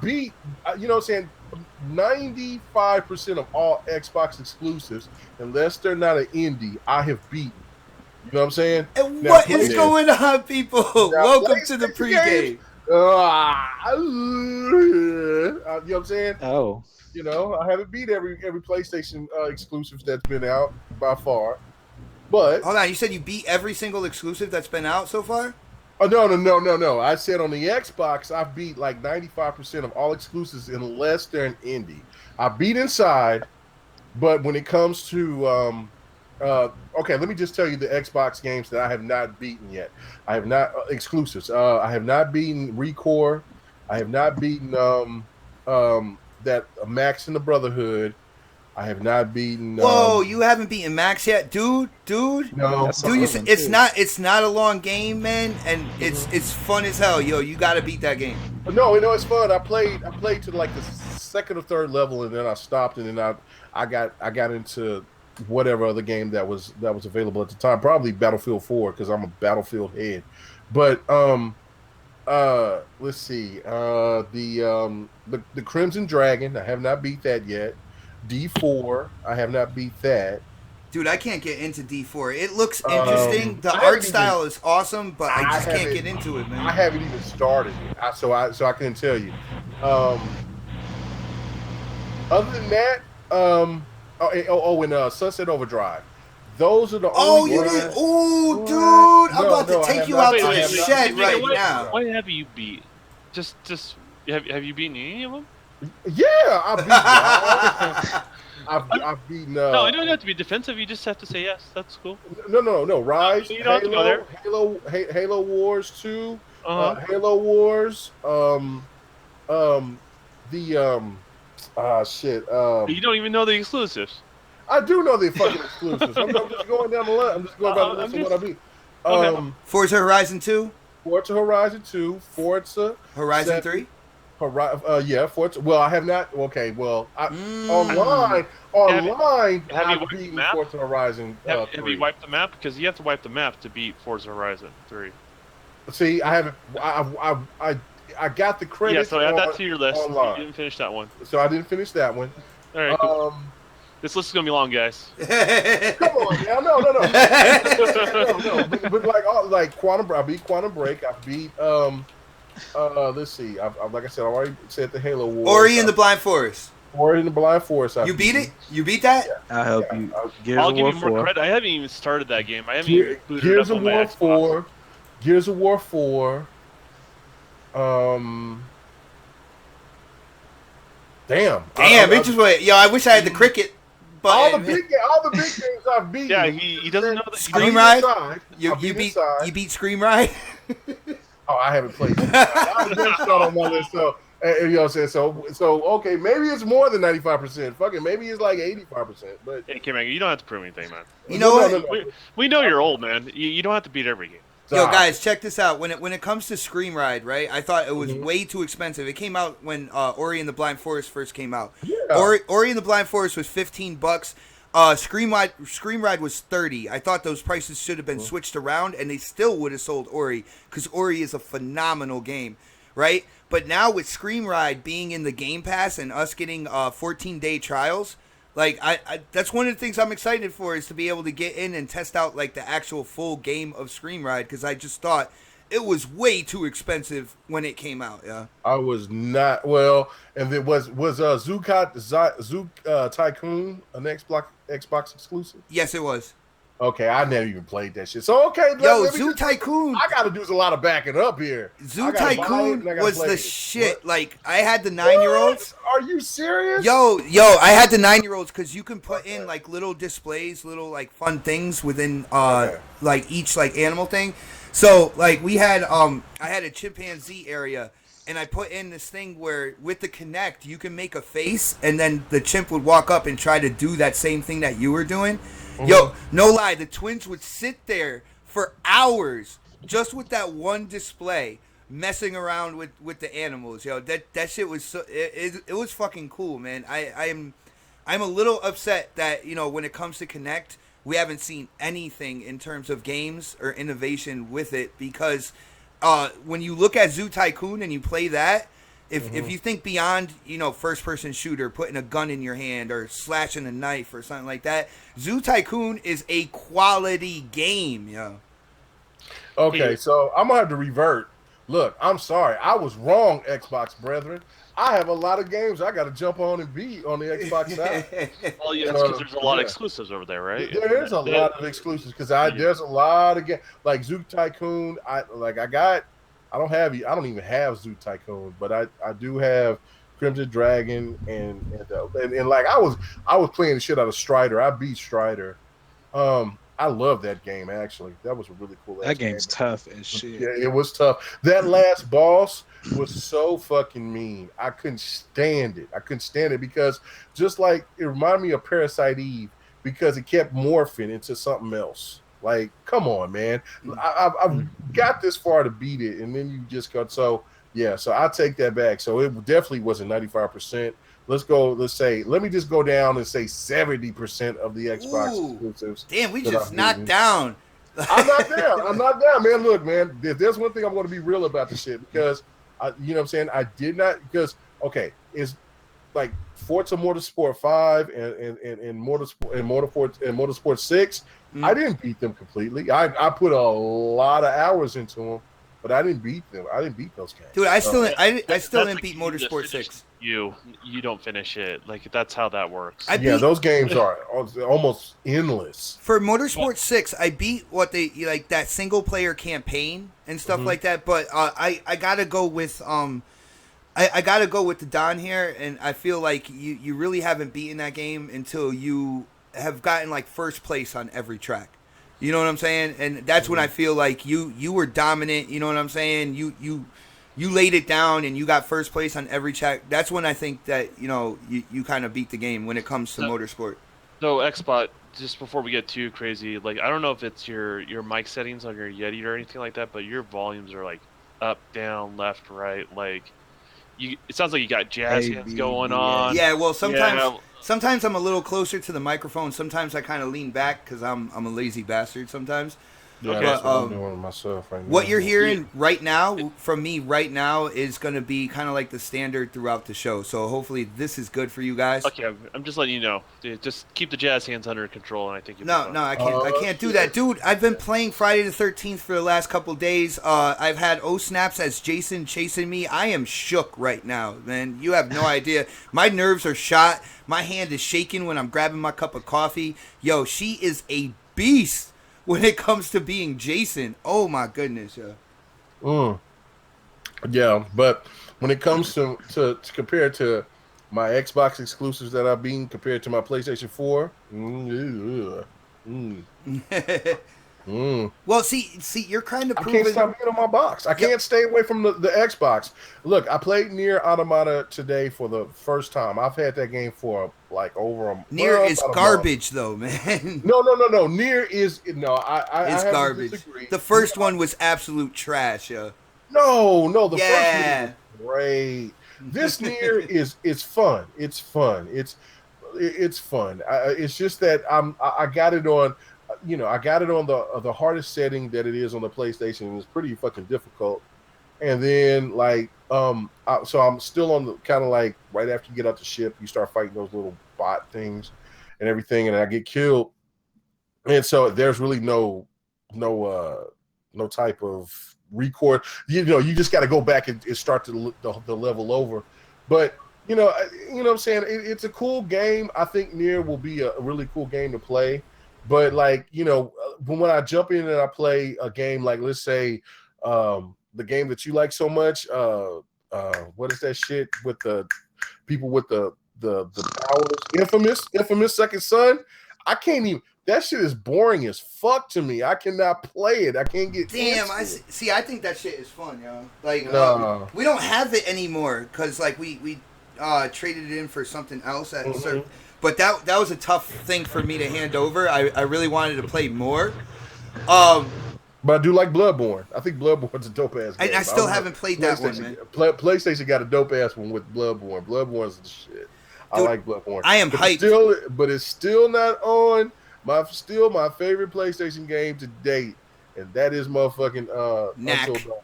beat, you know what I'm saying, 95% of all Xbox exclusives, unless they're not an indie, I have beaten. You know what I'm saying? And Now, what is going on, people? Welcome to the pregame. You know what I'm saying? Oh. You know, I haven't beat every PlayStation exclusives that's been out by far. But hold on, you said you beat every single exclusive that's been out so far? Oh no! I said on the Xbox, I beat like 95% of all exclusives unless they're an indie. I beat Inside, but when it comes to okay, let me just tell you the Xbox games that I have not beaten yet. I have not exclusives. I have not beaten Recore. I have not beaten that Max and the Brotherhood. I have not beaten. Whoa, you haven't beaten Max yet, dude. No, Dude, it's not a long game, man, and it's fun as hell, yo. You gotta beat that game. No, it's fun. I played to like the second or third level, and then I stopped, and then I got into whatever other game that was available at the time. Probably Battlefield 4 because I'm a Battlefield head. But let's see. The Crimson Dragon. I have not beat that yet. D4. I have not beat that. Dude, I can't get into D4. It looks interesting. The art style is awesome, but I just can't get into it, man. I haven't even started it, so I couldn't tell you. Other than that, and Sunset Overdrive. Those are the only. Dude, I'm about to take you out to the shed right now. What have you beat? Just have you beaten any of them? Yeah, I've beaten. No, it don't have to be defensive. You just have to say yes. That's cool. No. Rise, you don't have to go there. Halo Wars 2, Halo Wars, shit. You don't even know the exclusives. I do know the fucking exclusives. I'm just going down the list. I'm just going down the list of what I beat. Forza Horizon 2, Forza Horizon 2, Forza Horizon 3. Forza. Well, I have not. Okay, well, online, I've beaten Forza Horizon 3. Have you wiped the map? Because you have to wipe the map to beat Forza Horizon 3. See, I haven't. I got the credit. Yeah, so add that to your list. Online. You didn't finish that one. So I didn't finish that one. All right. Cool. This list is gonna be long, guys. Come on, now, no. But like Quantum, I beat Quantum Break. I beat let's see. Like I said, I already said the Halo Wars. Ori and the Blind Forest. Ori and the Blind Forest. You beat it? You beat that? Yeah. I'll help you. I'll give you more credit. I haven't even started that game. I haven't even booted it up on my Xbox. Gears of War 4. Damn. It just went. Yo, I wish I had the cricket. All the big games I've beaten. Yeah, he doesn't know that. Scream Ride. You beat Scream Ride. Oh, I haven't played it. I haven't started on my list, so you know what I'm saying. So okay, maybe it's more than 95%. Fucking maybe it's like 85%. But hey, Kim, you don't have to prove anything, man. You know what? We know you're old, man. You don't have to beat every game. Yo, guys, check this out. When it comes to Scream Ride, right? I thought it was way too expensive. It came out when Ori and the Blind Forest first came out. Yeah. Ori and the Blind Forest was $15. Scream Ride was $30. I thought those prices should have been switched around, and they still would have sold Ori because Ori is a phenomenal game, right? But now with Scream Ride being in the Game Pass and us getting 14-day trials. Like, I that's one of the things I'm excited for is to be able to get in and test out, like, the actual full game of Scream Ride because I just thought it was way too expensive when it came out, yeah. I was not, and it was Zoo Tycoon an Xbox exclusive? Yes, it was. Okay, I never even played that shit. So, okay. Zoo Tycoon. I got to do a lot of backing up here. Zoo Tycoon was the shit. What? Like, I had the 9-year-olds. Are you serious? Yo, I had the 9-year-olds because you can put in, like, little displays, little, like, fun things within, like, each, like, animal thing. So, like, we had, I had a chimpanzee area, and I put in this thing where, with the Kinect, you can make a face, and then the chimp would walk up and try to do that same thing that you were doing. Mm-hmm. Yo, no lie, the twins would sit there for hours just with that one display, messing around with the animals. Yo, that shit was so it was fucking cool, man. I'm a little upset that, you know, when it comes to Kinect, we haven't seen anything in terms of games or innovation with it because when you look at Zoo Tycoon and you play that, if you think beyond, first person shooter, putting a gun in your hand or slashing a knife or something like that, Zoo Tycoon is a quality game, yo. Okay, so I'm gonna have to revert. Look, I'm sorry, I was wrong, Xbox brethren. I have a lot of games I got to jump on and beat on the Xbox side. Well, yeah, that's because there's a lot of exclusives over there, right? There is a lot of exclusives because there's a lot of games like Zoo Tycoon. I don't even have Zoo Tycoon, but I do have Crimson Dragon and like I was playing the shit out of Strider. I beat Strider. I love that game actually. That was a really cool. That game's tough as shit. Yeah, it was tough. That last boss was so fucking mean. I couldn't stand it because just like it reminded me of Parasite Eve because it kept morphing into something else. Like, come on, man. I've got this far to beat it, and then you just got so I take that back. So it definitely wasn't 95%. Let me just go down and say 70% of the Xbox exclusives. Damn, we just knocked down. I'm not down, man. Look, man, there's one thing I'm going to be real about this shit because, you know what I'm saying? I did not, because, okay, it's like Forza Motorsport 5 and Motorsport 6. I didn't beat them completely. I put a lot of hours into them, but I didn't beat them. I didn't beat those games. Dude, I still didn't beat Motorsport 6. You don't finish it. Like, that's how that works. Those games are almost endless. For Motorsport 6, I beat that single player campaign and stuff like that, but I gotta go with I gotta go with the Don here, and I feel like you really haven't beaten that game until you have gotten like first place on every track. You know what I'm saying? And that's when I feel like you were dominant. You know what I'm saying? You laid it down and you got first place on every track. That's when I think that you kind of beat the game when it comes to motorsport. So Xbot, just before we get too crazy, like I don't know if it's your mic settings on your Yeti or anything like that, but your volumes are like up, down, left, right, like. It sounds like you got jazz hands going on. Yeah, well, sometimes I'm a little closer to the microphone. Sometimes I kind of lean back because I'm a lazy bastard sometimes. Yeah, that's what I'm doing myself right now. What you're hearing right now from me right now is going to be kind of like the standard throughout the show. So hopefully this is good for you guys. Okay, I'm just letting you know. Just keep the jazz hands under control, and I think No, I can't. I can't do that, dude. I've been playing Friday the 13th for the last couple days. I've had snaps as Jason chasing me. I am shook right now, man. You have no idea. My nerves are shot. My hand is shaking when I'm grabbing my cup of coffee. Yo, she is a beast. When it comes to being Jason, oh my goodness, yeah. But when it comes to compare to my Xbox exclusives that I've been compared to my PlayStation 4, Well, see, you're kind of proving. I can't stop being on my box. I can't stay away from the Xbox. Look, I played Nier Automata today for the first time. I've had that game for like over a month. Nier is garbage, though, man. No. Nier is it's garbage. The first one was absolute trash, yo. No, the first one was great. This Nier is fun. It's fun. It's fun. It's just that I got it on. I got it on the hardest setting that it is on the PlayStation. It's pretty fucking difficult. And then so I'm still on the kind of like right after you get out the ship, you start fighting those little bot things and everything, and I get killed. And so there's really no type of record. You just got to go back and start the level over. But you know what I'm saying? It's a cool game. I think Nier will be a really cool game to play. But when I jump in and I play a game like, let's say, the game that you like so much, what is that shit with the people with the powers? Infamous Second Son. I can't even. That shit is boring as fuck to me. I cannot play it. I can't get. Damn, I think that shit is fun, yo. Like, we don't have it anymore because like we traded it in for something else at certain. But that was a tough thing for me to hand over. I really wanted to play more. But I do like Bloodborne. I think Bloodborne's a dope ass game. I still haven't played that one, man. PlayStation got a dope ass one with Bloodborne. Bloodborne's the shit. Dude, I like Bloodborne. I am hyped. But it's still not on my favorite PlayStation game to date, and that is motherfucking Knack. Until Dawn.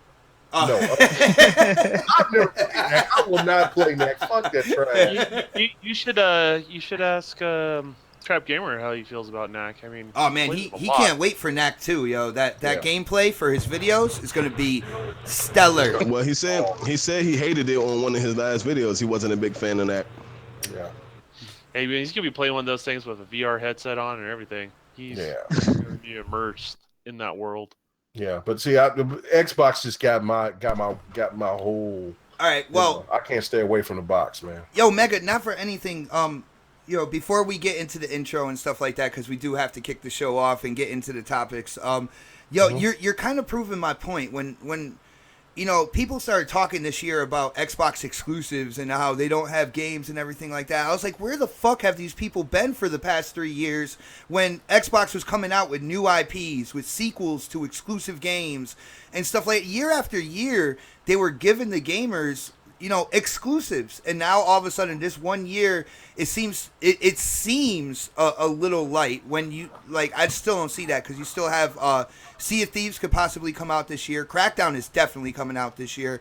No, I've never played Knack. I will not play Knack. Fuck that trash. You should ask Trap Gamer how he feels about Knack. I mean, Oh he man, plays he it a he lot. can't wait for Knack 2, yo. That Yeah. gameplay for his videos is gonna be stellar. Well, he said he hated it on one of his last videos. He wasn't a big fan of that. Yeah. Hey, man, he's gonna be playing one of those things with a VR headset on and everything. He's gonna be immersed in that world. Yeah, but see, the Xbox just got my whole. All right, well, I can't stay away from the box, man. yo, Mega, not for anything. Before we get into the intro and stuff like that, because we do have to kick the show off and get into the topics. You're kind of proving my point when people started talking this year about Xbox exclusives and how they don't have games and everything like that. I was like, where the fuck have these people been for the past 3 years when Xbox was coming out with new IPs, with sequels to exclusive games and stuff like that? Year after year, they were giving the gamers, exclusives. And now all of a sudden this 1 year, it seems a little light when you, like, I still don't see that because you still have Sea of Thieves could possibly come out this year. Crackdown is definitely coming out this year.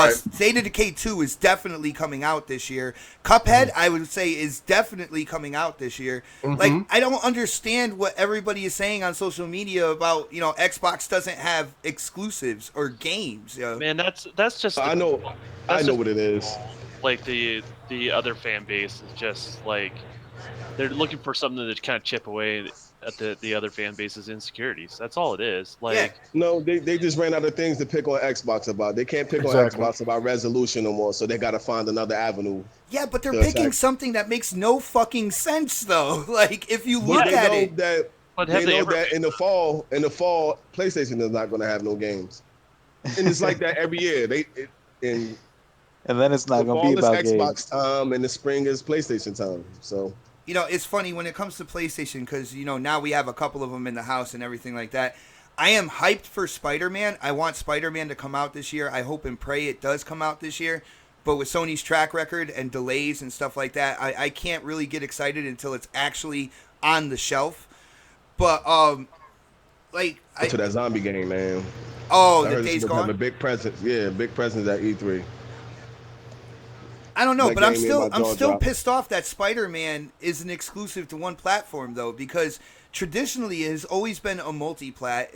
State of Decay 2 is definitely coming out this year. Cuphead, I would say, is definitely coming out this year. Like, I don't understand what everybody is saying on social media about, Xbox doesn't have exclusives or games. Man, that's just. I know what it is. Like the other fan base is just like they're looking for something to kind of chip away at the other fan base's insecurities. That's all it is. Like, Yeah. No, they just ran out of things to pick on Xbox about. They can't pick on Xbox about resolution no more, so they got to find another avenue. Yeah, but they're picking something that makes no fucking sense, though. Like, if you look at it. That but they know that in the fall, PlayStation is not going to have no games, and it's like that every year. And then it's not the going to fall be about is Xbox games. time, and the spring is PlayStation time. So. It's funny when it comes to PlayStation because, now we have a couple of them in the house and everything like that. I am hyped for Spider-Man. I want Spider-Man to come out this year. I hope and pray it does come out this year. But with Sony's track record and delays and stuff like that, I can't really get excited until it's actually on the shelf. But, to that zombie game, man. Oh, the Days Gone? Have a big presence. Yeah, big presence at E3. I don't know, That but I'm game made my still jaw drop. pissed off that Spider-Man isn't exclusive to one platform though, because traditionally it has always been a multi-plat.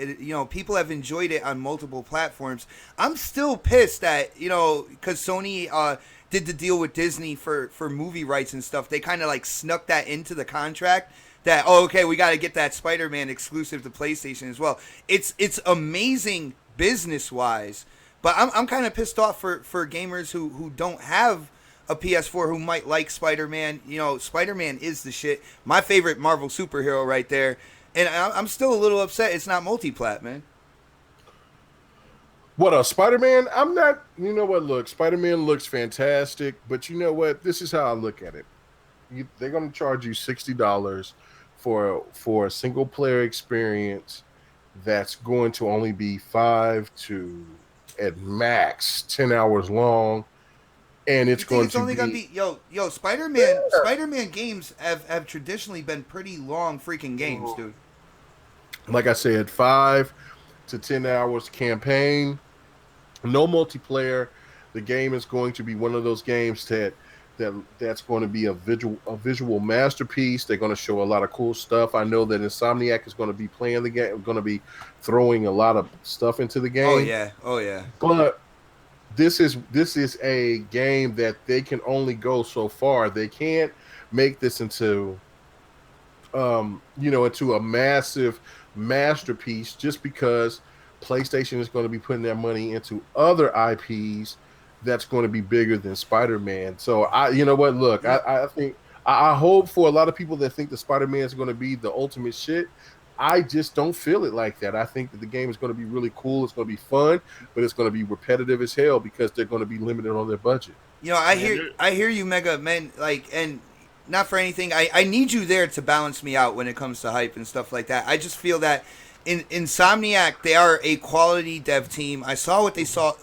People have enjoyed it on multiple platforms. I'm still pissed that because Sony did the deal with Disney for movie rights and stuff. They kind of like snuck that into the contract. That okay, we got to get that Spider-Man exclusive to PlayStation as well. It's amazing business-wise, but I'm kind of pissed off for gamers who don't have a PS4 who might like Spider-Man. Spider-Man is the shit. My favorite Marvel superhero right there. And I'm still a little upset it's not multi-plat, man. What, Spider-Man? I'm not, look, Spider-Man looks fantastic, but you know what? This is how I look at it. They're going to charge you $60 for a single-player experience that's going to only be 5 to, at max, 10 hours long. And it's going to be Spider-Man. Yeah. Spider-Man games have traditionally been pretty long freaking games, dude. Like I said, 5 to 10 hours campaign, no multiplayer. The game is going to be one of those games that's going to be a visual masterpiece. They're going to show a lot of cool stuff. I know that Insomniac is going to be playing the game, going to be throwing a lot of stuff into the game. Oh yeah. But this is a game that they can only go so far. They can't make this into into a massive masterpiece just because PlayStation is going to be putting their money into other IPs that's going to be bigger than Spider-Man. So I think I hope for a lot of people that think that Spider-Man is going to be the ultimate shit. I just don't feel it like that. I think that the game is going to be really cool. It's going to be fun, but it's going to be repetitive as hell because they're going to be limited on their budget. I hear you, Mega, man. Like, and not for anything, I need you there to balance me out when it comes to hype and stuff like that. I just feel that in Insomniac, they are a quality dev team. I saw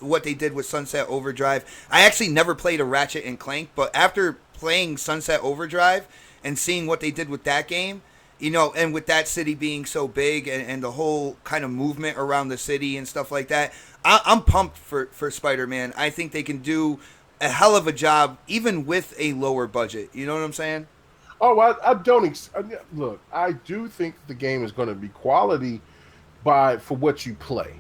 what they did with Sunset Overdrive. I actually never played a Ratchet and Clank, but after playing Sunset Overdrive and seeing what they did with that game, and with that city being so big and the whole kind of movement around the city and stuff like that, I'm pumped for Spider-Man. I think they can do a hell of a job even with a lower budget. You know what I'm saying? Oh, I don't look. I do think the game is going to be quality for what you play,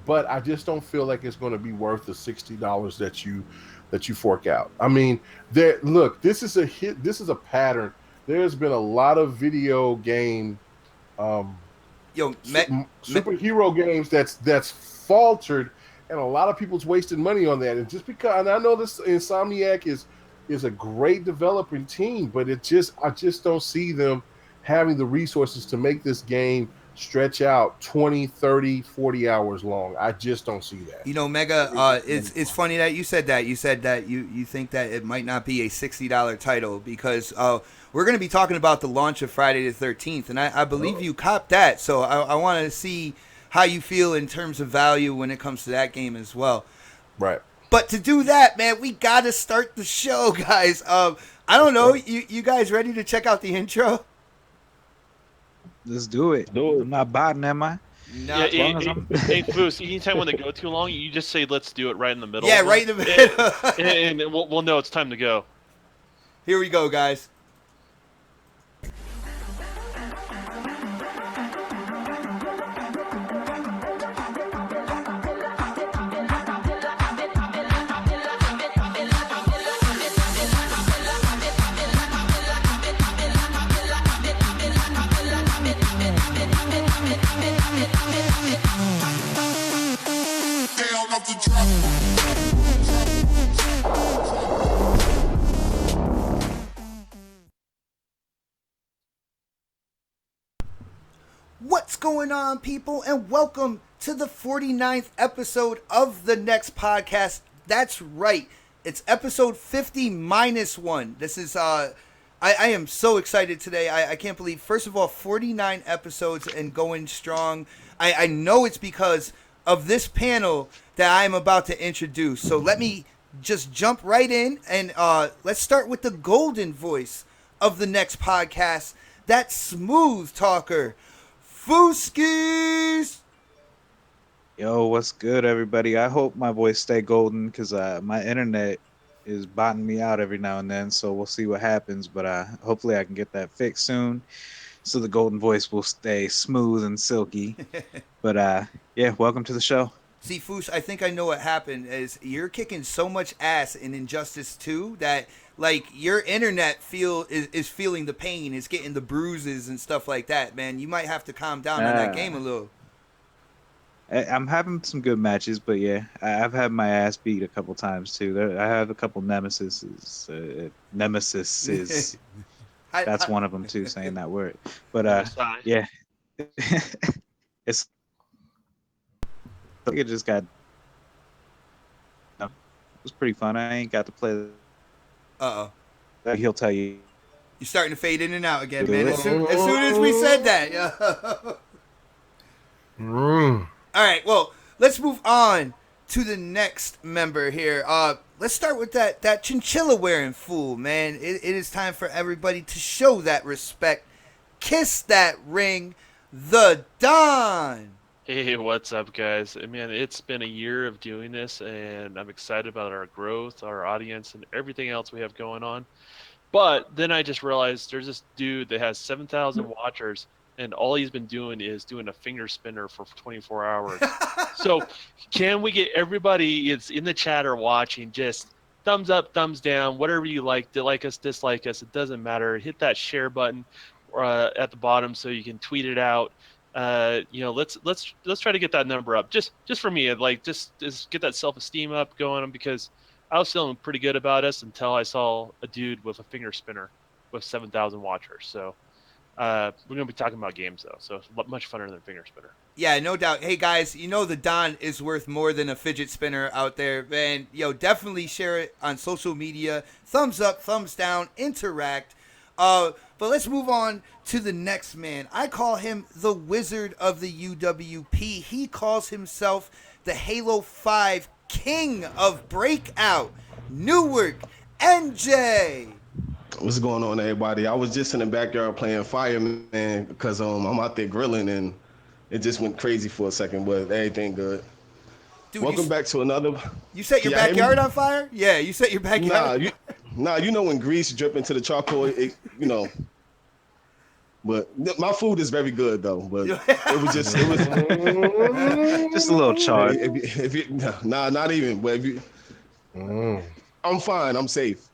but I just don't feel like it's going to be worth the $60 that you fork out. I mean, there. Look, this is a hit. This is a pattern. There's been a lot of video game, um, Yo, superhero games that's faltered, and a lot of people's wasted money on that. And just because, and I know this Insomniac is a great developing team, but I just don't see them having the resources to make this game stretch out 20, 30, 40 hours long. I just don't see that. You know, Mega, it's funny that you said that. You said that you think that it might not be a $60 title because we're going to be talking about the launch of Friday the 13th, and I believe you copped that. So I want to see how you feel in terms of value when it comes to that game as well. Right. But to do that, man, we got to start the show, guys. I don't know. You guys ready to check out the intro? Let's do it. I'm not botting, am I? No, hey, Foos, anytime when they go too long, you just say, let's do it right in the middle. Yeah, right in the middle. and we'll know it's time to go. Here we go, guys. What's going on, people, and welcome to the 49th episode of the next podcast. That's right, it's episode 50 minus 1. This is I am so excited today. I can't believe, first of all, 49 episodes and going strong. I know it's because of this panel that I'm about to introduce. So let me just jump right in, and let's start with the golden voice of the next podcast, that smooth talker, Fooskis! Yo, what's good, everybody? I hope my voice stay golden because my internet is botting me out every now and then, so we'll see what happens. But hopefully I can get that fixed soon so the golden voice will stay smooth and silky. But yeah, welcome to the show. See, Foos, I think I know what happened is you're kicking so much ass in Injustice 2 that, like, your internet is feeling the pain, is getting the bruises and stuff like that, man. You might have to calm down on that game a little. I'm having some good matches, but yeah, I've had my ass beat a couple times too. I have a couple nemesis. Nemesis is that's one of them too, saying that word. But yeah, it's. I think it just got. It was pretty fun. I ain't got to play. He'll tell you. You're starting to fade in and out again, man. As soon as we said that, yeah. All right, well, let's move on to the next member here. Let's start with that chinchilla wearing fool, man. It is time for everybody to show that respect. Kiss that ring, the Don. Hey, what's up, guys? Man, it's been a year of doing this, and I'm excited about our growth, our audience, and everything else we have going on. But then I just realized there's this dude that has 7,000 watchers, and all he's been doing is doing a finger spinner for 24 hours. So can we get everybody it's in the chat or watching, just thumbs up, thumbs down, whatever you like us, dislike us, it doesn't matter. Hit that share button at the bottom so you can tweet it out. Let's try to get that number up. Just for me, like just get that self-esteem up going, because I was feeling pretty good about us until I saw a dude with a finger spinner with 7,000 watchers. So we're gonna be talking about games though, so it's much funner than finger spinner. Yeah, no doubt. Hey guys, you know the Don is worth more than a fidget spinner out there, man. Yo, definitely share it on social media. Thumbs up, thumbs down, interact. But let's move on to the next man. I call him the Wizard of the UWP. He calls himself the Halo 5 King of Breakout, Newark NJ. What's going on, everybody? I was just in the backyard playing Fireman because I'm out there grilling and it just went crazy for a second, but everything good. Dude, Welcome back to another. You set your backyard on fire? Yeah, you set your backyard. Nah, you know when grease drip into the charcoal, you know. But my food is very good though. But it was just just a little charred. Not even. But I'm fine. I'm safe.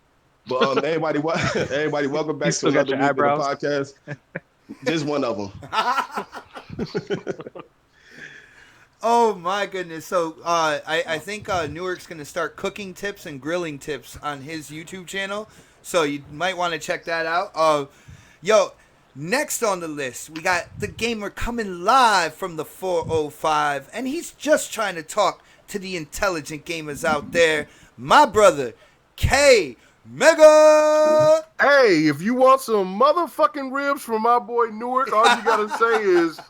But everybody, welcome back to another week of the podcast. Just one of them. Oh my goodness! So I think Newark's gonna start cooking tips and grilling tips on his YouTube channel. So you might want to check that out. Next on the list, we got the gamer coming live from the 405, and he's just trying to talk to the intelligent gamers out there. My brother, K Mega. Hey, if you want some motherfucking ribs from my boy Newark, all you gotta say is.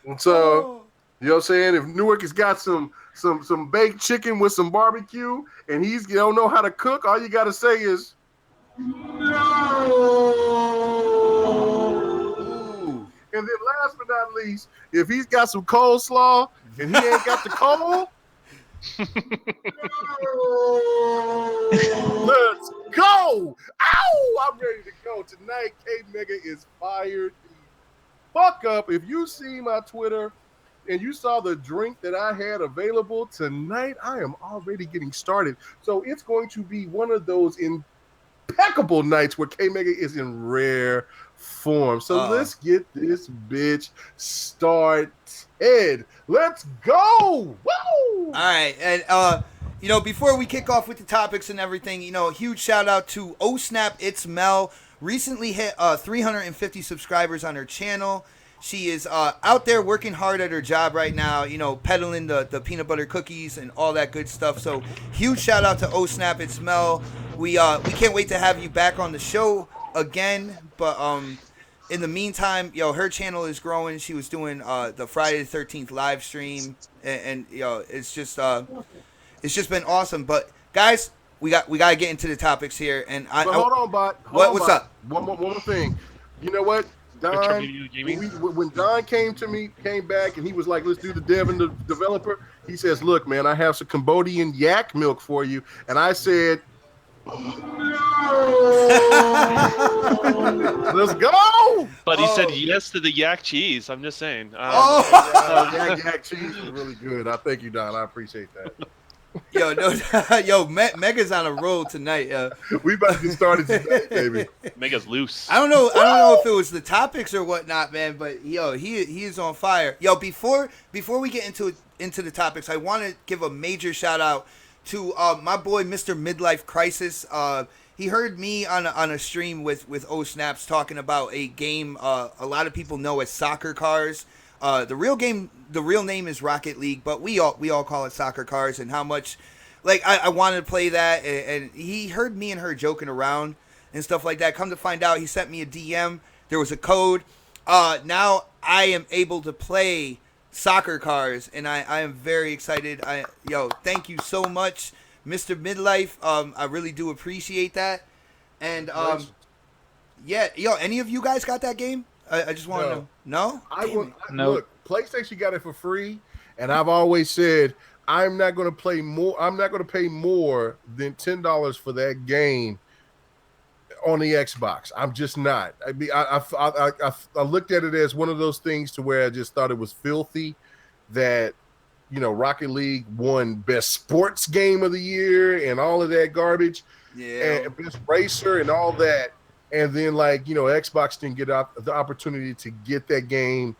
And so, you know what I'm saying? If Newark has got some baked chicken with some barbecue and you don't know how to cook, all you gotta say is no. And then last but not least, if he's got some coleslaw and he ain't got the coal, let's go! Ow! I'm ready to go. Tonight, K Mega is fired the fuck up. If you see my Twitter and you saw the drink that I had available tonight, I am already getting started. So it's going to be one of those impeccable nights where K Mega is in rare form. So let's get this bitch started. Let's go! Woo! All right, and before we kick off with the topics and everything, huge shout out to Snap It's Mel. Recently hit 350 subscribers on her channel. She is out there working hard at her job right now, peddling the peanut butter cookies and all that good stuff. So huge shout out to Snap It's Mel. We can't wait to have you back on the show again. But in the meantime, her channel is growing. She was doing the Friday the 13th live stream, and it's just been awesome. But guys, we got to get into the topics here. And hold on, Bot. What's up? One more thing. You know what? Don, when Don came back and he was like, let's do the dev and the developer, he says, look, man, I have some Cambodian yak milk for you. And I said, let's go. But he said yes to the yak cheese. I'm just saying. Yak cheese is really good. Thank you, Don. I appreciate that. Mega's on a roll tonight. We about to get started tonight, baby. Mega's loose. I don't know if it was the topics or whatnot, man, but he is on fire. Before we get into the topics, I want to give a major shout out to my boy Mr. Midlife Crisis. He heard me on a stream with Snaps talking about a game a lot of people know as Soccer Cars. The real name is Rocket League, but we all call it Soccer Cars. And how much, I wanted to play that, and he heard me and her joking around and stuff like that. Come to find out, he sent me a DM. There was a code. Now I am able to play Soccer Cars, and I am very excited. Thank you so much, Mr. Midlife. I really do appreciate that. And any of you guys got that game? I just want to know. No? No. Look, PlayStation got it for free, and I've always said I'm not going to play more. I'm not going to pay more than $10 for that game on the Xbox. I'm just not. I mean, I looked at it as one of those things to where I just thought it was filthy that Rocket League won best sports game of the year and all of that garbage, and best racer and all that. And then, Xbox didn't get the opportunity to get that game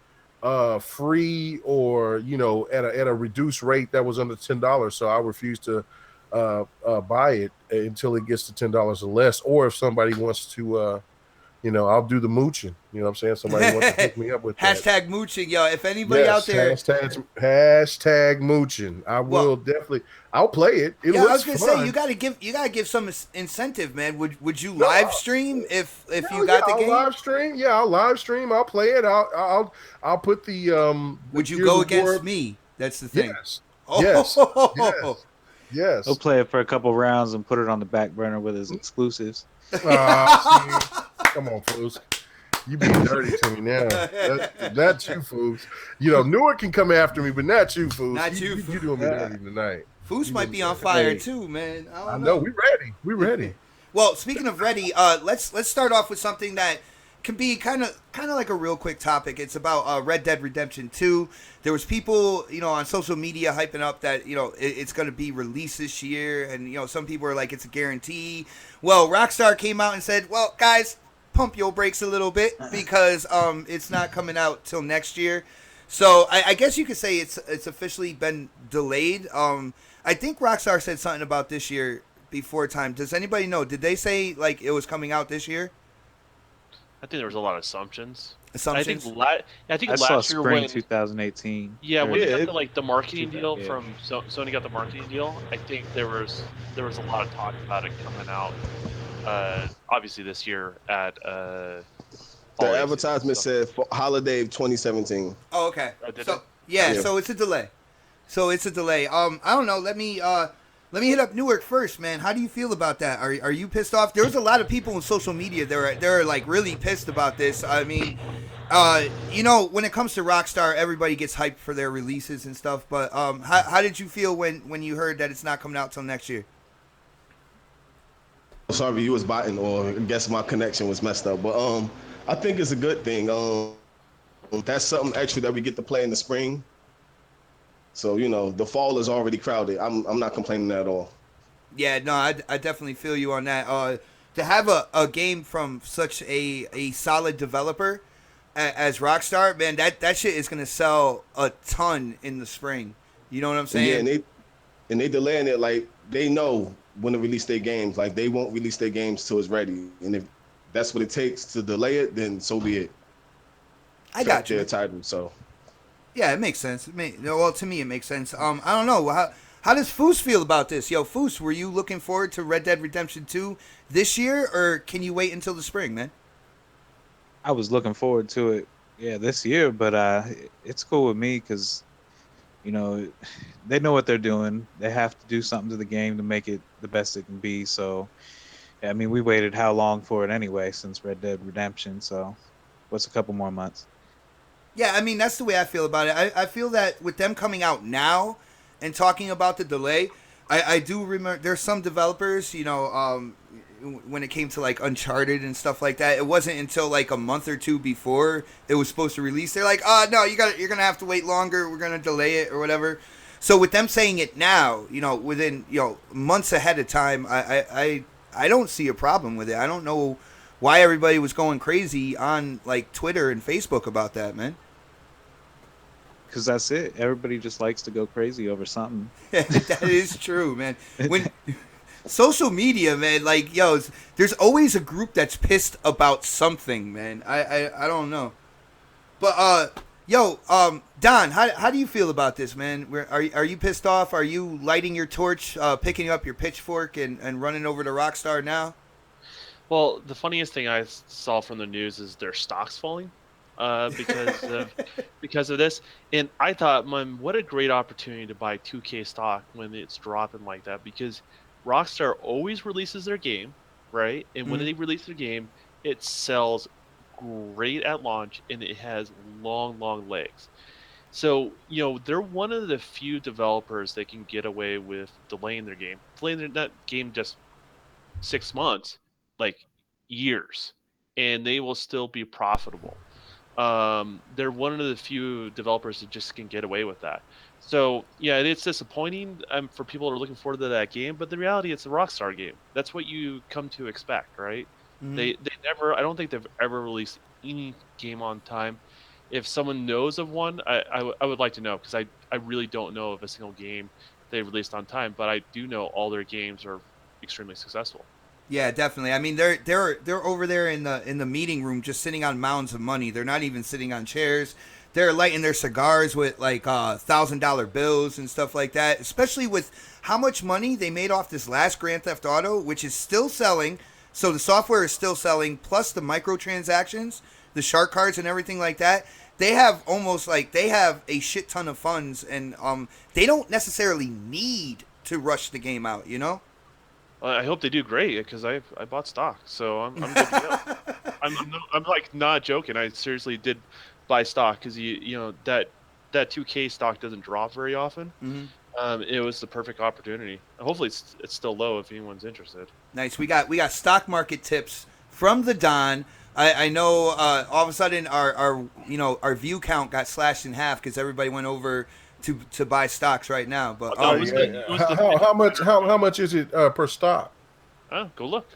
free or, at a reduced rate that was under $10. So I refused to buy it until it gets to $10 or less. Or if somebody wants to, I'll do the mooching. You know what I'm saying? Somebody wants to hook me up with that. Hashtag mooching, yo. If anybody out there. Hashtag mooching. I will definitely. I'll play it. It looks I was gonna fun. say you gotta give some incentive, man. Would you live stream if you got the game? I'll live stream. Yeah, I'll live stream. I'll play it. I'll put the. Would you go against me? That's the thing. Yes. Oh. Yes. He'll play it for a couple rounds and put it on the back burner with his exclusives. Come on, Flus. You being dirty to me now. Not you, Fools. You know, Newark can come after me, but not you, Fools. Not you. You doing me dirty tonight. Foos might be on fire too, man. I don't know. We ready. We ready. Well, speaking of ready, let's start off with something that can be kind of like a real quick topic. It's about Red Dead Redemption 2. There was people, on social media hyping up that, it's going to be released this year, and some people are like it's a guarantee. Well, Rockstar came out and said, "Well, guys, pump your brakes a little bit because it's not coming out till next year." So I guess you could say it's officially been delayed. I think Rockstar said something about this year before time. Does anybody know? Did they say like it was coming out this year? I think there was a lot of assumptions. Assumptions. I think I last saw year spring when 2018. yeah, when Or- they got the marketing deal yeah. from Sony got the marketing deal, I think there was a lot of talk about it coming out. Obviously this year at The holiday season advertisement stuff. said for holiday of 2017. Oh, okay. Did So it? yeah, Yeah. so it's a delay. I don't know. Let me hit up Newark first, man. How do you feel about that? Are you pissed off? There's a lot of people on social media they're like really pissed about this. I mean, when it comes to Rockstar, everybody gets hyped for their releases and stuff. But how did you feel when you heard that it's not coming out till next year? Sorry, you was biting, or I guess my connection was messed up. But I think it's a good thing. That's something extra that we get to play in the spring. So the fall is already crowded. I'm not complaining at all. Yeah, no, I definitely feel you on that. To have a game from such a solid developer as Rockstar, man, that shit is gonna sell a ton in the spring. You know what I'm saying? Yeah, and they delaying it like they know when to release their games. Like they won't release their games till it's ready. And if that's what it takes to delay it, then so be it. I got you. Their title, so. Yeah, it makes sense. Well, to me, it makes sense. I don't know. How does Foos feel about this? Yo, Foos, were you looking forward to Red Dead Redemption 2 this year, or can you wait until the spring, man? I was looking forward to it, this year, but it's cool with me because, they know what they're doing. They have to do something to the game to make it the best it can be. So, I mean, we waited how long for it anyway since Red Dead Redemption? So, what's a couple more months? Yeah, I mean, that's the way I feel about it. I feel that with them coming out now and talking about the delay, I do remember there's some developers, when it came to like Uncharted and stuff like that, it wasn't until like a month or two before it was supposed to release. They're like, "Oh, no, you're going to have to wait longer. We're going to delay it or whatever." So with them saying it now, within, months ahead of time, I don't see a problem with it. I don't know why everybody was going crazy on like Twitter and Facebook about that, man. Because that's it. Everybody just likes to go crazy over something. That is true, man. When social media, man, like, there's always a group that's pissed about something, man. I don't know. But Don, how do you feel about this, man? Are you pissed off? Are you lighting your torch, picking up your pitchfork and running over to Rockstar now? Well, the funniest thing I saw from the news is their stocks falling because of this. And I thought, man, what a great opportunity to buy 2K stock when it's dropping like that, because Rockstar always releases their game, right? And when they release their game, it sells great at launch and it has long legs. So, they're one of the few developers that can get away with delaying their game. Delaying that game just 6 months, like years, and they will still be profitable. They're one of the few developers that just can get away with that. So yeah, it's disappointing for people who are looking forward to that game, but the reality, it's a Rockstar game. That's what you come to expect, right? Mm-hmm. They never, I don't think they've ever released any game on time. If someone knows of one, I would like to know, because I really don't know of a single game they released on time, but I do know all their games are extremely successful. Yeah, definitely. I mean, they're over there in the meeting room, just sitting on mounds of money. They're not even sitting on chairs. They're lighting their cigars with like $1,000 bills and stuff like that. Especially with how much money they made off this last Grand Theft Auto, which is still selling. So the software is still selling, plus the microtransactions, the shark cards, and everything like that. They have a shit ton of funds, and they don't necessarily need to rush the game out. I hope they do great, because I bought stock, so I'm good to go. I'm like not joking. I seriously did buy stock because that 2K stock doesn't drop very often. It was the perfect opportunity. Hopefully, it's still low if anyone's interested. Nice. We got stock market tips from the Don. I know all of a sudden our view count got slashed in half because everybody went over to buy stocks right now. But No, how much is it per stock? Go look.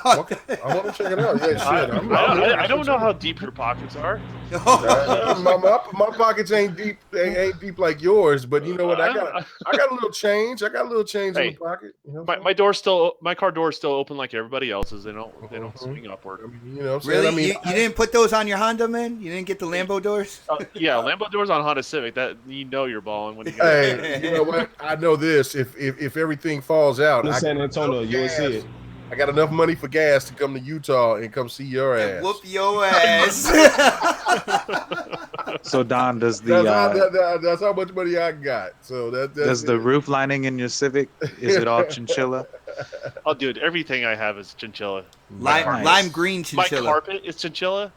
Okay. I want to check it out. Yeah, shit. I don't know how deep your pockets are. My pockets ain't deep like yours, but you know what? I got a little change. I got a little change in the pocket. You know my car door is still open like everybody else's. They don't swing upward. I mean, you know what I'm really? saying? You didn't put those on your Honda, man? You didn't get the Lambo doors? Yeah, Lambo doors on Honda Civic. That you're balling when you get Hey, you know what? I know this. If everything falls out, in San Antonio, you'll see it. I got enough money for gas to come to Utah and come see your ass. Whoop your ass. So Don, does that's how much money I got. So does the roof lining in your Civic, is it all chinchilla? Oh, dude, everything I have is chinchilla. Lime green chinchilla. My carpet is chinchilla.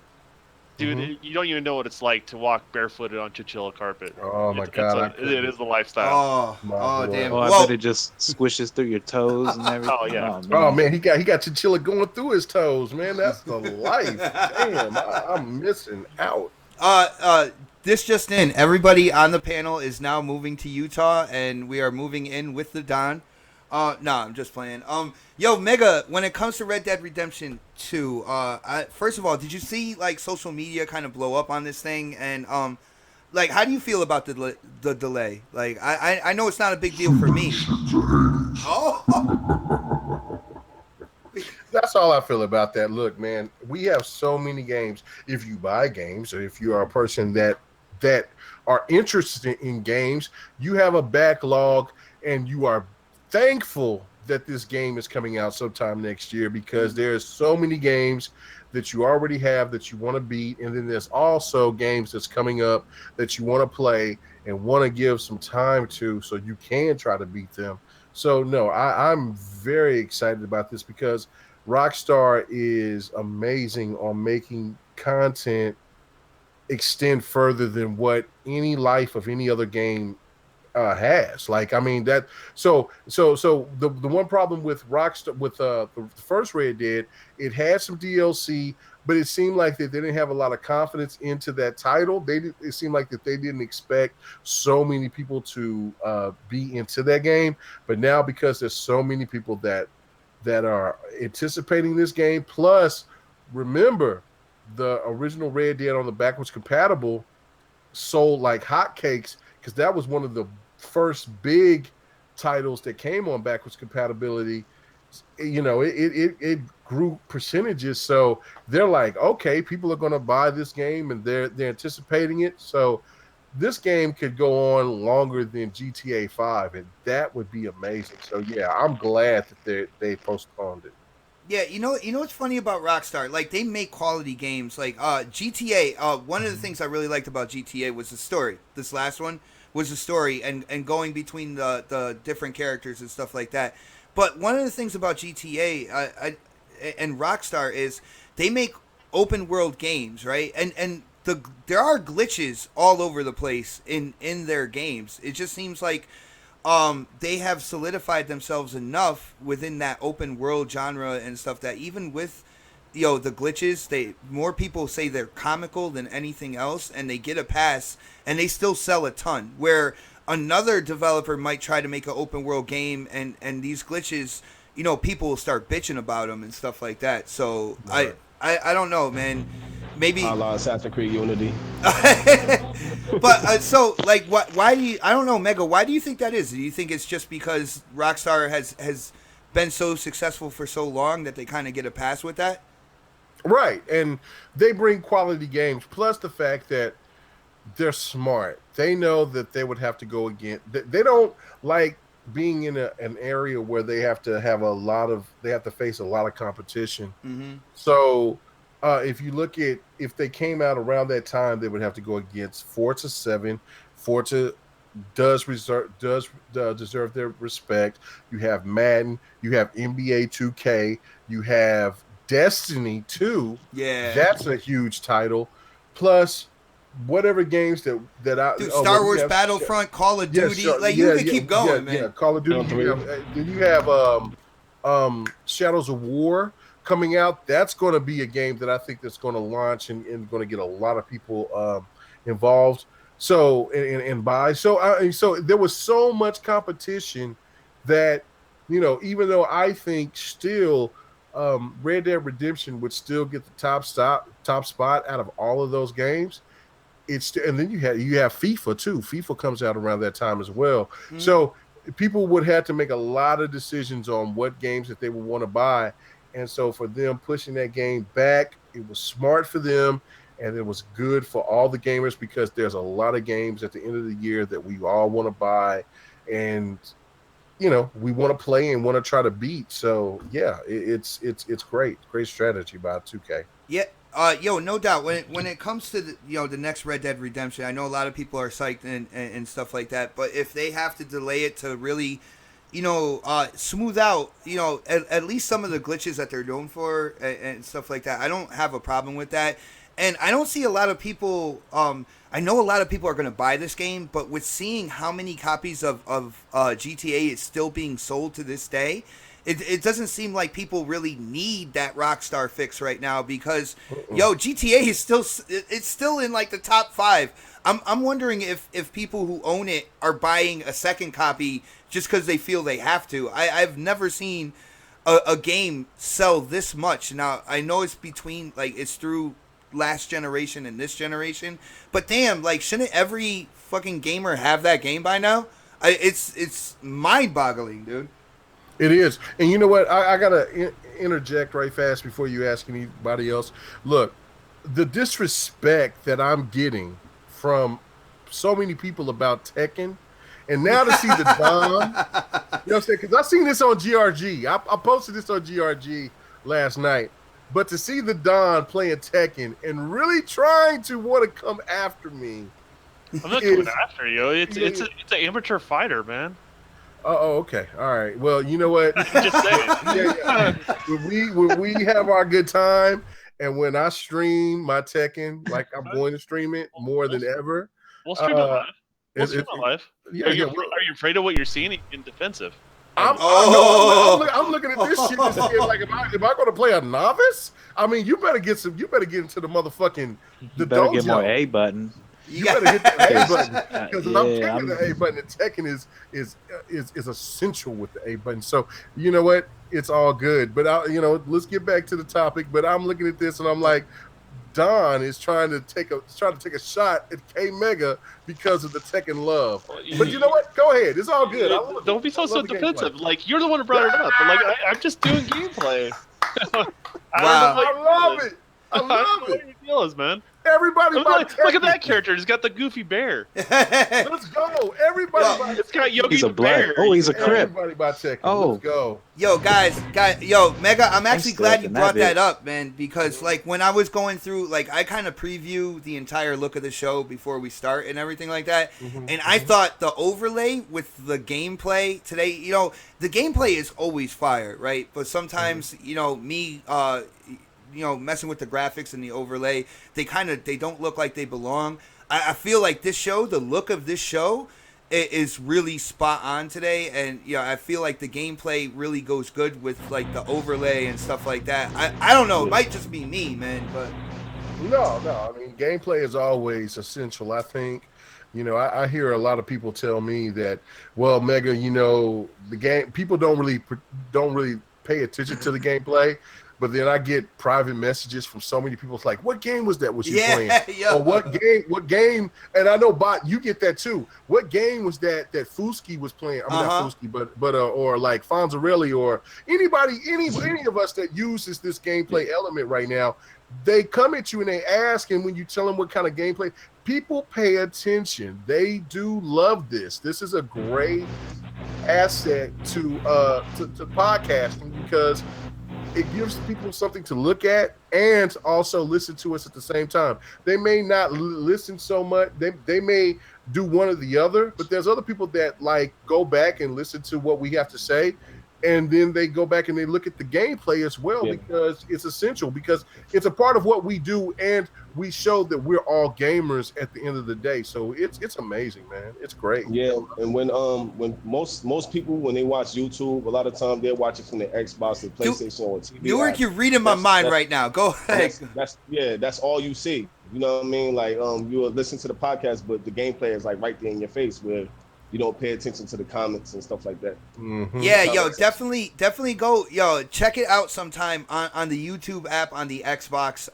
Dude, you don't even know what it's like to walk barefooted on chinchilla carpet. Oh my god, it is the lifestyle. Oh damn! Oh, I bet it just squishes through your toes and everything. Oh yeah. Oh man, he got chinchilla going through his toes, man. That's the life. Damn, I'm missing out. This just in: everybody on the panel is now moving to Utah, and we are moving in with the Don. No, I'm just playing. Yo, Mega, when it comes to Red Dead Redemption 2, first of all, did you see like social media kind of blow up on this thing? And like, how do you feel about the delay? Like, I know it's not a big deal for me. Oh. That's all I feel about that. Look, man, we have so many games. If you buy games, or if you are a person that are interested in games, you have a backlog, and you are thankful that this game is coming out sometime next year, because there's so many games that you already have that you want to beat, and then there's also games that's coming up that you want to play and want to give some time to, so you can try to beat them. So no, I'm very excited about this, because Rockstar is amazing on making content extend further than what any life of any other game has. Like, I mean, that so the one problem with Rockstar, with the first Red Dead, it had some DLC, but it seemed like that they didn't have a lot of confidence into that title. It seemed like that they didn't expect so many people to be into that game. But now, because there's so many people that are anticipating this game, plus remember, the original Red Dead on the backwards compatible sold like hotcakes, because that was one of the first big titles that came on backwards compatibility. You know, it grew percentages, so they're like, okay, people are going to buy this game, and they're anticipating it. So this game could go on longer than GTA 5, and that would be amazing. So yeah, I'm glad that they postponed it. Yeah, you know what's funny about Rockstar? Like, they make quality games. Like GTA. One of the things I really liked about GTA was the story. This last one was the story, and going between the different characters and stuff like that. But one of the things about GTA and Rockstar is they make open world games, right? And there are glitches all over the place in their games. It just seems like they have solidified themselves enough within that open world genre and stuff that even with the glitches, more people say they're comical than anything else, and they get a pass, and they still sell a ton. Where another developer might try to make an open world game, and these glitches, people will start bitching about them and stuff like that. So right. I don't know, man. Maybe Assassin's Creed Unity. But so, like, why do you? I don't know, Mega. Why do you think that is? Do you think it's just because Rockstar has been so successful for so long that they kind of get a pass with that? Right, and they bring quality games. Plus the fact that they're smart. They know that they would have to go again. They don't like being in an area where they have to face a lot of competition. Mm-hmm. So. If you look at, if they came out around that time, they would have to go against Forza 7. Forza does deserve their respect. You have Madden, you have NBA 2K, you have Destiny 2. Yeah. That's a huge title. Plus whatever games that I Dude, Star Wars have, Battlefront, Call of Duty, sure, like you could keep going, man. Yeah, Call of Duty. You have Shadows of War coming out. That's going to be a game that I think that's going to launch and going to get a lot of people involved. So and buy. So there was so much competition that, you know, even though I think still Red Dead Redemption would still get the top spot out of all of those games. And then you have FIFA too. FIFA comes out around that time as well. Mm-hmm. So people would have to make a lot of decisions on what games that they would want to buy. And so for them pushing that game back, it was smart for them, and it was good for all the gamers, because there's a lot of games at the end of the year that we all want to buy, and you know, we want to play and want to try to beat. So yeah, it's great strategy by 2K. Yeah. No doubt. When it comes to the next Red Dead Redemption, I know a lot of people are psyched and stuff like that. But if they have to delay it to really, smooth out, at least some of the glitches that they're known for and stuff like that, I don't have a problem with that. And I don't see a lot of people. I know a lot of people are going to buy this game, but with seeing how many copies of GTA is still being sold to this day, it doesn't seem like people really need that Rockstar fix right now, because GTA is still in like the top 5. I'm wondering if people who own it are buying a second copy just because they feel they have to. I've never seen a game sell this much. Now I know it's between it's through last generation and this generation, but damn, shouldn't every fucking gamer have that game by now? It's mind-boggling, dude. It is. And you know what? I got to interject right fast before you ask anybody else. Look, the disrespect that I'm getting from so many people about Tekken, and now to see the Don, you know what I'm saying? Because I seen this on GRG. I posted this on GRG last night. But to see the Don playing Tekken and really trying to want to come after me. I'm not coming after you. It's an amateur fighter, man. Oh, okay. All right. Well, you know what? Just saying. Yeah. When we have our good time, and when I stream my Tekken, like I'm going to stream it more than ever. We'll stream it live. We'll stream it live. Are you afraid of what you're seeing in defensive? I'm looking at this shit and saying, like, am I going to play a novice? I mean, you better get into the motherfucking the better dojo. Get more A button. You better hit the A button, because I'm taking the A button. And Tekken is essential with the A button. So you know what? It's all good. But let's get back to the topic. But I'm looking at this and I'm like, Don is trying to take a shot at K Mega because of the Tekken love. But you know what? Go ahead. It's all good. Don't be so defensive. Gameplay. Like, you're the one who brought it up. But I'm just doing gameplay. I love it. I love it. What your deal is, man. Everybody look at that character. He's got the goofy bear. Let's go. Everybody. It's got Yogi he's a the bear. Oh, he's a crip. Everybody buy Tekken. Oh. Let's go. Yo, guys, Mega, I'm actually glad you brought that up, man, because when I was going through, I kind of preview the entire look of the show before we start and everything like that, and I thought the overlay with the gameplay today, the gameplay is always fire, right? But sometimes, me, messing with the graphics and the overlay, they don't look like they belong. I feel like this show, the look of this show, is really spot on today, and I feel like the gameplay really goes good with the overlay and stuff like that. I don't know, it might just be me, man, but no, I mean, gameplay is always essential. I think, I hear a lot of people tell me that, well, Mega, the game, people don't really pay attention to the gameplay. But then I get private messages from so many people. It's like, what game was that? Was you playing? Or what game? And I know, Bot, you get that too. What game was that Fuski was playing? I mean, not Fuski, but or like Fonzarelli or any of us that uses this gameplay element right now. They come at you and they ask, and when you tell them what kind of gameplay, people pay attention. They do love this. This is a great asset to podcasting, because it gives people something to look at and also listen to us at the same time. They may not listen so much. They may do one or the other, but there's other people that go back and listen to what we have to say. and then they go back and they look at the gameplay as well, Yeah. because it's essential, because it's a part of what we do, and we show that we're all gamers at the end of the day. So it's amazing, man. It's great. Yeah, and when most people, when they watch YouTube, a lot of time they're watching from the Xbox, the PlayStation, or TV. Newark, you're reading my mind right now. Go ahead. That's all you see. You know what I mean? Like you will listen to the podcast, but the gameplay is like right there in your face, where you don't pay attention to the comments and stuff like that. Mm-hmm. Yeah, yo, definitely go, yo, check it out sometime on the YouTube app on the Xbox.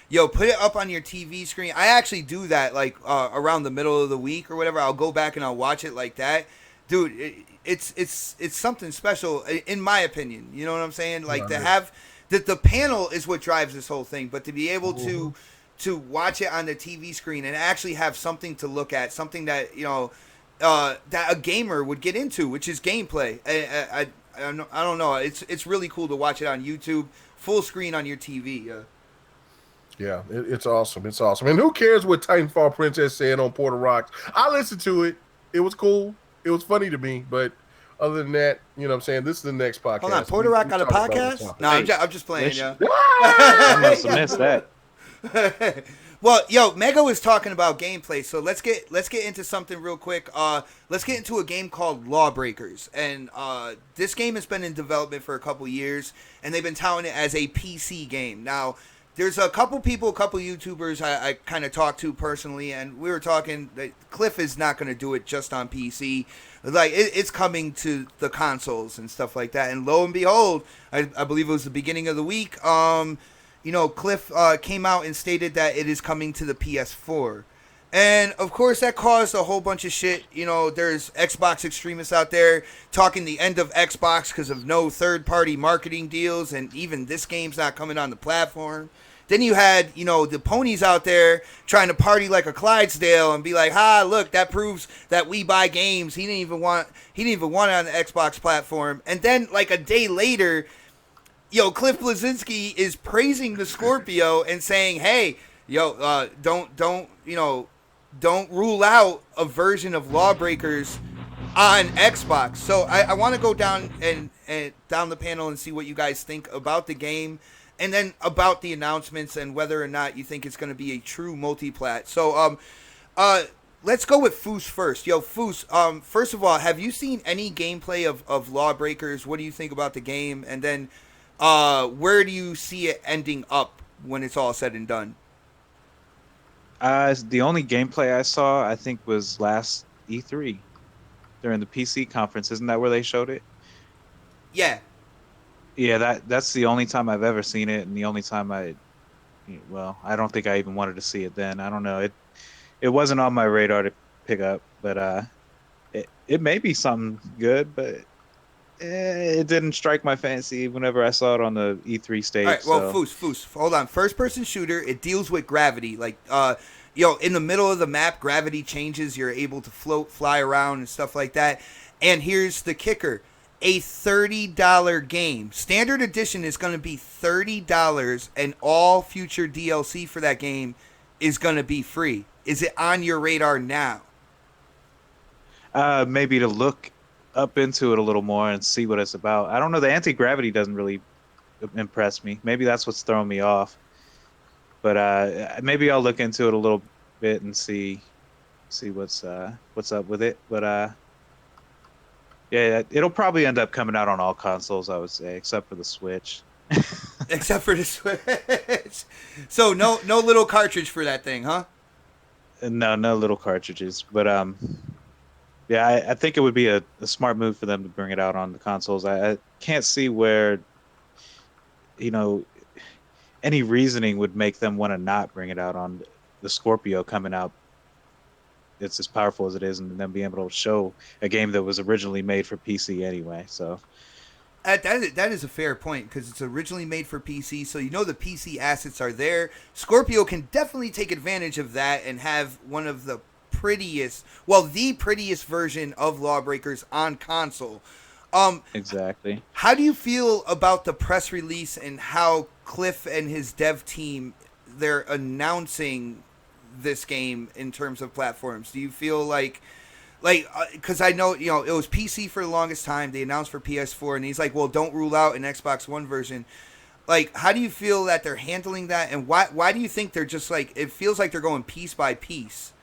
Yo, put it up on your TV screen. I actually do that, like around the middle of the week or whatever. I'll go back and I'll watch it like that, dude. It's something special in my opinion. You know what I'm saying? Like to have the panel is what drives this whole thing, but to be able to watch it on the TV screen and actually have something to look at, something that that a gamer would get into, which is gameplay. I don't know. It's really cool to watch it on YouTube, full screen on your TV. Yeah, it's awesome. It's awesome. And who cares what Titanfall Princess said on Porter Rocks? I listened to it. It was cool. It was funny to me. But other than that, you know what I'm saying? This is the next podcast. Hold on, Porter Rock got a podcast? No, I'm just playing, yeah. I must have missed that. Well, yo, Mega was talking about gameplay, so let's get into something real quick. Let's get into a game called Lawbreakers, and this game has been in development for a couple years, and they've been touting it as a PC game. Now, there's a couple YouTubers I kind of talked to personally, and we were talking that Cliff is not going to do it just on PC. Like, it's coming to the consoles and stuff like that, and lo and behold, I believe it was the beginning of the week, Cliff came out and stated that it is coming to the PS4. And, of course, that caused a whole bunch of shit. There's Xbox extremists out there talking the end of Xbox because of no third-party marketing deals, and even this game's not coming on the platform. Then you had, the ponies out there trying to party like a Clydesdale and be like, look, that proves that we buy games. He didn't even want it on the Xbox platform. And then, like, a day later, Cliff Bleszinski is praising the Scorpio and saying, "Hey, don't rule out a version of Lawbreakers on Xbox." So I want to go down and down the panel and see what you guys think about the game, and then about the announcements and whether or not you think it's going to be a true multiplat. So let's go with Foos first. Foos, first of all, have you seen any gameplay of Lawbreakers? What do you think about the game? And then where do you see it ending up when it's all said and done? The only gameplay I saw, I think, was last E3 during the PC conference. Isn't that where they showed it? Yeah. Yeah, that's the only time I've ever seen it, and the only time I don't think I even wanted to see it then. I don't know. It wasn't on my radar to pick up, but it may be something good, but it didn't strike my fancy whenever I saw it on the E3 stage. All right, well, Foos, hold on. First-person shooter, it deals with gravity. Like, in the middle of the map, gravity changes. You're able to float, fly around, and stuff like that. And here's the kicker. A $30 game. Standard edition is going to be $30, and all future DLC for that game is going to be free. Is it on your radar now? Maybe to look up into it a little more and see what it's about. I don't know. The anti-gravity doesn't really impress me. Maybe that's what's throwing me off. But maybe I'll look into it a little bit and see what's up with it. But yeah, it'll probably end up coming out on all consoles, I would say, except for the Switch. Except for the Switch. So no little cartridge for that thing, huh? No little cartridges. But yeah, I think it would be a smart move for them to bring it out on the consoles. I can't see where, any reasoning would make them want to not bring it out on the Scorpio coming out. It's as powerful as it is, and then being able to show a game that was originally made for PC anyway. So that is a fair point, because it's originally made for PC, so the PC assets are there. Scorpio can definitely take advantage of that and have one of the the prettiest version of Lawbreakers on console. Exactly. How do you feel about the press release and how Cliff and his dev team, they're announcing this game in terms of platforms? Do you feel like Like, because I know, you know, it was PC for the longest time. They announced for PS4, and he's like, well, don't rule out an Xbox One version. Like, how do you feel that they're handling that, and why do you think they're just like, it feels like they're going piece by piece?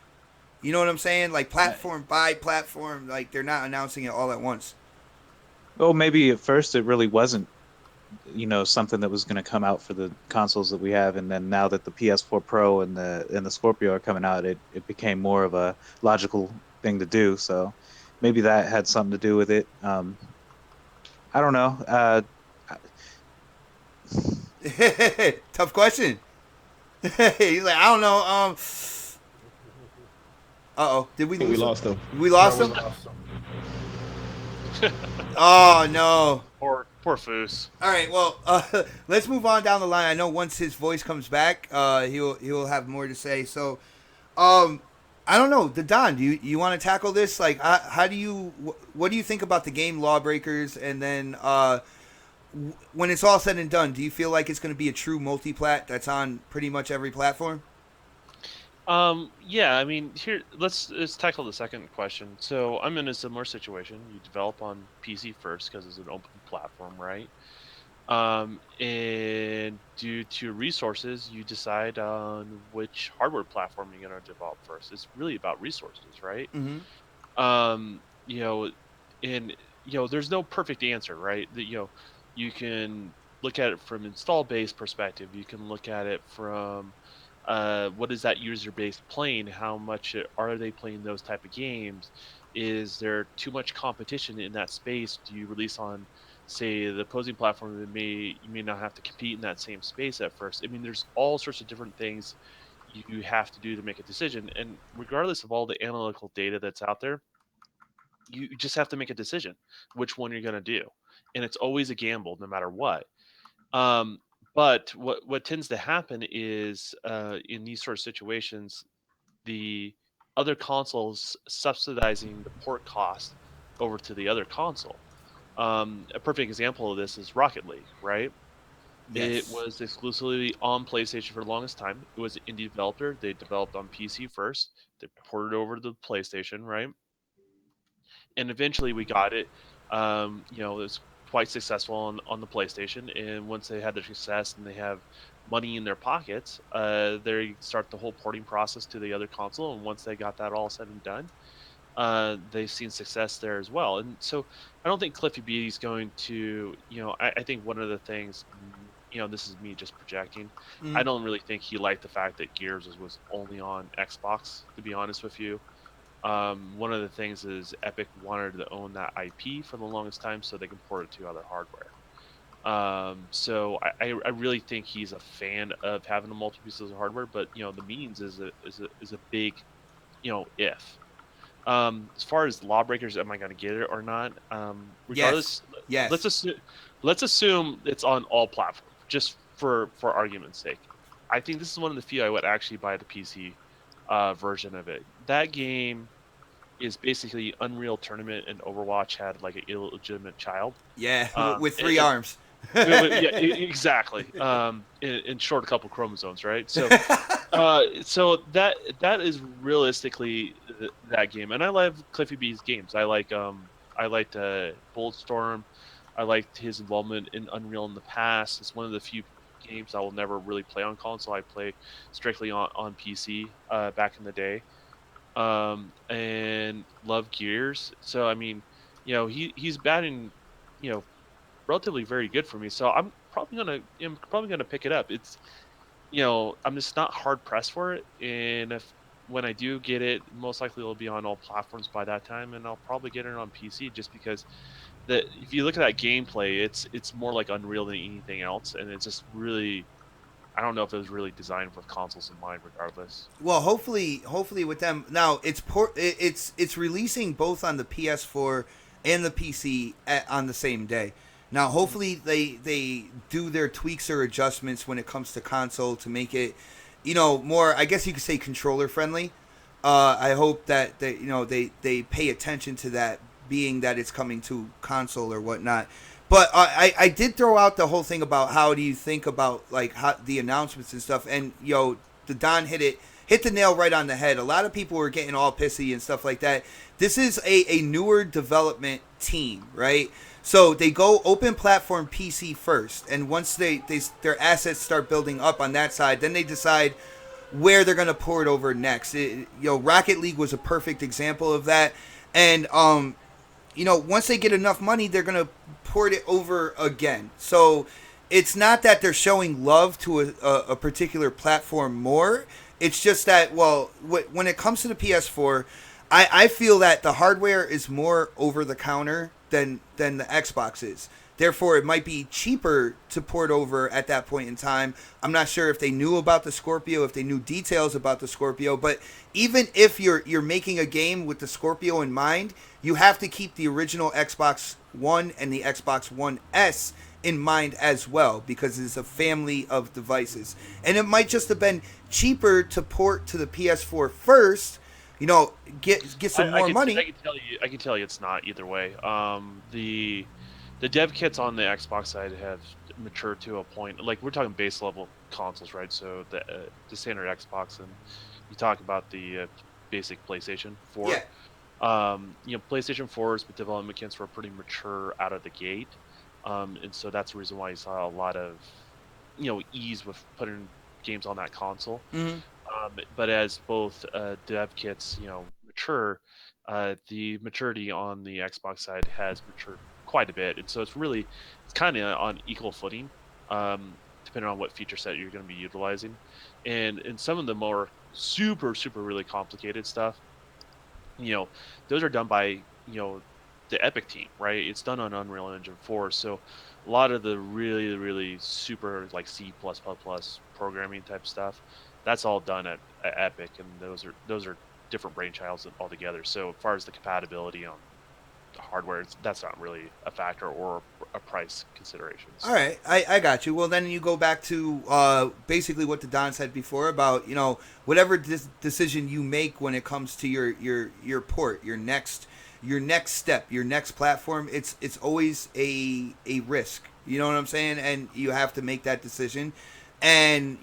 You know what I'm saying? Like platform by platform, like they're not announcing it all at once. Well, maybe at first it really wasn't, something that was going to come out for the consoles that we have, and then now that the PS4 Pro and the Scorpio are coming out, it became more of a logical thing to do. So maybe that had something to do with it. I don't know. Tough question. He's like, I don't know. Uh-oh, did we I think we lose him? lost them. We lost No, him. we lost him. Oh no. Poor Foos. All right, well, let's move on down the line. I know once his voice comes back, he'll have more to say. So, I don't know, the Don. Do you want to tackle this? Like, how do you what do you think about the game Lawbreakers? And then, when it's all said and done, do you feel like it's going to be a true multi-plat that's on pretty much every platform? Yeah, I mean, here let's tackle the second question. So I'm in a similar situation. You develop on PC first because it's an open platform, right? And due to resources, you decide on which hardware platform you're going to develop first. It's really about resources, right? Mm-hmm. Um, you know, and there's no perfect answer, right? That you can look at it from install base perspective. You can look at it from what is that user base playing? How much are they playing those type of games? Is there too much competition in that space? Do you release on, say, the opposing platform that you may not have to compete in that same space at first? I mean, there's all sorts of different things you have to do to make a decision. And regardless of all the analytical data that's out there, you just have to make a decision which one you're going to do. And it's always a gamble no matter what. Um, but what tends to happen is in these sort of situations, the other consoles subsidizing the port cost over to the other console. A perfect example of this is Rocket League, right? It Yes. was exclusively on PlayStation for the longest time. It was an indie developer. They developed on PC first. They ported over to the PlayStation, right? And eventually we got it. It was quite successful on the PlayStation. And once they had their success and they have money in their pockets, they start the whole porting process to the other console. And once they got that all said and done, they've seen success there as well. And so I don't think Cliffy B is going to, I think one of the things, this is me just projecting. I Mm. don't really think he liked the fact that Gears was only on Xbox, to be honest with you. One of the things is Epic wanted to own that IP for the longest time so they can port it to other hardware. So I really think he's a fan of having a multiple pieces of hardware, but the means is a big if. As far as Lawbreakers, am I going to get it or not? Yes. Regardless, let's Yes. assume let's assume it's on all platforms, just for argument's sake. I think this is one of the few I would actually buy the PC version of it. That game is basically Unreal Tournament and Overwatch had like an illegitimate child. Yeah. Um, With three and, arms. yeah, exactly. In short, a couple chromosomes, right? So that is realistically that game, and I love Cliffy B's games. I liked Bulletstorm. I liked his involvement in Unreal in the past. It's one of the few games I will never really play on console. I play strictly on PC back in the day, and love Gears. So I mean, he's batting, you know, relatively very good for me. So I'm probably gonna pick it up. It's I'm just not hard pressed for it, and if when I do get it, most likely it'll be on all platforms by that time, and I'll probably get it on PC just because if you look at that gameplay, it's more like Unreal than anything else, and it's just really I don't know if it was really designed with consoles in mind, regardless. Well, hopefully with them now, it's releasing both on the PS4 and the PC on the same day. Now, hopefully they do their tweaks or adjustments when it comes to console to make it, more. I guess you could say controller friendly. I hope that they pay attention to that, being that it's coming to console or whatnot. But I did throw out the whole thing about how do you think about like how the announcements and stuff, and the Don hit it hit the nail right on the head. A lot of people were getting all pissy and stuff like that. This is a newer development team, right? So they go open platform PC first, and once their assets start building up on that side, then they decide where they're gonna pour it over next. Rocket League was a perfect example of that, and once they get enough money, they're gonna port it over again. So it's not that they're showing love to a particular platform more. It's just that, well, when it comes to the PS4, I feel that the hardware is more over the counter than the Xbox is. Therefore, it might be cheaper to port over at that point in time. I'm not sure if they knew about the Scorpio, if they knew details about the Scorpio, but even if you're making a game with the Scorpio in mind, you have to keep the original Xbox One and the Xbox One S in mind as well, because it's a family of devices. And it might just have been cheaper to port to the PS4 first, get some more money. I can tell you it's not either way. The dev kits on the Xbox side have matured to a point, like we're talking base level consoles, right? So the standard Xbox, and you talk about the basic PlayStation 4. Yeah. PlayStation 4's development kits were pretty mature out of the gate, and so that's the reason why you saw a lot of ease with putting games on that console. Mm-hmm. But as both dev kits mature, the maturity on the Xbox side has matured quite a bit, and so it's kind of on equal footing, depending on what feature set you're going to be utilizing. And in some of the more super really complicated stuff, those are done by the Epic team, right? It's done on Unreal Engine 4, so a lot of the really super like C++ programming type stuff, that's all done at Epic, and those are different brainchilds altogether. So as far as the compatibility on hardware, that's not really a factor or a price consideration. All right, I got you. Well, then you go back to basically what the Don said before about whatever decision you make when it comes to your port, your next step, your next platform. It's always a risk. You know what I'm saying? And you have to make that decision. And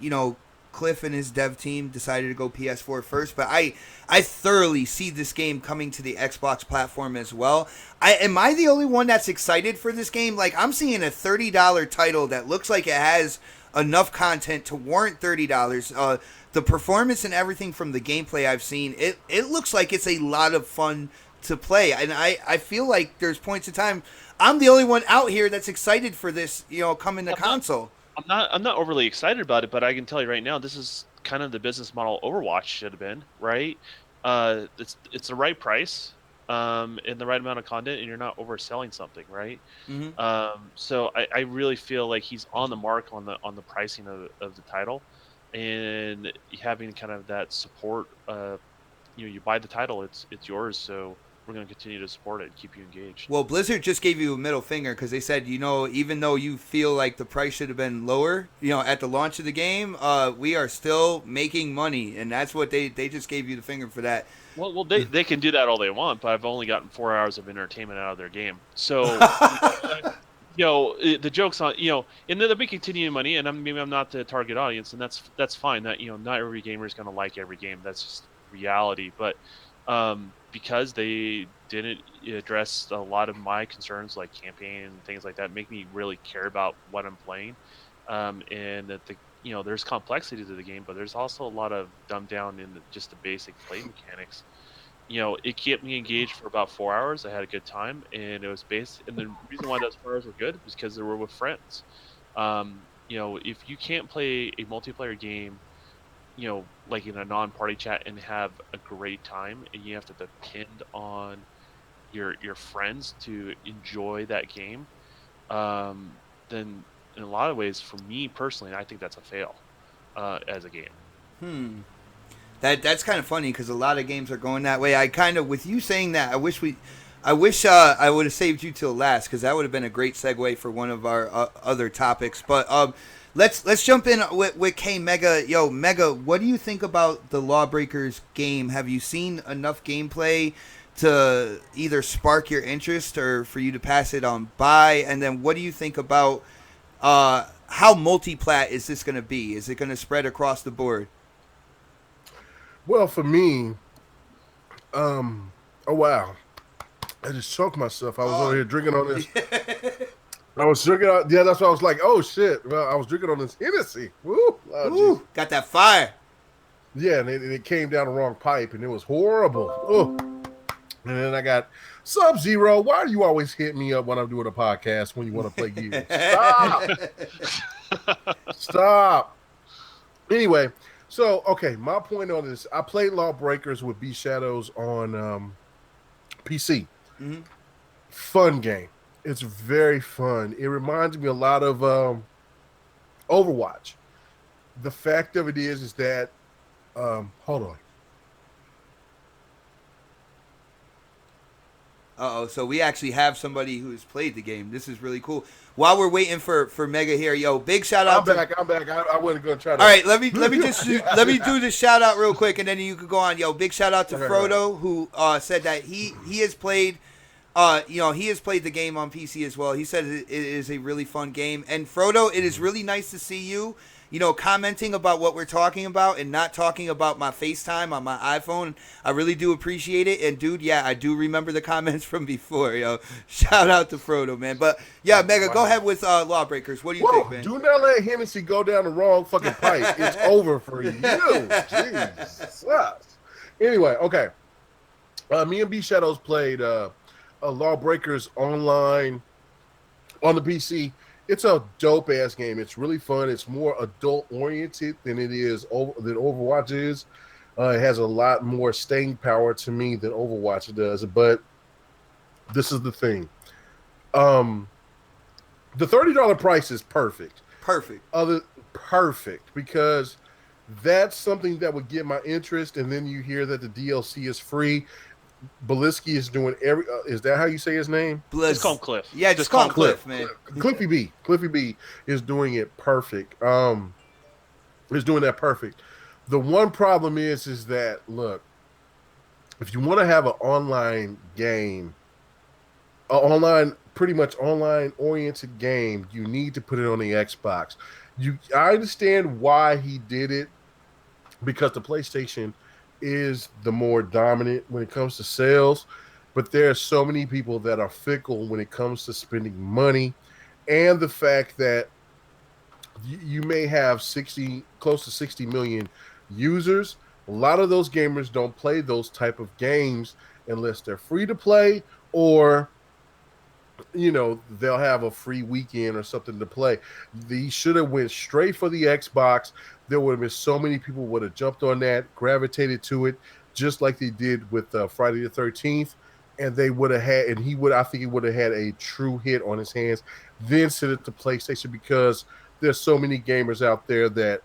Cliff and his dev team decided to go PS4 first, but I thoroughly see this game coming to the Xbox platform as well. Am I the only one that's excited for this game? Like, I'm seeing a $30 title that looks like it has enough content to warrant $30. The performance and everything from the gameplay I've seen, it looks like it's a lot of fun to play, and I feel like there's points in time I'm the only one out here that's excited for this, coming to console. I'm not overly excited about it, but I can tell you right now, this is kind of the business model Overwatch should have been, right? It's the right price, and the right amount of content, and you're not overselling something, right? Mm-hmm. So I really feel like he's on the mark on the pricing of the title, and having kind of that support. You buy the title, it's yours, so we're going to continue to support it and keep you engaged. Well, Blizzard just gave you a middle finger because they said, even though you feel like the price should have been lower, at the launch of the game, we are still making money, and that's what they just gave you the finger for that. Well, they can do that all they want, but I've only gotten 4 hours of entertainment out of their game. So, the joke's on, and they'll be continuing money, and maybe I'm not the target audience, and that's fine. That not every gamer is going to like every game. That's just reality, but because they didn't address a lot of my concerns like campaign and things like that, make me really care about what I'm playing, and that there's complexity to the game, but there's also a lot of dumbed down in just the basic play mechanics. It kept me engaged for about 4 hours. I had a good time, and it was and the reason why those 4 hours were good was because they were with friends. If you can't play a multiplayer game like in a non-party chat and have a great time, and you have to depend on your friends to enjoy that game, then in a lot of ways, for me personally, I think that's a fail as a game. That's kind of funny because a lot of games are going that way. I kind of, with you saying that, I wish I would have saved you till last, because that would have been a great segue for one of our other topics. But let's jump in with K Mega. Yo, Mega, what do you think about the Lawbreakers game? Have you seen enough gameplay to either spark your interest or for you to pass it on by? And then what do you think about how multi-plat is this going to be? Is it going to spread across the board? Well, for me, oh wow, I just choked myself. I was over here drinking on this. I was drinking on, yeah, that's why I was like, oh shit. Well, I was drinking on this Hennessy. Woo, oh, Ooh, got that fire. yeah, and it came down the wrong pipe, and it was horrible. Oh, and then I got Sub-Zero. Why do you always hit me up when I'm doing a podcast when you want to play games? Stop. Stop. Anyway, so okay, my point on this, I played Lawbreakers with B Shadows on PC. Mm-hmm. Fun game. It's very fun. It reminds me a lot of Overwatch. The fact of it is that hold on. So we actually have somebody who's played the game. This is really cool. While we're waiting for Mega here, yo, big shout out. I'm back. I wasn't gonna try to. All right, let me just let me do the shout out real quick, and then you can go on. Yo, big shout out to Frodo, who said that he has played. He has played the game on PC as well. He said it is a really fun game. And Frodo, it is really nice to see you, commenting about what we're talking about and not talking about my FaceTime on my iPhone. I really do appreciate it. And dude, yeah, I do remember the comments from before, yo. Shout out to Frodo, man. But yeah, Mega, go ahead with Lawbreakers. What do you think, man? Do not let Hennessy go down the wrong fucking pipe. It's over for you. Jesus. Anyway, okay. Me and B Shadows played Lawbreakers online on the PC. It's a dope ass game. It's really fun. It's more adult oriented than than Overwatch is. It has a lot more staying power to me than Overwatch does. But this is the thing. The $30 price is perfect. Perfect because that's something that would get my interest. And then you hear that the DLC is free. Beliski is doing is that how you say his name? Just call him Cliff. Yeah, just call him Cliff, man. Cliffy B is doing it perfect. Is doing that perfect. The one problem is that, look, if you want to have an online game, pretty much online oriented game, you need to put it on the Xbox. I understand why he did it, because the PlayStation is the more dominant when it comes to sales, but there are so many people that are fickle when it comes to spending money, and the fact that you may have close to 60 million users. A lot of those gamers don't play those type of games unless they're free to play, or they'll have a free weekend or something to play. They should have went straight for the Xbox. There would have been so many people would have jumped on that, gravitated to it, just like they did with Friday the 13th, and they would have had, I think he would have had a true hit on his hands. Then send it to PlayStation, because there's so many gamers out there that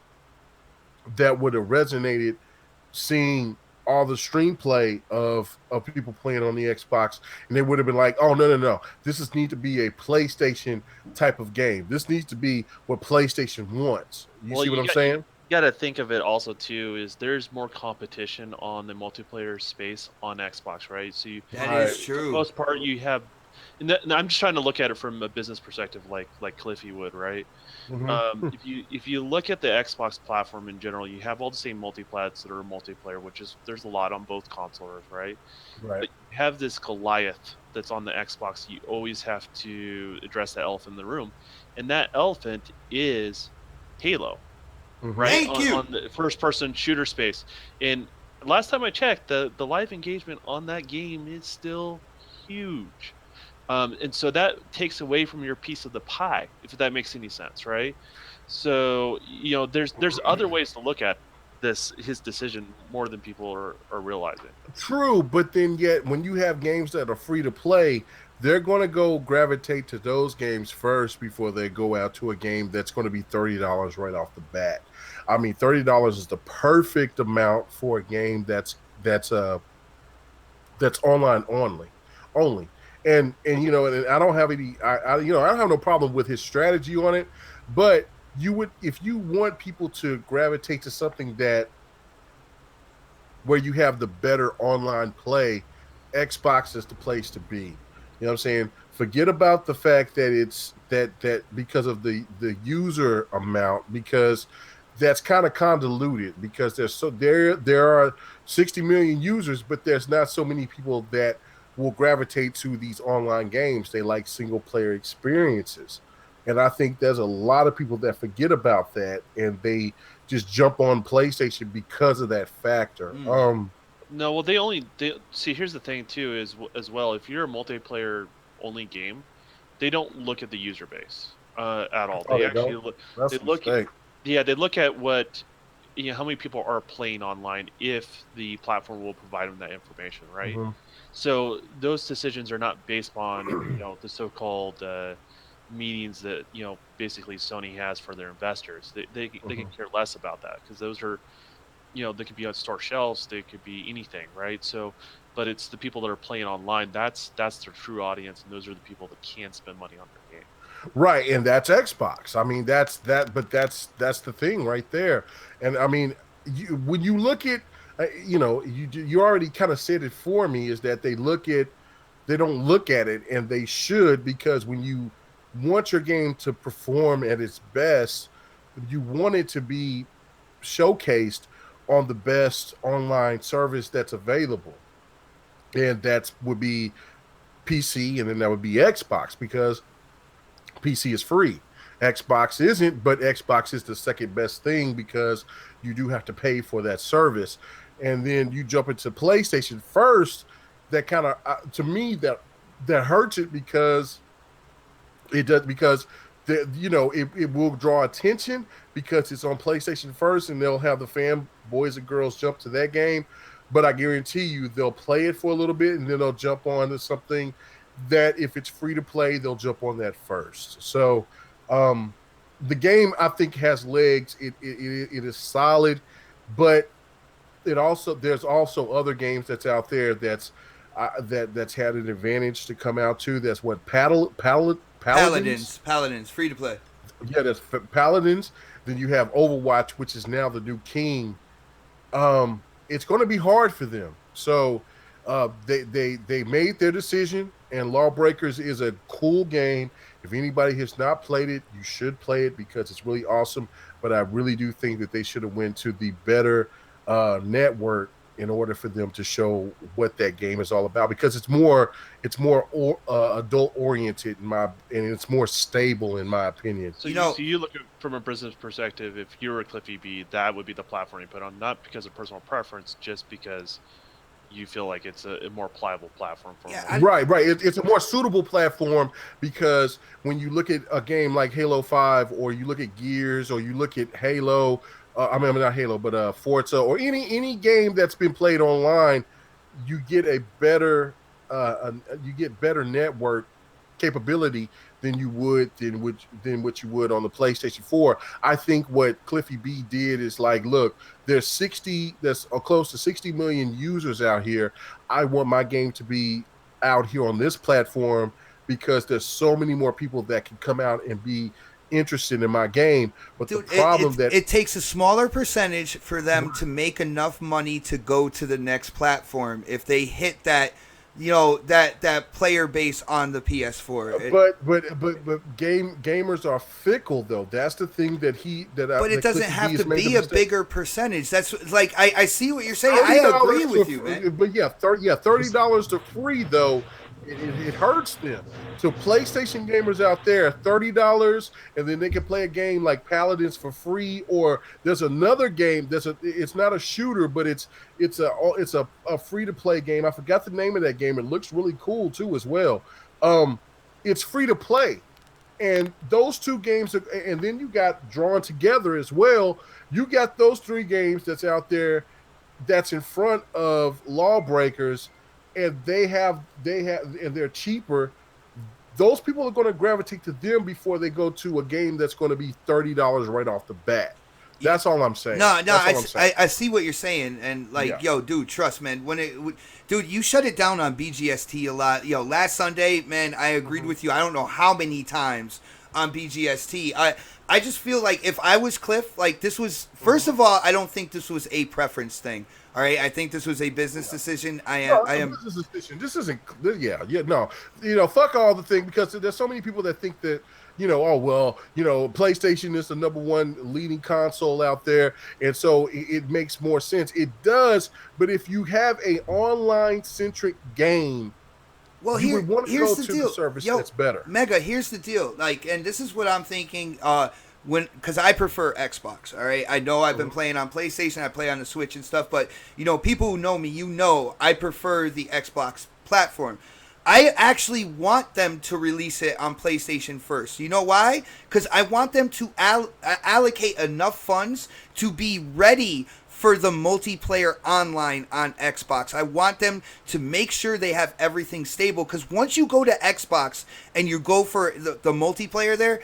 would have resonated seeing all the stream play of people playing on the Xbox, and they would have been like, oh, no. This needs to be a PlayStation type of game. This needs to be what PlayStation wants. You see what I'm saying? You got to think of it also, too, is there's more competition on the multiplayer space on Xbox, right? So that is true. For the most part, you have, and I'm just trying to look at it from a business perspective, like Cliffy would, right? Mm-hmm. If you look at the Xbox platform in general, you have all the same multiplats that are multiplayer, there's a lot on both consoles, right? But you have this Goliath that's on the Xbox. You always have to address that elephant in the room, and that elephant is Halo, right? On the first-person shooter space. And last time I checked, the live engagement on that game is still huge. And so that takes away from your piece of the pie, if that makes any sense, right? So, there's other ways to look at his decision more than people are realizing. True, but then yet when you have games that are free to play, they're going to go gravitate to those games first before they go out to a game that's going to be $30 right off the bat. I mean, $30 is the perfect amount for a game that's online only. And and I don't have I don't have no problem with his strategy on it, but you would, if you want people to gravitate to something where you have the better online play, Xbox is the place to be. You know what I'm saying? Forget about the fact that it's that because of the user amount, because that's kind of convoluted because there are 60 million users, but there's not so many people that will gravitate to these online games. They like single player experiences. And I think there's a lot of people that forget about that and they just jump on PlayStation because of that factor. No, well, they see. Here's the thing too, is as well. If you're a multiplayer only game, they don't look at the user base at all. Oh, They they actually don't? look. That's They a look. mistake. Yeah, they look at what how many people are playing online if the platform will provide them that information, right? Mhm. So those decisions are not based on the so-called meetings that basically Sony has for their investors. They can Mhm. care less about that because those are they could be on store shelves, they could be anything, right? So, but it's the people that are playing online. That's their true audience, and those are the people that can spend money on their game. Right, and that's Xbox. I mean, but that's the thing right there. And I mean, when you look at, you already kind of said it for me is that they don't look at it, and they should because when you want your game to perform at its best, you want it to be showcased on the best online service that's available, and that would be PC, and then that would be Xbox because PC is free. Xbox isn't, but Xbox is the second best thing because you do have to pay for that service. And then you jump into PlayStation first. That kind of, to me, that hurts it because it does because it will draw attention because it's on PlayStation first, and they'll have the fanboys and girls jump to that game. But I guarantee you, they'll play it for a little bit, and then they'll jump on to something that if it's free to play, they'll jump on that first. So the game I think has legs. It is solid, but there's also other games that's out there that's had an advantage to come out too. That's what Paladins. Paladins, free to play. Yeah, there's Paladins. Then you have Overwatch, which is now the new king. It's going to be hard for them. So they made their decision, and Lawbreakers is a cool game. If anybody has not played it, you should play it because it's really awesome. But I really do think that they should have went to the better network in order for them to show what that game is all about because it's more adult oriented and it's more stable in my opinion. So you look at from a business perspective, if you were a Cliffy B, that would be the platform you put on, not because of personal preference, just because you feel like it's a more pliable platform for them. Right. It's a more suitable platform because when you look at a game like Halo 5 or you look at Gears or you look at Halo, I mean not Halo, but Forza or any game that's been played online, you get a better network capability than what you would on the PlayStation 4. I think what Cliffy B did is like, look, there's close to 60 million users out here. I want my game to be out here on this platform because there's so many more people that can come out and be interested in my game. But the problem it takes a smaller percentage for them to make enough money to go to the next platform if they hit that that player base on the PS4. But gamers are fickle though. That's the thing that But it doesn't have to be a bigger percentage. That's like I see what you're saying. I agree with you, man. But $30 to free though. It hurts them. So PlayStation gamers out there, $30, and then they can play a game like Paladins for free. Or there's another game. It's not a shooter, but it's a free to play game. I forgot the name of that game. It looks really cool too as well. It's free to play, and those two games, and then you got Drawn Together as well. You got those three games that's out there, that's in front of Lawbreakers. And and they're cheaper. Those people are going to gravitate to them before they go to a game that's going to be $30 right off the bat. That's all I'm saying. No, I see what you're saying, and yo, dude, trust, man. Dude, you shut it down on BGST a lot. Yo, last Sunday, man, I agreed with you. I don't know how many times on BGST. I just feel like if I was Cliff, like this was first of all, I don't think this was a preference thing. All right, I think this was a business decision. I am. Business decision. This isn't. Yeah, no. Fuck all the thing because there's so many people that think that oh well, PlayStation is the number one leading console out there, and so it makes more sense. It does, but if you have a online centric game. Well, you would want to here's go the to deal. the service that's better. Mega, here's the deal. Like, and this is what I'm thinking. Because I prefer Xbox. All right, I know I've been playing on PlayStation. I play on the Switch and stuff. But people who know me, I prefer the Xbox platform. I actually want them to release it on PlayStation first. You know why? Because I want them to allocate enough funds to be ready for the multiplayer online on Xbox. I want them to make sure they have everything stable, because once you go to Xbox and you go for the multiplayer there,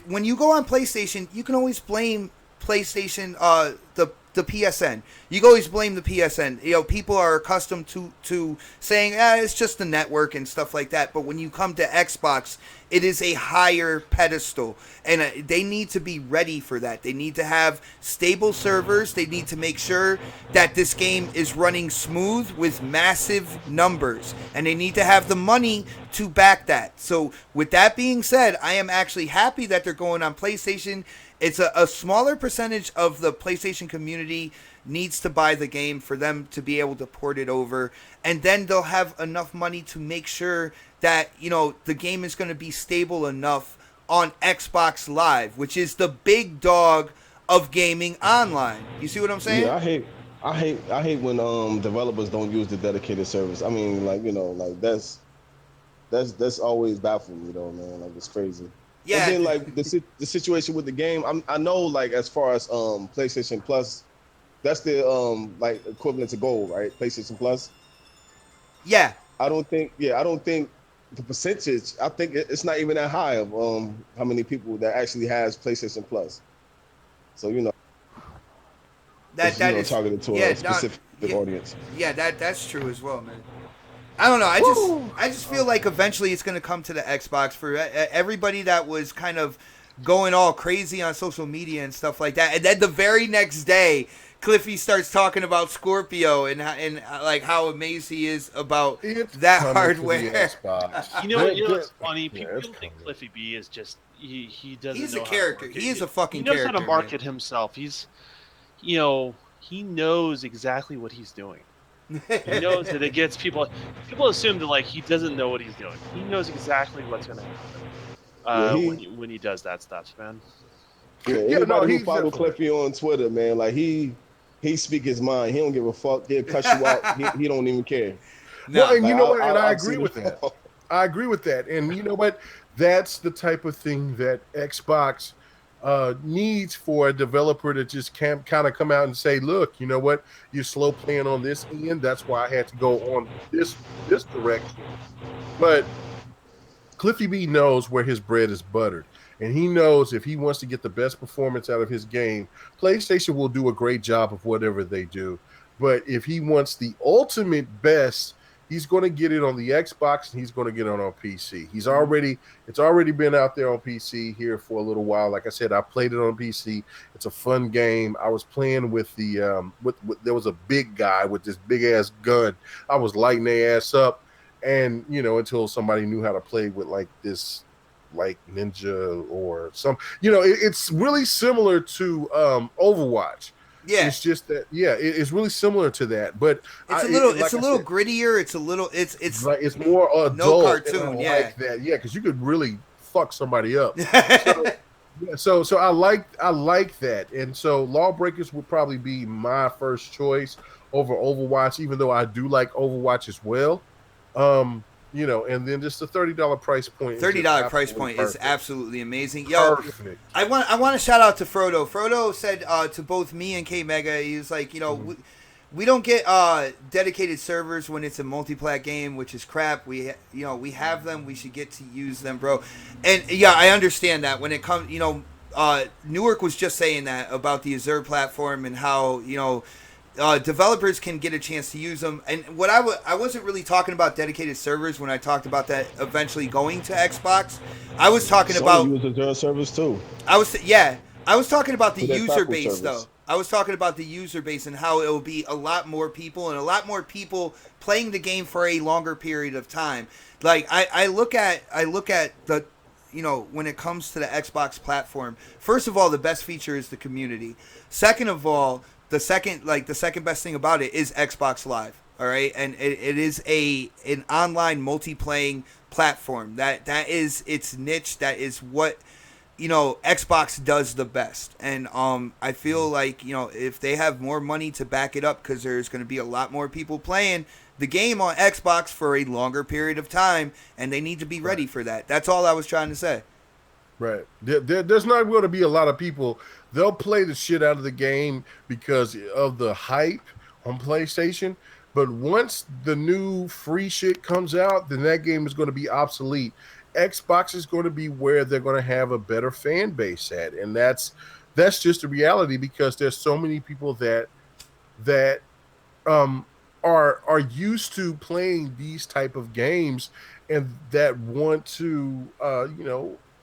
when you go on PlayStation, you can always blame PlayStation, the PSN. You can always blame the PSN. People are accustomed to saying, it's just the network and stuff like that. But when you come to Xbox, it is a higher pedestal. And they need to be ready for that. They need to have stable servers. They need to make sure that this game is running smooth with massive numbers. And they need to have the money to back that. So with that being said, I am actually happy that they're going on PlayStation. It's a smaller percentage of the PlayStation community needs to buy the game for them to be able to port it over. And then they'll have enough money to make sure that, the game is going to be stable enough on Xbox Live, which is the big dog of gaming online. You see what I'm saying? Yeah, I hate when developers don't use the dedicated service. I mean, that's always baffling me though, man. Like, it's crazy. Yeah. And then the situation with the game, I know as far as PlayStation Plus, that's the equivalent to Gold, right? PlayStation Plus. Yeah. I don't think the percentage. I think it's not even that high of how many people that actually has PlayStation Plus. So that is targeted to a specific audience. Yeah, that's true as well, man. I don't know. I just feel like eventually it's going to come to the Xbox for everybody that was kind of going all crazy on social media and stuff like that. And then the very next day, Cliffy starts talking about Scorpio and how amazed he is about that hardware. You know what's funny? People think Cliffy B is just he doesn't. He's know a character. He is a fucking character. He knows how to market himself. He's he knows exactly what he's doing. He knows that it gets people. People assume that he doesn't know what he's doing. He knows exactly what's going to happen when he does that stuff, man. Yeah, anybody who follow Cliffy on Twitter, man, he speak his mind. He don't give a fuck. He'll cut you out. He don't even care. No, and you know what? And I agree with that. I agree with that. And you know what? That's the type of thing that Xbox needs for a developer to just kind of come out and say, look, you know what, you're slow playing on this end, that's why I had to go on this direction. But Cliffy B knows where his bread is buttered, and he knows if he wants to get the best performance out of his game, PlayStation will do a great job of whatever they do. But if he wants the ultimate best, he's going to get it on the Xbox, and he's going to get it on PC. It's already been out there on PC here for a little while. Like I said, I played it on PC. It's a fun game. I was playing with the there was a big guy with this big ass gun. I was lighting their ass up, and until somebody knew how to play with this ninja or some. It's really similar to Overwatch. Yeah, it's just that. Yeah, it's really similar to that, but it's a little grittier. It's more adult. No cartoon. Yeah, like that. Yeah, because you could really fuck somebody up. So I like that, and so Lawbreakers would probably be my first choice over Overwatch, even though I do like Overwatch as well. And then just the $30 price point. $30 price point is absolutely amazing. Yo, perfect. I want to shout out to Frodo. Frodo said to both me and K Mega, he was like, we don't get dedicated servers when it's a multiplayer game, which is crap. We have them. We should get to use them, bro. And yeah, I understand that when it comes, Newark was just saying that about the Azure platform and how developers can get a chance to use them. And what I wasn't really talking about dedicated servers when I talked about that eventually going to Xbox. I was talking Sony about uses their servers too. I was talking about the For their user tackle base service. though. I was talking about the user base and how it will be a lot more people and a lot more people playing the game for a longer period of time. Like I look at the when it comes to the Xbox platform, first of all, the best feature is the community. Second of all, the second best thing about it is Xbox Live. All right, and it is an online multiplaying platform that is its niche. That is what Xbox does the best. And I feel like if they have more money to back it up, because there's going to be a lot more people playing the game on Xbox for a longer period of time, and they need to be ready for that. That's all I was trying to say. Right. There's not going to be a lot of people. They'll play the shit out of the game because of the hype on PlayStation. But once the new free shit comes out, then that game is going to be obsolete. Xbox is going to be where they're going to have a better fan base at, and that's just a reality because there's so many people that are used to playing these type of games and that want to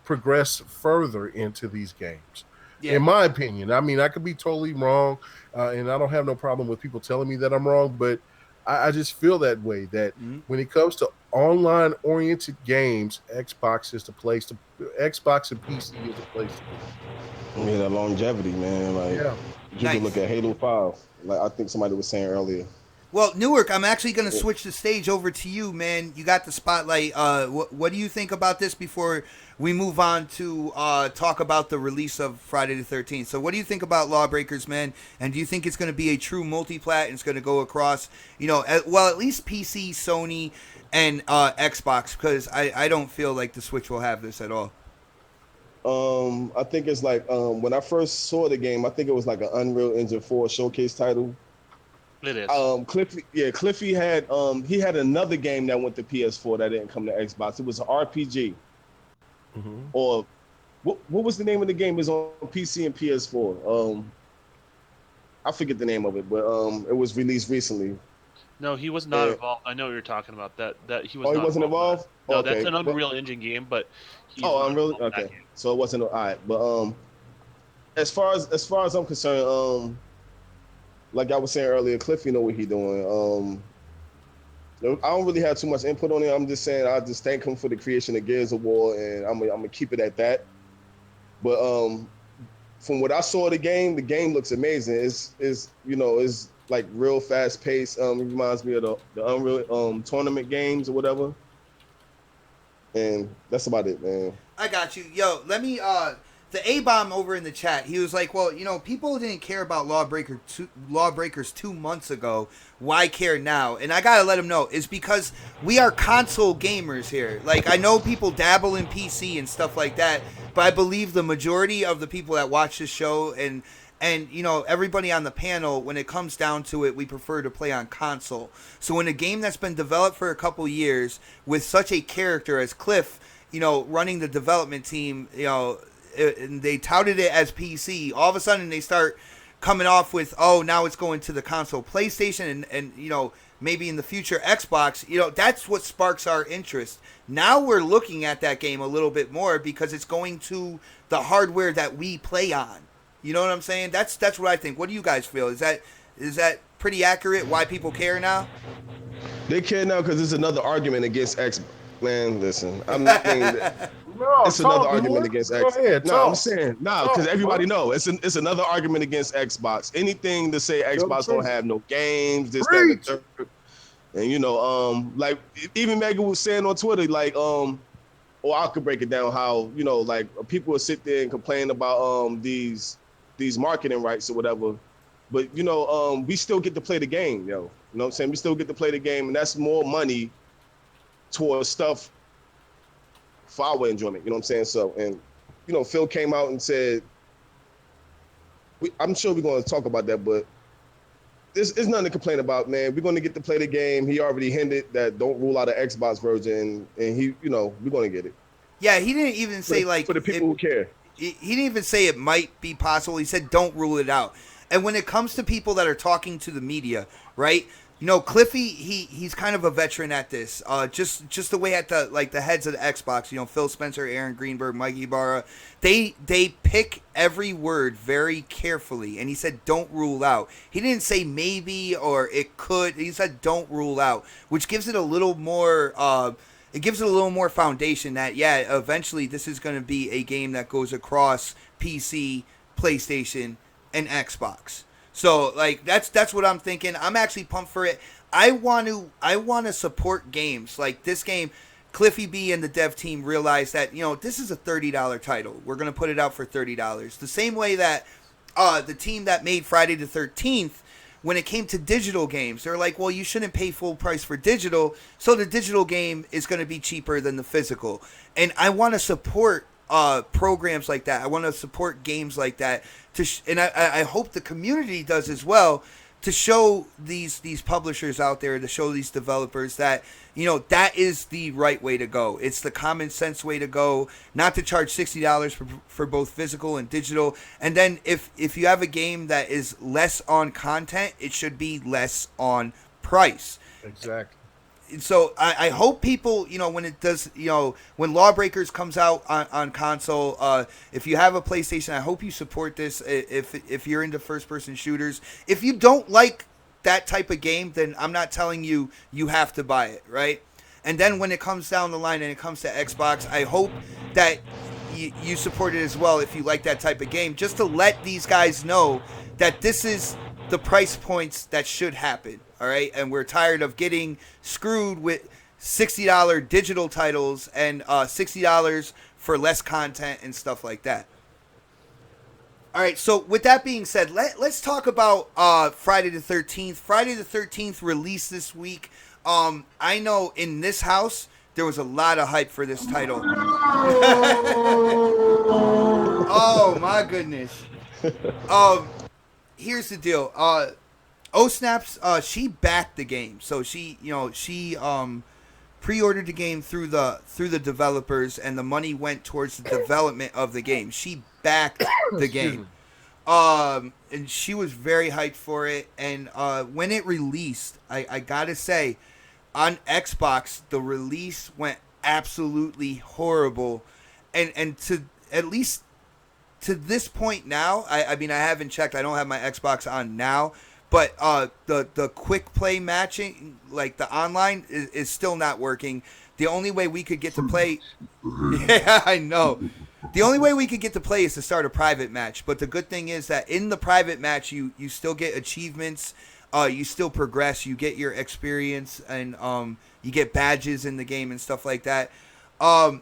progress further into these games. Yeah. In my opinion, I mean, I could be totally wrong, and I don't have no problem with people telling me that I'm wrong, but I just feel that way, that when it comes to online-oriented games, Xbox is the place to Xbox and PC is the place to be. Yeah, that longevity, man. Like, you can look at Halo 5. Like I think somebody was saying earlier. Well, Newark, I'm actually going to switch the stage over to you, man. You got the spotlight. What do you think about this before we move on to talk about the release of Friday the 13th? So what do you think about Lawbreakers, man? And do you think it's going to be a true multi-plat and it's going to go across, at least PC, Sony, and Xbox? Because I don't feel like the Switch will have this at all. I think it's like when I first saw the game, I think it was like an Unreal Engine 4 showcase title. It is. Cliffy had he had another game that went to PS4 that didn't come to Xbox. It was an RPG. Mm-hmm. Or what was the name of the game? It was on PC and PS4. I forget the name of it, but it was released recently. No, he was not involved. I know what you're talking about. That he was. Oh, he wasn't involved? No, okay. That's an Unreal Engine game, but Unreal. Okay, so it wasn't all right. But as far as I'm concerned, like I was saying earlier, Cliff, what he doing. I don't really have too much input on it. I'm just saying I just thank him for the creation of Gears of War, and I'm gonna keep it at that. But from what I saw of the game looks amazing. It's like real fast paced. It reminds me of the Unreal tournament games or whatever. And that's about it, man. I got you. Yo, let me the A-Bomb over in the chat, he was like, well, people didn't care about Lawbreakers 2 months ago. Why care now? And I got to let him know, it's because we are console gamers here. Like, I know people dabble in PC and stuff like that, but I believe the majority of the people that watch this show and everybody on the panel, when it comes down to it, we prefer to play on console. So when a game that's been developed for a couple years with such a character as Cliff, running the development team, and they touted it as PC. All of a sudden, they start coming off with, now it's going to the console, PlayStation, and maybe in the future Xbox. That's what sparks our interest. Now we're looking at that game a little bit more because it's going to the hardware that we play on. You know what I'm saying? That's what I think. What do you guys feel? Is that pretty accurate? Why people care now? They care now because it's another argument against Xbox. Man, listen, I'm not saying it's another argument against Xbox. No, I'm saying because everybody knows it's another argument against Xbox. Anything to say Xbox don't have no games, this, that, and the third. And like even Megan was saying on Twitter, like or I could break it down how like people will sit there and complain about these marketing rights or whatever, but we still get to play the game, yo. You know what I'm saying? We still get to play the game, and that's more money towards stuff for our enjoyment, you know what I'm saying? So, and Phil came out and said, I'm sure we're going to talk about that, but there's nothing to complain about, man. We're going to get to play the game. He already hinted that don't rule out an Xbox version, and he, we're going to get it. Yeah, he didn't even say for the people who care. He didn't even say it might be possible. He said don't rule it out. And when it comes to people that are talking to the media, right? You know, Cliffy, he's kind of a veteran at this. Just the way at the heads of the Xbox, you know, Phil Spencer, Aaron Greenberg, Mike Ibarra, they pick every word very carefully. And he said, "Don't rule out." He didn't say maybe or it could. He said, "Don't rule out," which gives it a little more. It gives it a little more foundation that eventually this is going to be a game that goes across PC, PlayStation, and Xbox. So like that's what I'm thinking. I'm actually pumped for it. I want to support games like this game. Cliffy B and the dev team realized that, you know, this is a $30 title. We're gonna put it out for $30. The same way that the team that made Friday the 13th, when it came to digital games, they're like, well, you shouldn't pay full price for digital, so the digital game is going to be cheaper than the physical. And I want to support programs like that. I want to support games like that. And I hope the community does as well, to show these publishers out there, to show these developers that, you know, that is the right way to go. It's the common sense way to go, not to charge $60 for both physical and digital. And then if you have a game that is less on content, it should be less on price. Exactly. So I hope people, you know, when it does, you know, when Lawbreakers comes out on console, if you have a PlayStation, I hope you support this. If you're into first person shooters, if you don't like that type of game, then I'm not telling you have to buy it, right? And then when it comes down the line and it comes to Xbox, I hope that you support it as well if you like that type of game, just to let these guys know that this is the price points that should happen. All right, and we're tired of getting screwed with $60 digital titles and $60 for less content and stuff like that. All right, so with that being said, let's talk about Friday the 13th. Friday the 13th released this week. I know in this house there was a lot of hype for this title. Oh my goodness. Here's the deal. Snaps, she backed the game, so she pre-ordered the game through the developers, and the money went towards the development of the game. She backed the game, and she was very hyped for it. And when it released, I gotta say, on Xbox, the release went absolutely horrible, and to at least to this point now, I mean, I haven't checked. I don't have my Xbox on now. But the quick play matching, like the online, is still not working. The only way we could get to play... Yeah, I know. The only way we could get to play is to start a private match. But the good thing is that in the private match, you still get achievements. You still progress. You get your experience. And you get badges in the game and stuff like that. And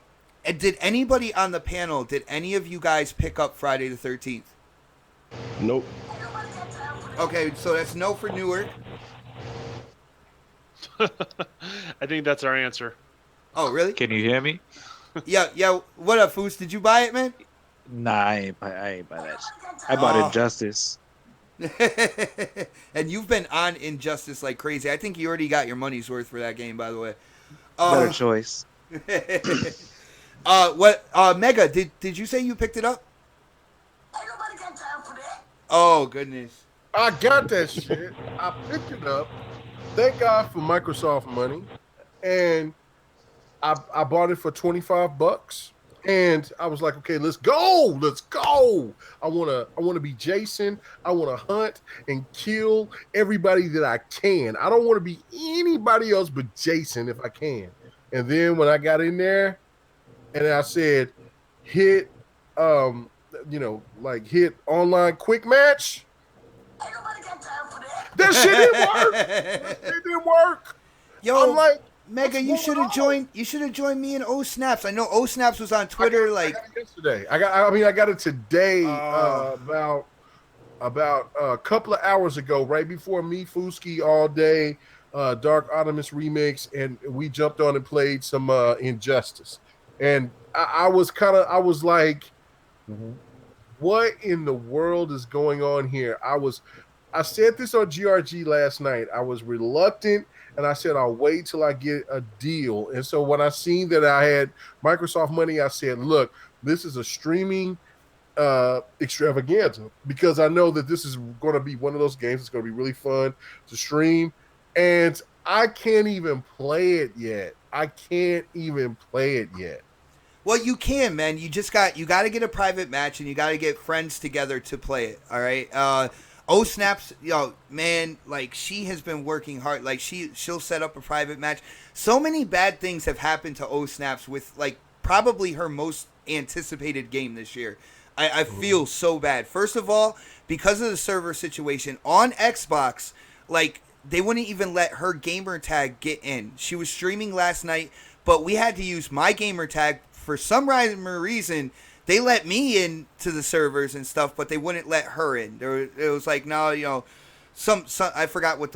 did anybody on the panel, did any of you guys pick up Friday the 13th? Nope. Okay, so that's no for Newark. I think that's our answer. Oh, really? Can you hear me? Yeah. What up, Foos? Did you buy it, man? Nah, I ain't buy that. I bought Injustice. And you've been on Injustice like crazy. I think you already got your money's worth for that game, by the way. Better choice. Mega, did you say you picked it up? Oh, goodness. I got that shit. I picked it up. Thank God for Microsoft money. And I bought it for $25. And I was like, okay, let's go. I wanna be Jason. I wanna hunt and kill everybody that I can. I don't want to be anybody else but Jason if I can. And then when I got in there and I said hit hit online quick match. That shit didn't work. It didn't work. Yo, I'm like, Mega, you should have joined. You should have joined me in Snaps. I know Snaps was on Twitter. I got it yesterday. I got it today. About a couple of hours ago, right before me, Fusky all day, Dark Optimus remix, and we jumped on and played some Injustice. And I was like, what in the world is going on here? I said this on GRG last night. I was reluctant, and I said I'll wait till I get a deal. And so when I seen that I had Microsoft money, I said, look, this is a streaming extravaganza, because I know that this is going to be one of those games that's going to be really fun to stream, and I can't even play it yet. I can't even play it yet. Well, you can, man. You got to get a private match, and you got to get friends together to play it. All right. Oh snaps, man! Like she has been working hard. Like she'll set up a private match. So many bad things have happened to Oh snaps with like probably her most anticipated game this year. I feel so bad. First of all, because of the server situation on Xbox, like they wouldn't even let her gamer tag get in. She was streaming last night, but we had to use my gamer tag for some rhyme or reason. They let me in to the servers and stuff, but they wouldn't let her in. It was like, no, some I forgot what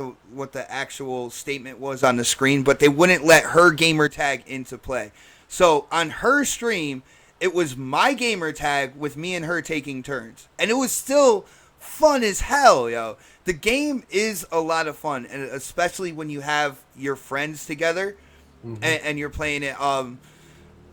the actual statement was on the screen, but they wouldn't let her gamer tag into play. So on her stream, it was my gamer tag with me and her taking turns, and it was still fun as hell, yo. The game is a lot of fun, and especially when you have your friends together and you're playing it.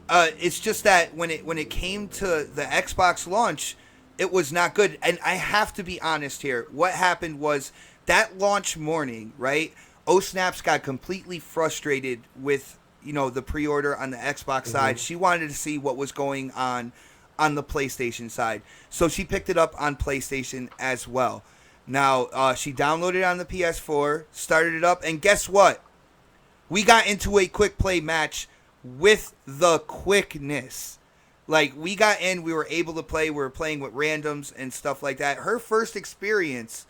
It's just that when it came to the Xbox launch, it was not good. And I have to be honest here. What happened was that launch morning, right? Oh Snaps got completely frustrated with the pre-order on the Xbox side. She wanted to see what was going on the PlayStation side, so she picked it up on PlayStation as well. Now she downloaded it on the PS4, started it up, and guess what? We got into a quick play match with the quickness. Like, we got in, we were able to play, we were playing with randoms and stuff like that. Her first experience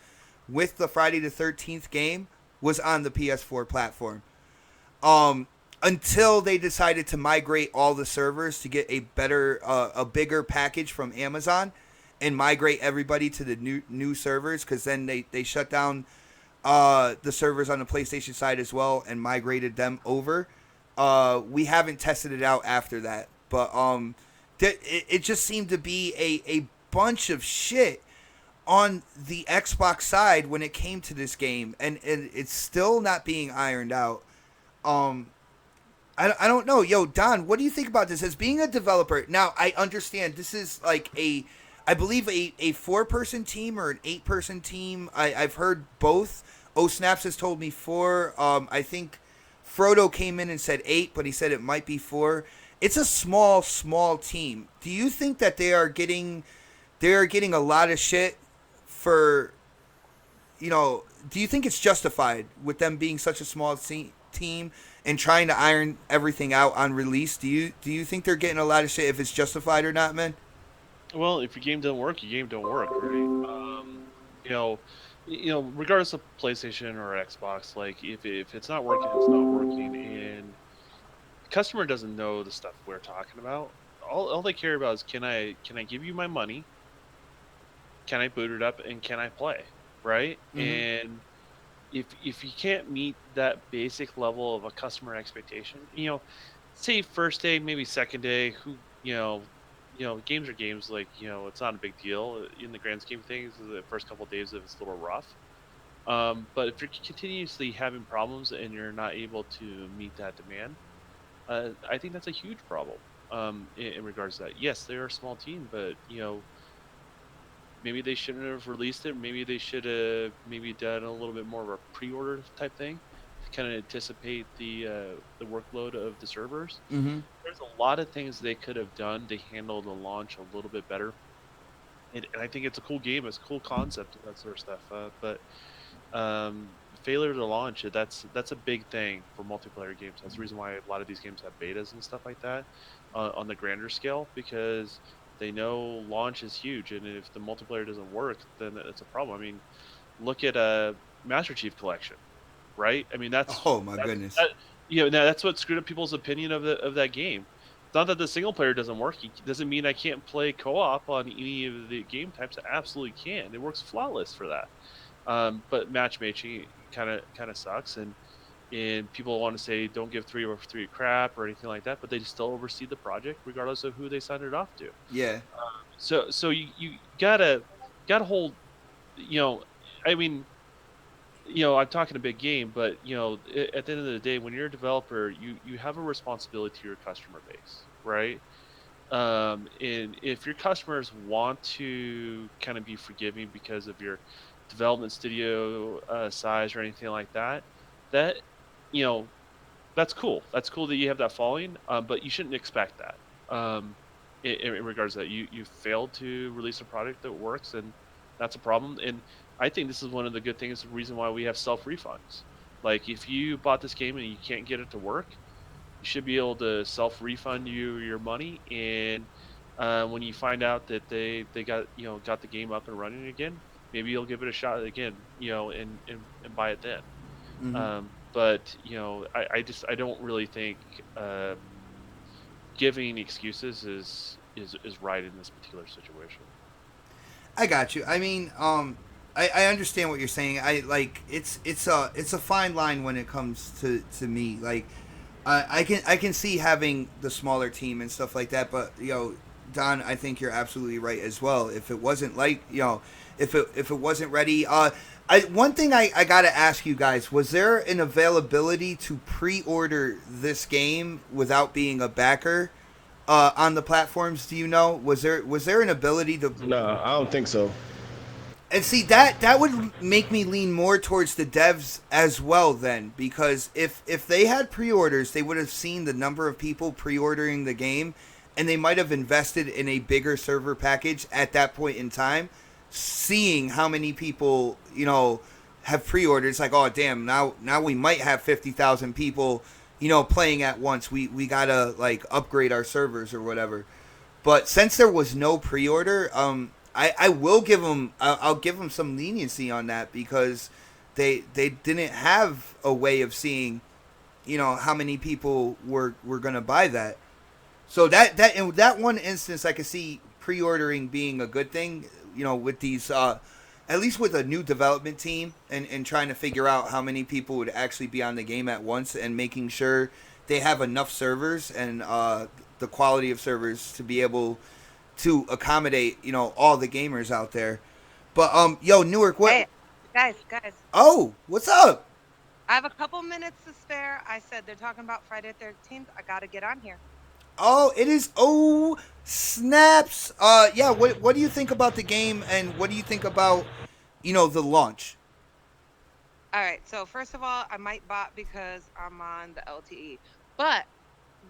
with the Friday the 13th game was on the PS4 platform. Until they decided to migrate all the servers to get a bigger package from Amazon and migrate everybody to the new servers, because then they shut down the servers on the PlayStation side as well and migrated them over. We haven't tested it out after that, but it just seemed to be a bunch of shit on the Xbox side when it came to this game, and it's still not being ironed out. I don't know. Yo, Don, what do you think about this? As being a developer, now I understand this is like I believe a 4-person team or an 8-person team. I've heard both. Oh Snaps has told me 4. I think Frodo came in and said 8, but he said it might be 4. It's a small team. Do you think that they are getting a lot of shit for, do you think it's justified with them being such a small team and trying to iron everything out on release? Do you think they're getting a lot of shit, if it's justified or not, man? Well, if your game doesn't work, your game don't work, right? Regardless of PlayStation or Xbox, like if it's not working, it's not working, and the customer doesn't know the stuff we're talking about. All they care about is can I give you my money? Can I boot it up, and can I play, right? And if you can't meet that basic level of a customer expectation, say first day, maybe second day, games are games. Like, it's not a big deal in the grand scheme of things. The first couple of days, if it's a little rough. But if you're continuously having problems and you're not able to meet that demand, I think that's a huge problem. In regards to that, yes, they're a small team, but maybe they shouldn't have released it. Maybe they should have done a little bit more of a pre-order type thing to kind of anticipate the workload of the servers. There's a lot of things they could have done to handle the launch a little bit better. And I think it's a cool game. It's a cool concept and that sort of stuff. But failure to launch, that's a big thing for multiplayer games. That's the reason why a lot of these games have betas and stuff like that on the grander scale, because they know launch is huge, and if the multiplayer doesn't work, then it's a problem. I mean, look at Master Chief Collection, right? I mean, that's goodness. Now that's what screwed up people's opinion of that game. It's not that the single player doesn't work. It doesn't mean I can't play co-op on any of the game types. I absolutely can. It works flawless for that. But matchmaking kind of sucks, and people want to say don't give 3 crap or anything like that, but they still oversee the project regardless of who they signed it off to. Yeah. So you gotta hold, I mean, I'm talking a big game, but at the end of the day, when you're a developer, you have a responsibility to your customer base, right? And if your customers want to kind of be forgiving because of your development studio size or anything like that, that you know that's cool. That's cool that you have that following, but you shouldn't expect that. In regards to that, you failed to release a product that works, and that's a problem. And I think this is one of the good things, the reason why we have self refunds. Like if you bought this game and you can't get it to work, you should be able to self refund you your money. And when you find out that they got got the game up and running again, maybe you'll give it a shot again, and buy it then. Mm-hmm. But I don't really think giving excuses is right in this particular situation. I got you. I mean, I understand what you're saying. I like it's a fine line when it comes to me. Like, I can see having the smaller team and stuff like that. But Don, I think you're absolutely right as well. If it wasn't like if it wasn't ready, one thing I gotta ask you guys: was there an availability to pre-order this game without being a backer? On the platforms, do you know? Was there an ability to? No, I don't think so. And see that would make me lean more towards the devs as well then, because if they had pre-orders, they would have seen the number of people pre-ordering the game, and they might have invested in a bigger server package at that point in time, seeing how many people have pre-ordered. It's like, oh damn, now we might have 50,000 people playing at once. We gotta like upgrade our servers or whatever. But since there was no pre-order, I will give them. I'll give them some leniency on that, because they didn't have a way of seeing, how many people were gonna buy that. So that in that one instance, I could see pre-ordering being a good thing. With these, at least with a new development team, and trying to figure out how many people would actually be on the game at once, and making sure they have enough servers and the quality of servers to be able to accommodate all the gamers out there. But Newark, what? Hey, guys. Oh, what's up? I have a couple minutes to spare. I said they're talking about Friday the 13th. I gotta get on here. Oh, it is. Oh, snaps. Yeah. What do you think about the game, and what do you think about the launch? All right. So first of all, I might bot because I'm on the LTE, but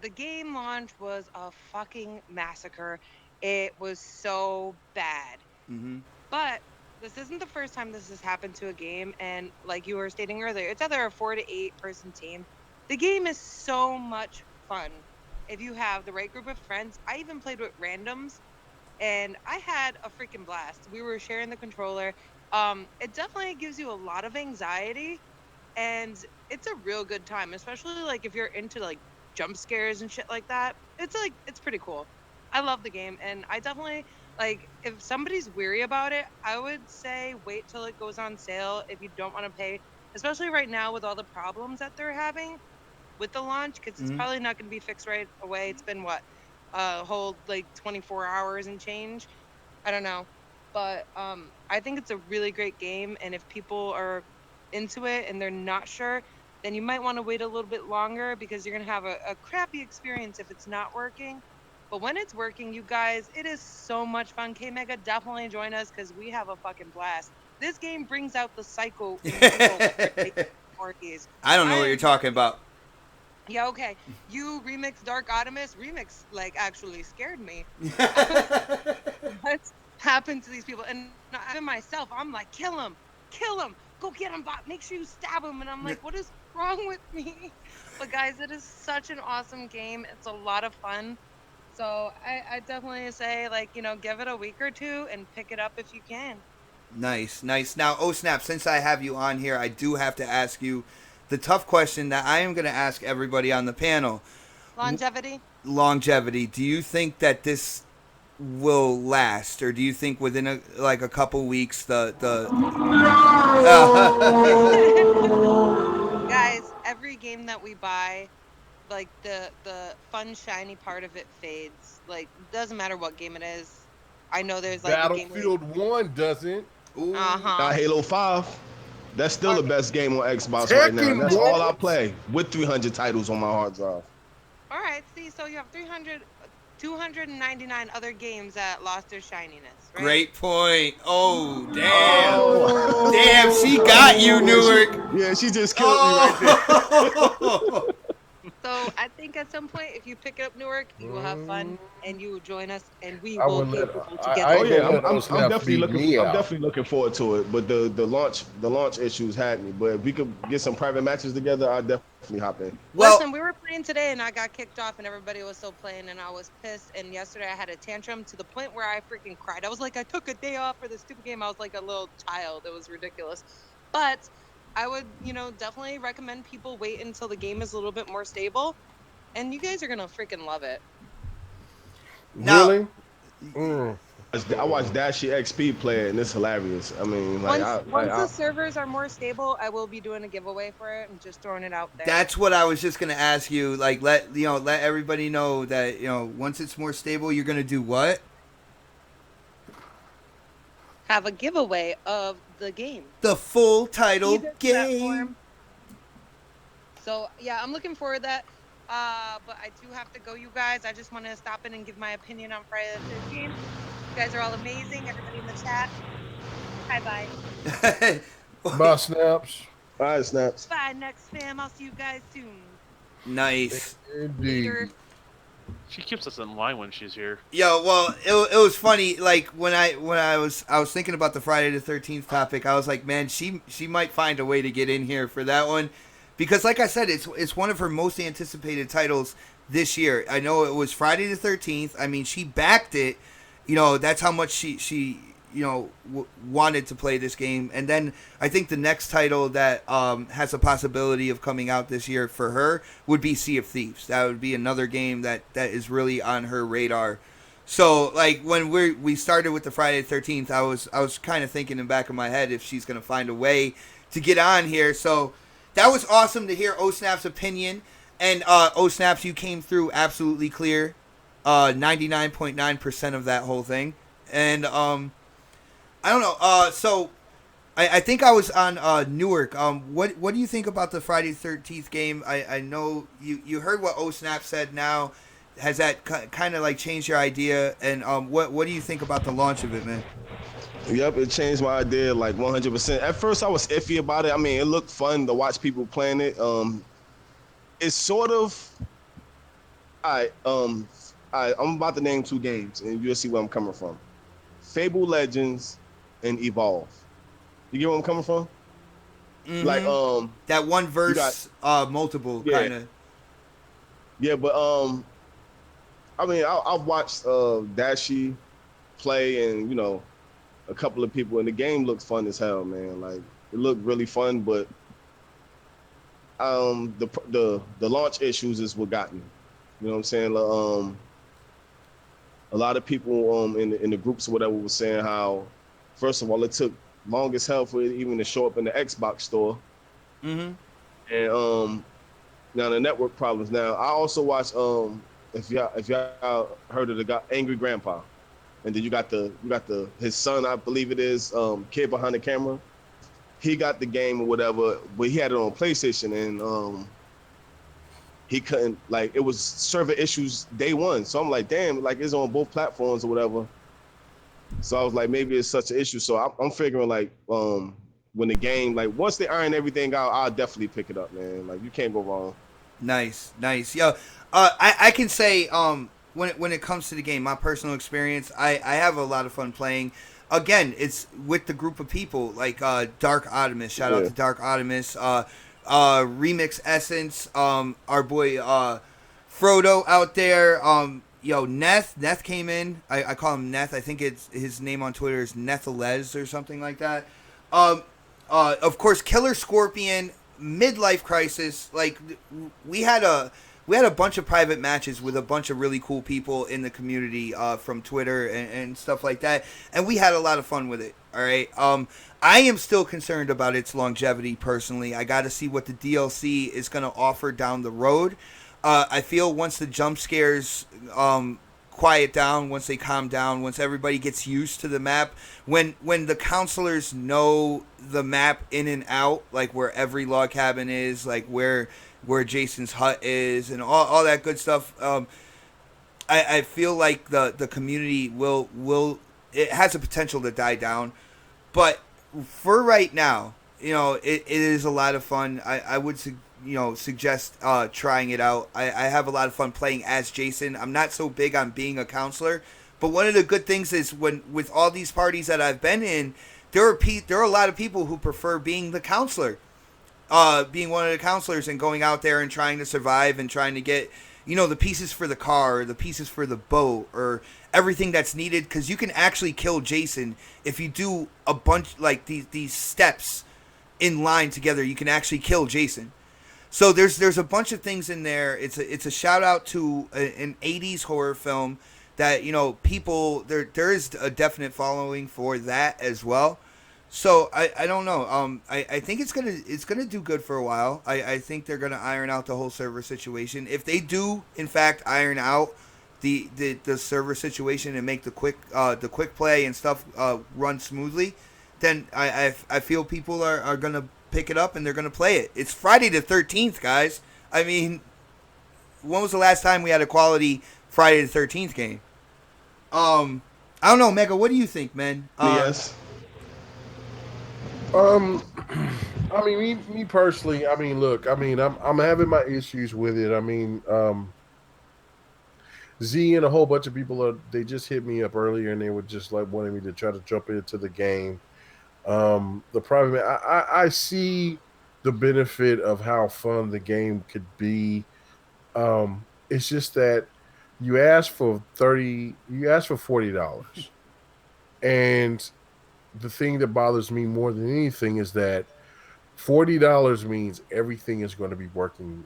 the game launch was a fucking massacre. It was so bad. Mm-hmm. But this isn't the first time this has happened to a game, and like you were stating earlier, it's either a 4 to 8 person team. The game is so much fun if you have the right group of friends. I even played with randoms, and I had a freaking blast. We were sharing the controller. It definitely gives you a lot of anxiety, and it's a real good time, especially like if you're into like jump scares and shit like that. It's pretty cool. I love the game, and I definitely like, if somebody's weary about it, I would say wait till it goes on sale if you don't want to pay, especially right now with all the problems that they're having with the launch, because it's probably not going to be fixed right away. It's been what, a whole like 24 hours and change. I don't know, but I think it's a really great game, and if people are into it and they're not sure, then you might want to wait a little bit longer, because you're going to have a crappy experience if it's not working. But when it's working, you guys, it is so much fun. K-Mega, definitely join us, because we have a fucking blast. This game brings out the psycho in people. I don't know what you're talking about. Yeah, okay. You remix Dark Optimus. Remix, like, actually scared me. What's happened to these people? And even myself, I'm like, kill him. Go get him, bot. Make sure you stab him. And I'm like, what is wrong with me? But guys, it is such an awesome game. It's a lot of fun. So I definitely say, like, give it a week or two and pick it up if you can. Nice. Now, oh snap, since I have you on here, I do have to ask you the tough question that I am going to ask everybody on the panel. Longevity. Do you think that this will last, or do you think within a couple weeks the Guys, every game that we buy, like the fun shiny part of it fades. Like, doesn't matter what game it is. I know there's like Battlefield 1 doesn't. Not Halo 5. That's still the best game on Xbox right now. And that's all I play, with 300 titles on my hard drive. All right, see, so you have 299 other games that lost their shininess, right? Great point. Oh, damn. Oh, Damn, she got you, Newark. she just killed me right there. Oh. So I think at some point, if you pick up Newark, you will have fun and you will join us and we I will would let. get football I together. Oh ain't yeah, gonna let those snaps beat me I'm out. definitely looking forward to it. But the launch issues had me. But if we could get some private matches together, I'd definitely hop in. Well, Listen, we were playing today and I got kicked off and everybody was still playing and I was pissed. And yesterday I had a tantrum to the point where I freaking cried. I was like, I took a day off for this stupid game. I was like a little child. It was ridiculous. But I would, definitely recommend people wait until the game is a little bit more stable. And you guys are going to freaking love it. now, Really? Mm. I watched Dashi XP play it, and it's hilarious. I mean, like, Once the servers are more stable, I will be doing a giveaway for it. I'm just throwing it out there. that's what I was just gonna ask you. Like, let everybody know that once it's more stable, you're gonna do what? Have a giveaway of the game. The full title Either game. platform. So yeah, I'm looking forward to that. But I do have to go, you guys. I just want to stop in and give my opinion on Friday the 13th. You guys are all amazing. Everybody in the chat. Bye. Bye, Snaps. All right, Snaps. Bye, next fam. I'll see you guys soon. Nice. Indeed. Later. She keeps us in line when she's here. Yo, well, it was funny. Like when I was thinking about the Friday the 13th topic, I was like, man, she might find a way to get in here for that one, because like I said, it's one of her most anticipated titles this year. I know it was Friday the 13th. I mean, she backed it. That's how much she wanted to play this game. And then I think the next title that has a possibility of coming out this year for her would be Sea of Thieves. That would be another game that is really on her radar. So like when we started with the Friday the 13th, I was kind of thinking in the back of my head if she's going to find a way to get on here. So that was awesome to hear O-Snap's opinion. And O-Snaps, you came through absolutely clear. 99.9% of that whole thing. And I don't know. So I think I was on Newark. What do you think about the Friday the 13th game? I know you heard what O-Snap said. Now has that kind of like changed your idea? And what do you think about the launch of it, man? Yep, it changed my idea like 100%. At first, I was iffy about it. I mean, it looked fun to watch people playing it. It's sort of. I'm about to name two games, and you'll see where I'm coming from. Fable Legends and Evolve. You get where I'm coming from? Mm-hmm. Like that one verse, multiple kind of. Yeah, but I mean, I've watched Dashi play, and a couple of people, and the game looked fun as hell, man. Like it looked really fun, but the launch issues is what got me. You know what I'm saying? A lot of people in the groups or whatever was saying how, first of all, it took long as hell for it even to show up in the Xbox store. Mm-hmm. And now the network problems. Now I also watched if y'all heard of the guy Angry Grandpa, and then you got his son, I believe it is, kid behind the camera. He got the game or whatever, but he had it on PlayStation, and he couldn't, like, it was server issues day one. So I'm like, damn, like it's on both platforms or whatever. So I was like, maybe it's such an issue. So I'm figuring like when the game, like once they iron everything out, I'll definitely pick it up, man. Like you can't go wrong. Nice. Yo, I can say when it comes to the game, my personal experience, I have a lot of fun playing. Again, it's with the group of people like Dark Optimus. Shout out to Dark Optimus. Remix Essence. Our boy Frodo out there. Neth came in. I call him Neth. I think his name on Twitter is Nethelez or something like that. Of course, Killer Scorpion, Midlife Crisis. Like we had a bunch of private matches with a bunch of really cool people in the community from Twitter and stuff like that, and we had a lot of fun with it. All right. I am still concerned about its longevity personally. I got to see what the DLC is going to offer down the road. I feel once the jump scares quiet down, once they calm down, once everybody gets used to the map, when the counselors know the map in and out, like where every log cabin is, like where Jason's hut is, and all that good stuff. I feel like the community will it has a potential to die down, but for right now, it is a lot of fun. I would suggest trying it out. I have a lot of fun playing as Jason. I'm not so big on being a counselor, but one of the good things is when with all these parties that I've been in, there are a lot of people who prefer being the counselor, being one of the counselors and going out there and trying to survive and trying to get the pieces for the car or the pieces for the boat or everything that's needed, because you can actually kill Jason if you do a bunch like these steps in line together. You can actually kill Jason. So there's a bunch of things in there. It's a shout out to an 80s horror film that people there is a definite following for that as well. So I don't know. I think it's gonna do good for a while. I think they're gonna iron out the whole server situation. If they do in fact iron out the server situation and make the quick play and stuff run smoothly, then I feel people are gonna pick it up and they're gonna play it. It's Friday the 13th, guys. I mean, when was the last time we had a quality Friday the 13th game? I don't know, Mega. What do you think, man? Yes. I mean, me personally. I mean, look. I mean, I'm having my issues with it. I mean, Z and a whole bunch of people they just hit me up earlier and they were just like wanting me to try to jump into the game. The problem, I see the benefit of how fun the game could be. It's just that you ask for $40, and the thing that bothers me more than anything is that $40 means everything is going to be working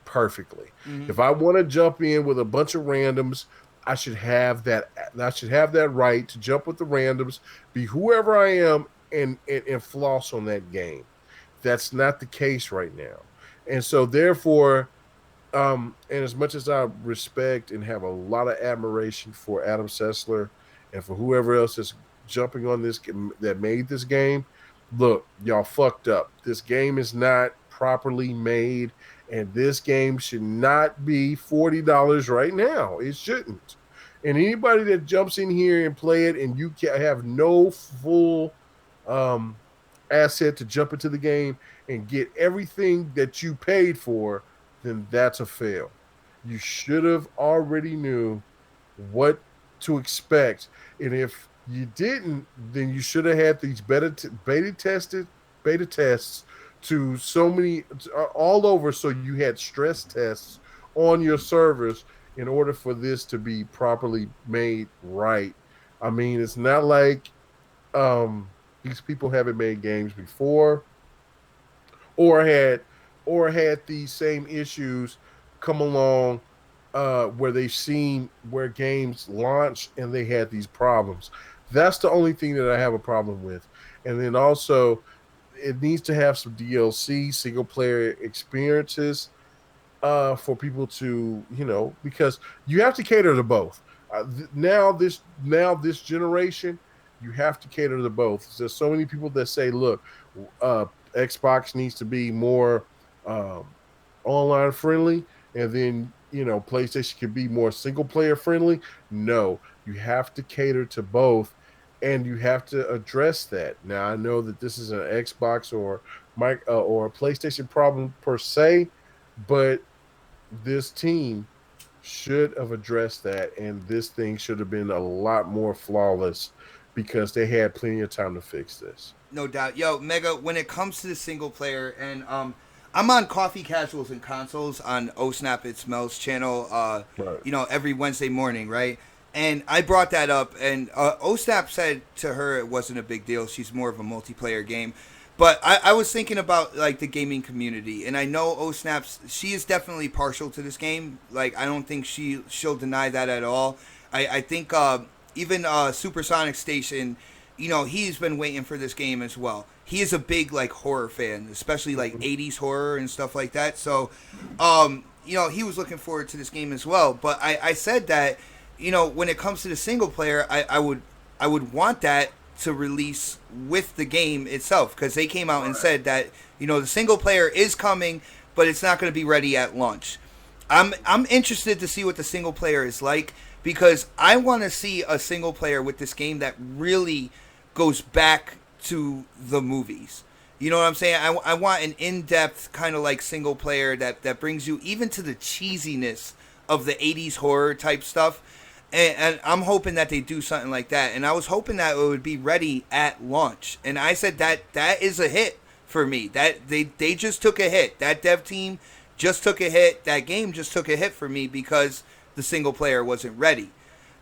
perfectly. Mm-hmm. If I want to jump in with a bunch of randoms, I should have that. I should have that right to jump with the randoms, be whoever I am, and floss on that game. That's not the case right now, and so therefore, and as much as I respect and have a lot of admiration for Adam Sessler and for whoever else is jumping on this that made this game, look, y'all fucked up. This game is not properly made, and this game should not be $40 right now. It shouldn't. And anybody that jumps in here and play it and you have no full asset to jump into the game and get everything that you paid for, then that's a fail. You should have already knew what to expect. And if you didn't, then you should have had these beta tests to so many all over, so you had stress tests on your servers in order for this to be properly made right. I mean, it's not like these people haven't made games before or had these same issues come along where they've seen where games launch and they had these problems. That's the only thing that I have a problem with. And then also, it needs to have some DLC, single player experiences for people to, because you have to cater to both. Now this generation, you have to cater to both. There's so many people that say, look, Xbox needs to be more online friendly, and then PlayStation can be more single player friendly. No, you have to cater to both, and you have to address that. Now I know that this is an Xbox or a PlayStation problem per se, but this team should have addressed that, and this thing should have been a lot more flawless because they had plenty of time to fix this. No doubt. Yo, Mega, when it comes to the single player, and I'm on Coffee Casuals and Consoles on Oh Snap It Smells channel, Right. Every Wednesday morning, right? And I brought that up, and Oh Snap said to her it wasn't a big deal. She's more of a multiplayer game. But I was thinking about, like, the gaming community, and I know Oh Snaps, she is definitely partial to this game. Like, I don't think she'll deny that at all. I think even Supersonic Station, he's been waiting for this game as well. He is a big, like, horror fan, especially, like, 80s horror and stuff like that. So, he was looking forward to this game as well. But I said that, when it comes to the single player, I would want that to release with the game itself, because they came out and said that the single player is coming, but it's not going to be ready at launch. I'm interested to see what the single player is like, because I want to see a single player with this game that really goes back to the movies. You know what I'm saying? I want an in-depth kind of like single player that brings you even to the cheesiness of the 80s horror type stuff. And I'm hoping that they do something like that. And I was hoping that it would be ready at launch. And I said that is a hit for me. That they just took a hit. That dev team just took a hit. That game just took a hit for me because the single player wasn't ready.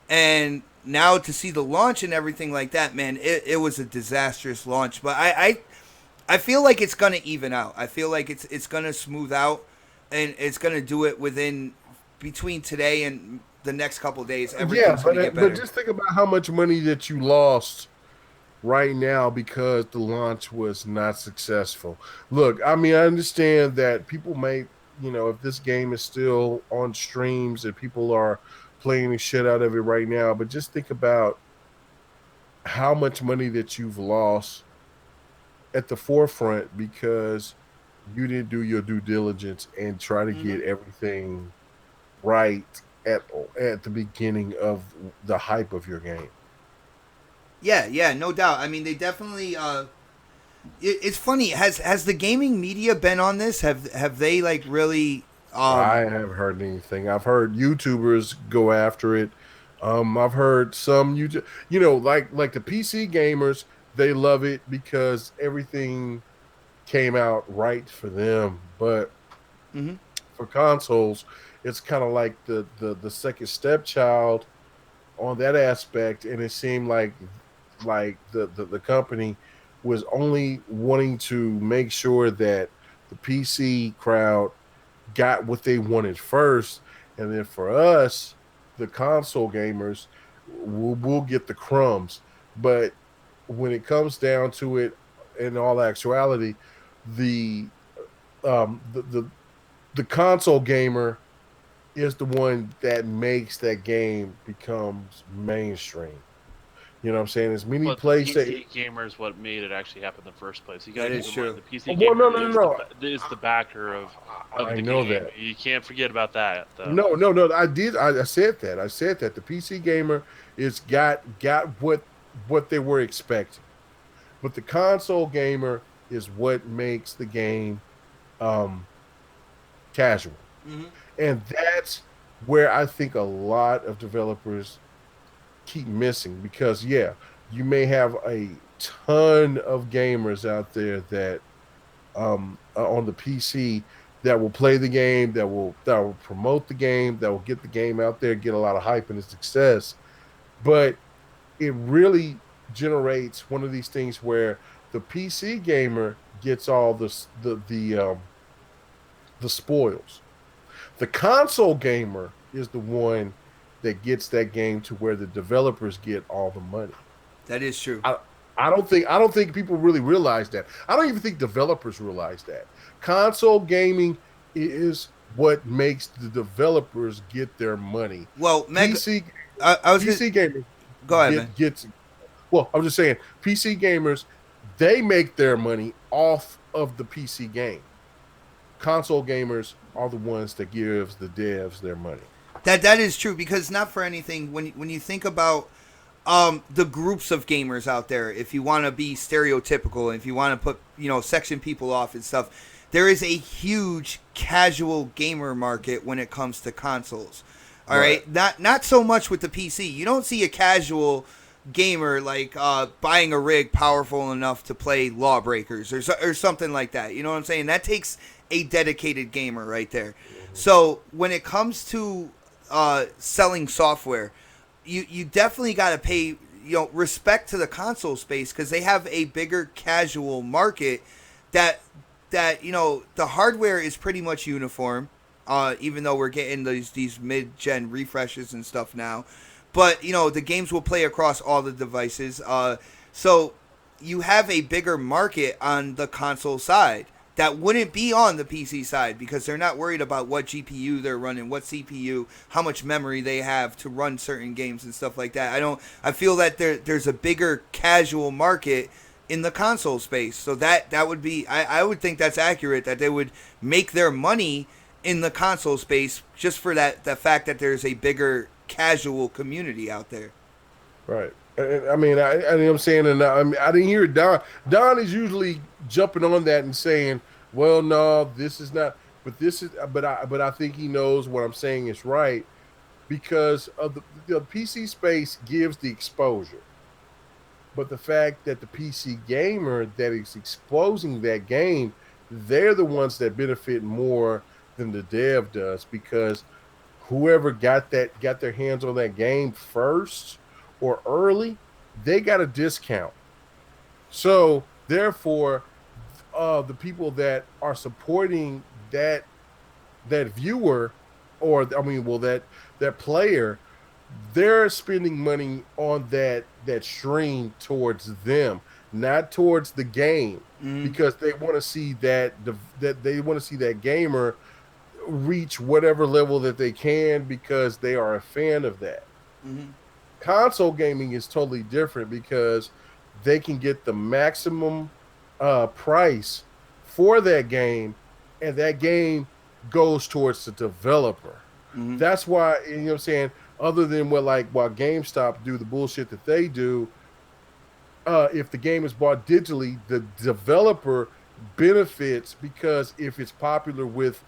And now to see the launch and everything like that, man, it was a disastrous launch. But I feel like it's gonna even out. I feel like it's gonna smooth out, and it's gonna do it within between today and the next couple of days. Everything's gonna get better. But just think about how much money that you lost right now because the launch was not successful. Look, I mean, I understand that people may, if this game is still on streams and people are playing the shit out of it right now, but just think about how much money that you've lost at the forefront because you didn't do your due diligence and try to get everything right at the beginning of the hype of your game. Yeah, no doubt. I mean, they definitely. It's funny. Has the gaming media been on this? Have they like really? I haven't heard anything. I've heard YouTubers go after it. I've heard some YouTube, like the PC gamers, they love it because everything came out right for them. But for consoles, it's kind of like the second stepchild on that aspect, and it seemed like the company was only wanting to make sure that the PC crowd got what they wanted first, and then for us, the console gamers, we'll get the crumbs. But when it comes down to it, in all actuality, the console gamer is the one that makes that game becomes mainstream. You know what I'm saying? As many PlayStation PC gamer is what made it actually happen in the first place. You got That to is keep in mind true. the PC Well, gamer no. is the backer of I the know game. that. You can't forget about that, though. No. I did. I said that. I said that the PC gamer is got what they were expecting, but the console gamer is what makes the game casual, and that's where I think a lot of developers keep missing, because you may have a ton of gamers out there that on the PC that will play the game, that will promote the game, that will get the game out there, get a lot of hype and success. But it really generates one of these things where the PC gamer gets all the spoils. The console gamer is the one that gets that game to where the developers get all the money. That is true. I don't think people really realize that. I don't even think developers realize that. Console gaming is what makes the developers get their money. Well, PC gamers go ahead, man. Well, I'm just saying, PC gamers, they make their money off of the PC game. Console gamers are the ones that gives the devs their money. That is true, because not for anything, when you think about the groups of gamers out there, if you want to be stereotypical, if you want to put section people off and stuff, there is a huge casual gamer market when it comes to consoles. All right. Not so much with the PC. You don't see a casual gamer like buying a rig powerful enough to play Lawbreakers or something like that. You know what I'm saying? That takes a dedicated gamer right there. So when it comes to selling software, you definitely got to pay respect to the console space, because they have a bigger casual market that the hardware is pretty much uniform, even though we're getting these mid-gen refreshes and stuff now. But the games will play across all the devices, so you have a bigger market on the console side that wouldn't be on the PC side, because they're not worried about what GPU they're running, what CPU, how much memory they have to run certain games and stuff like that. I feel that there's a bigger casual market in the console space. So that would be, I would think that's accurate, that they would make their money in the console space, just for the fact that there's a bigger casual community out there. Right. I mean, I know what I'm saying, and I didn't hear Don. Don is usually jumping on that and saying, "Well, no, this is not." But this is, but I think he knows what I'm saying is right because of the PC space gives the exposure, but the fact that the PC gamer that is exposing that game, they're the ones that benefit more than the dev does because whoever got their hands on that game first or early, they got a discount. So therefore, the people that are supporting that viewer, or I mean, well, that player, they're spending money on that stream towards them, not towards the game, because they want to see that they want to see that gamer reach whatever level that they can because they are a fan of that. Console gaming is totally different because they can get the maximum price for that game, and that game goes towards the developer. That's why, you know what I'm saying, other than while GameStop do the bullshit that they do, if the game is bought digitally, the developer benefits because if it's popular with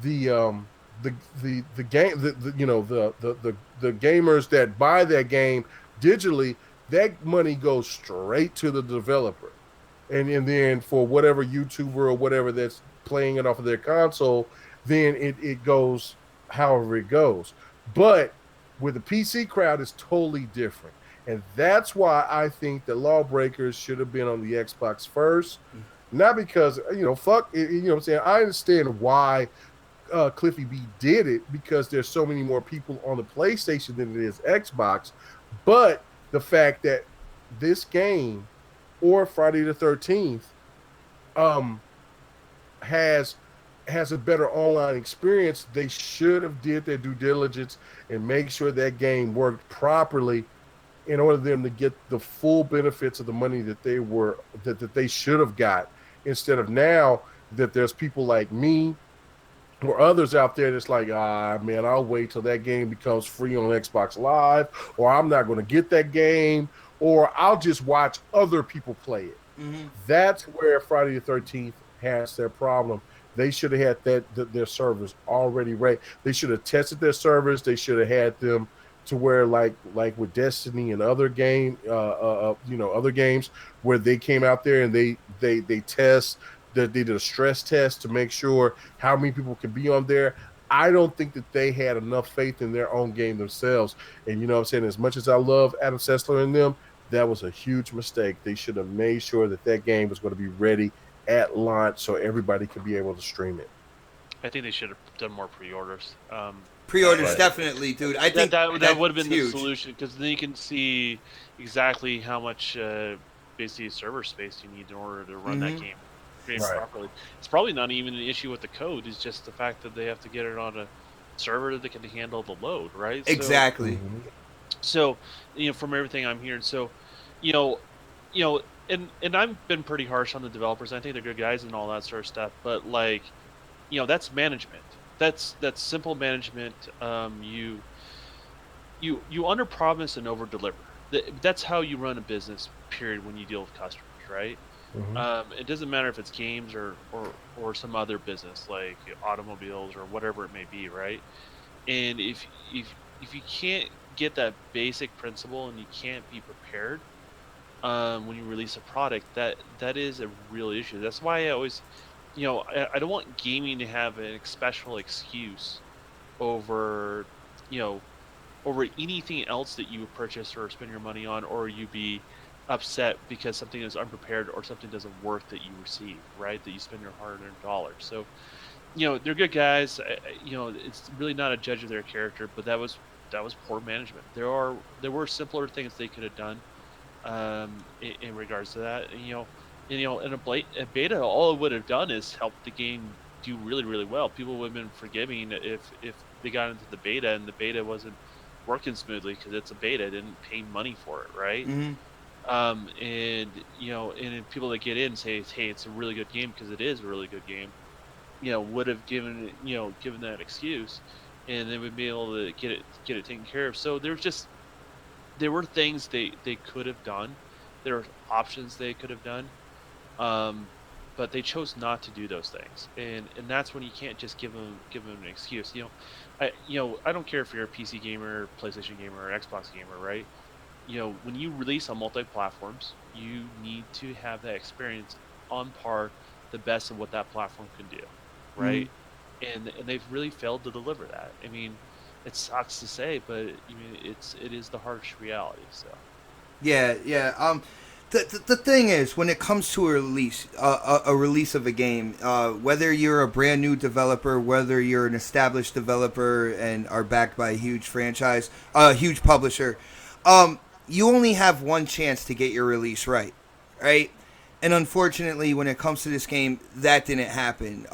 the game the gamers that buy that game digitally, that money goes straight to the developer, and then for whatever YouTuber or whatever that's playing it off of their console, then it goes however it goes. But with the PC crowd, it's totally different. And that's why I think the Lawbreakers should have been on the Xbox first. Not because, fuck, you know what I'm saying? I understand why Cliffy B did it because there's so many more people on the PlayStation than it is Xbox. But the fact that this game or Friday the 13th has a better online experience, they should have did their due diligence and make sure that game worked properly in order for them to get the full benefits of the money that they should have got, instead of now that there's people like me or others out there that's like, man, I'll wait till that game becomes free on Xbox Live, or I'm not going to get that game, or I'll just watch other people play it. That's where Friday the 13th has their problem. They should have had their servers already ready. They should have tested their servers. They should have had them to where like with Destiny and other other games where they came out there and they test that they did a stress test to make sure how many people can be on there. I don't think that they had enough faith in their own game themselves. And you know what I'm saying? As much as I love Adam Sessler and them, that was a huge mistake. They should have made sure that game was going to be ready at launch so everybody could be able to stream it. I think they should have done more pre-orders. Pre-orders, definitely, dude. I think that would have been huge. The solution, because then you can see exactly how much basically server space you need in order to run that game properly. It's probably not even an issue with the code. It's just the fact that they have to get it on a server that can handle the load, right? Exactly. So, from everything I'm hearing, and I've been pretty harsh on the developers. I think they're good guys and all that sort of stuff, but that's management. That's simple management. You under promise and over deliver. That's how you run a business. Period. When you deal with customers, right? It doesn't matter if it's games or some other business like automobiles or whatever it may be, right? And if you can't get that basic principle and you can't be prepared when you release a product, that is a real issue. That's why I always, I don't want gaming to have a special excuse over anything else that you would purchase or spend your money on, or you be upset because something is unprepared or something doesn't work that you receive, right? That you spend your hard-earned dollars. So, they're good guys. It's really not a judge of their character, but that was poor management. There were simpler things they could have done in regards to that. In a beta, all it would have done is help the game do really, really well. People would have been forgiving if they got into the beta and the beta wasn't working smoothly because it's a beta, didn't pay money for it, right? And people that get in say, hey, it's a really good game because it is a really good game. would have given that excuse, and they would be able to get it taken care of. So there were things they could have done. There were options they could have done, um, but they chose not to do those things, and that's when you can't just give them an excuse. I don't care if you're a PC gamer, PlayStation gamer, or Xbox gamer, right? When you release on multi platforms, you need to have that experience on par, the best of what that platform can do, Mm-hmm. right? And they've really failed to deliver that. I mean, it sucks to say, but I mean it is the harsh reality. So Yeah, yeah. The thing is, when it comes to a release of a game, whether you're a brand new developer, whether you're an established developer and are backed by a huge franchise, a huge publisher, you only have one chance to get your release right, right? And unfortunately, when it comes to this game, that didn't happen.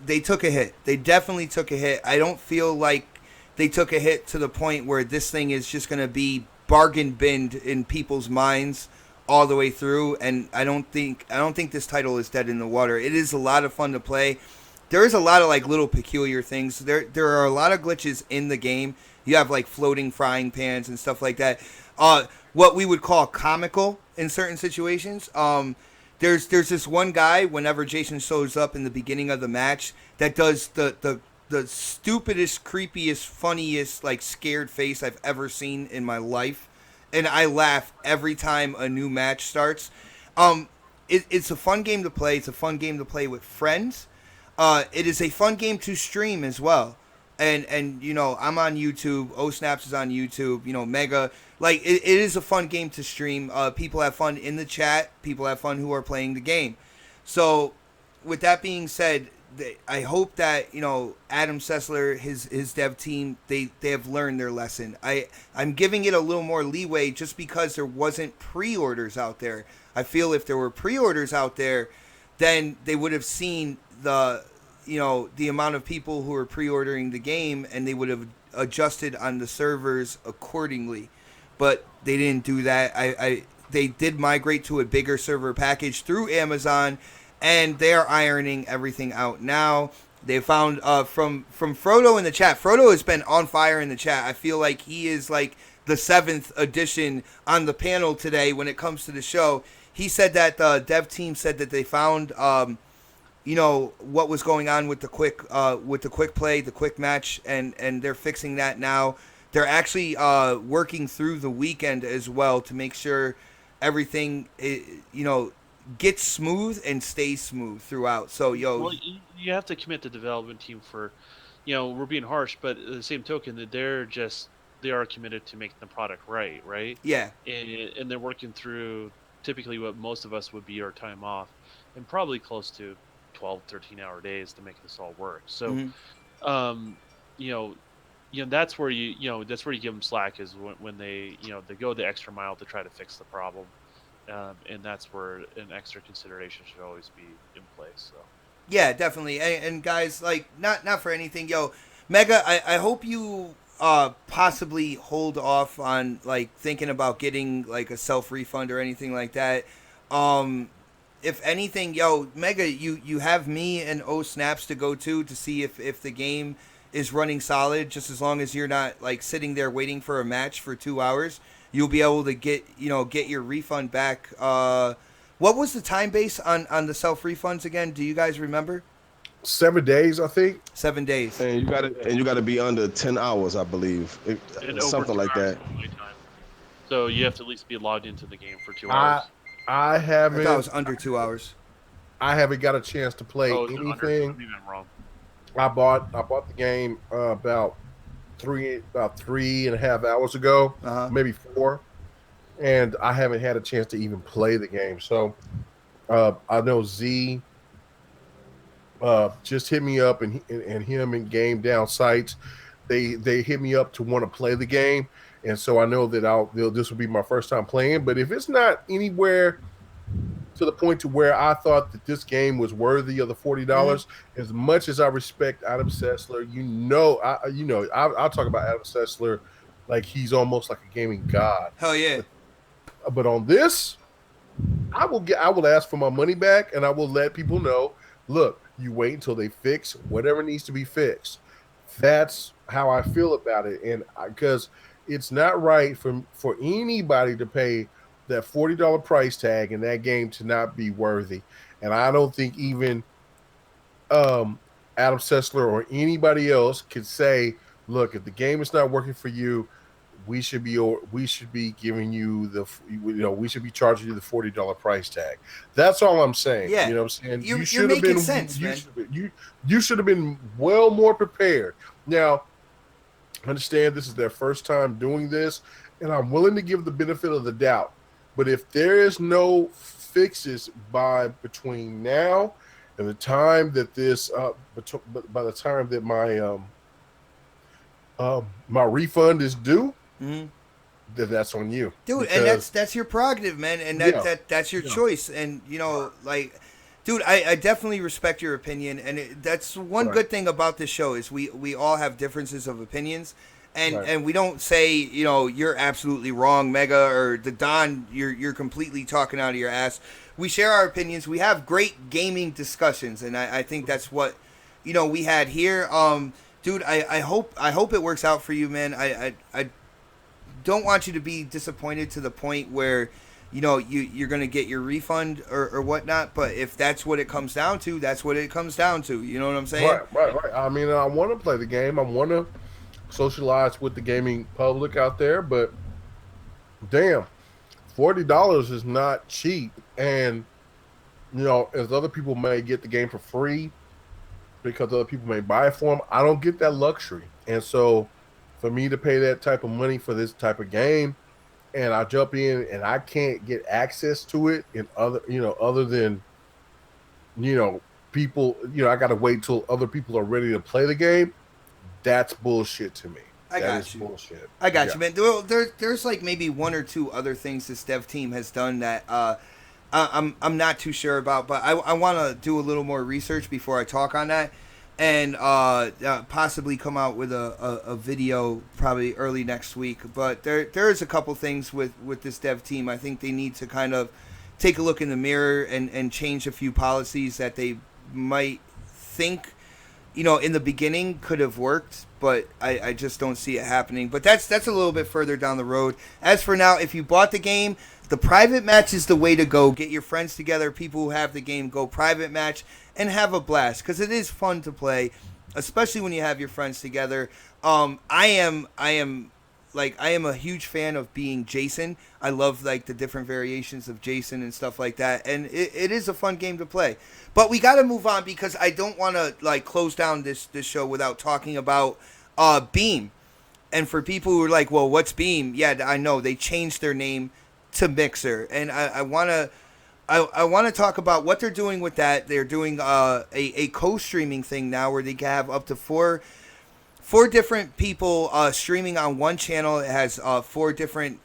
They took a hit. They definitely took a hit. I don't feel like they took a hit to the point where this thing is just going to be bargain binned in people's minds all the way through. And I don't think this title is dead in the water. It is a lot of fun to play. There is a lot of like little peculiar things. There are a lot of glitches in the game. You have like floating frying pans and stuff like that. What we would call comical in certain situations. There's this one guy whenever Jason shows up in the beginning of the match that does the stupidest, creepiest, funniest, like scared face I've ever seen in my life, and I laugh every time a new match starts. Um, it's a fun game to play. It's a fun game to play with friends. It is a fun game to stream as well. And I'm on YouTube. O Snaps is on YouTube. Mega, like it is a fun game to stream. People have fun in the chat. People have fun who are playing the game. So, with that being said, I hope that Adam Sessler, his dev team, they have learned their lesson. I'm giving it a little more leeway just because there wasn't pre-orders out there. I feel if there were pre-orders out there, then they would have seen the amount of people who are pre-ordering the game, and they would have adjusted on the servers accordingly. But they didn't do that. They did migrate to a bigger server package through Amazon, and they are ironing everything out now. They found from Frodo in the chat. Frodo has been on fire in the chat. I feel like he is like the seventh edition on the panel today when it comes to the show. He said that the dev team said that they found what was going on with the quick play, the quick match, and they're fixing that now. They're actually working through the weekend as well to make sure everything gets smooth and stays smooth throughout. So well, you have to commit the development team for, we're being harsh, but at the same token that they are committed to making the product right, yeah, and they're working through typically what most of us would be our time off, and probably close to 12, 13-hour days to make this all work. So, um, you know, that's where you give them slack is when they go the extra mile to try to fix the problem, and that's where an extra consideration should always be in place. So. yeah, definitely. And guys, like not for anything, Mega. I hope you possibly hold off on like thinking about getting like a self refund or anything like that. Um, if anything, Mega, you have me and O Snaps to go to see if the game is running solid. Just as long as you're not like sitting there waiting for a match for 2 hours, you'll be able to get your refund back. What was the time base on the self refunds again? Do you guys remember? 7 days, I think. 7 days. And you gotta be under 10 hours, I believe, And over something 2 like hours that. of playtime. So you have to at least be logged into the game for 2 I hours. I I thought it was haven't under 2 hours. I haven't got a chance to play Oh, is it under? anything. Maybe I'm wrong. I bought the game about 3.5 hours ago, Uh huh. maybe four, and I haven't had a chance to even play the game. So I know Z just hit me up, and him and Game Down Sites, they hit me up to want to play the game, and so I know that this will be my first time playing. But if it's not anywhere to the point to where I thought that this game was worthy of the Mm-hmm. $40, as much as I respect Adam Sessler, I'll talk about Adam Sessler like he's almost like a gaming god. Hell yeah. But on this, I will ask for my money back, and I will let people know. Look, You wait until they fix whatever needs to be fixed. That's how I feel about it, and because it's not right for anybody to pay that $40 price tag and that game to not be worthy. And I don't think even Adam Sessler or anybody else could say, "Look, if the game is not working for you, we should be giving you we should be charging you the $40 price tag." That's all I'm saying. Yeah. You know what I'm saying? You're You should have making been sense, man. You should have been well more prepared. Now, understand this is their first time doing this, and I'm willing to give the benefit of the doubt. But if there is no fixes by between now and the time that this by the time that my refund is due, Mm-hmm. then that's on you, dude. because, And that's your prerogative, man, and that's your choice. And like, dude, I definitely respect your opinion, and that's one good thing about this show is we all have differences of opinions, and we don't say you're absolutely wrong, Mega, or the Don, you're completely talking out of your ass. We share our opinions. We have great gaming discussions, and I think that's what we had here. Dude, I hope it works out for you, man. I don't want you to be disappointed to the point where you're gonna get your refund or whatnot. But if that's what it comes down to, that's what it comes down to. You know what I'm saying? Right. I mean, I want to play the game. I want to socialize with the gaming public out there, but damn, $40 is not cheap. And as other people may get the game for free because other people may buy it for them, I don't get that luxury. And so, for me to pay that type of money for this type of game, and I jump in and I can't get access to it in other than people, I got to wait till other people are ready to play the game. That's bullshit to me. I That got is you. bullshit. I got you, man. There's like maybe one or two other things this dev team has done that I'm not too sure about, but I want to do a little more research before I talk on that, and possibly come out with a video probably early next week. But there is a couple things with this dev team. I think they need to kind of take a look in the mirror and change a few policies that they might think in the beginning could have worked, but I just don't see it happening. But that's a little bit further down the road. As for now, if you bought the game, the private match is the way to go. Get your friends together, people who have the game, go private match and have a blast, because it is fun to play, especially when you have your friends together. I am a huge fan of being Jason. I love like the different variations of Jason and stuff like that, and it is a fun game to play. But we got to move on, because I don't want to like close down this show without talking about Beam. And for people who are like, well, what's Beam? Yeah, I know they changed their name to Mixer, and I want to talk about what they're doing with that. They're doing a co-streaming thing now where they can have up to four different people streaming on one channel. It has four different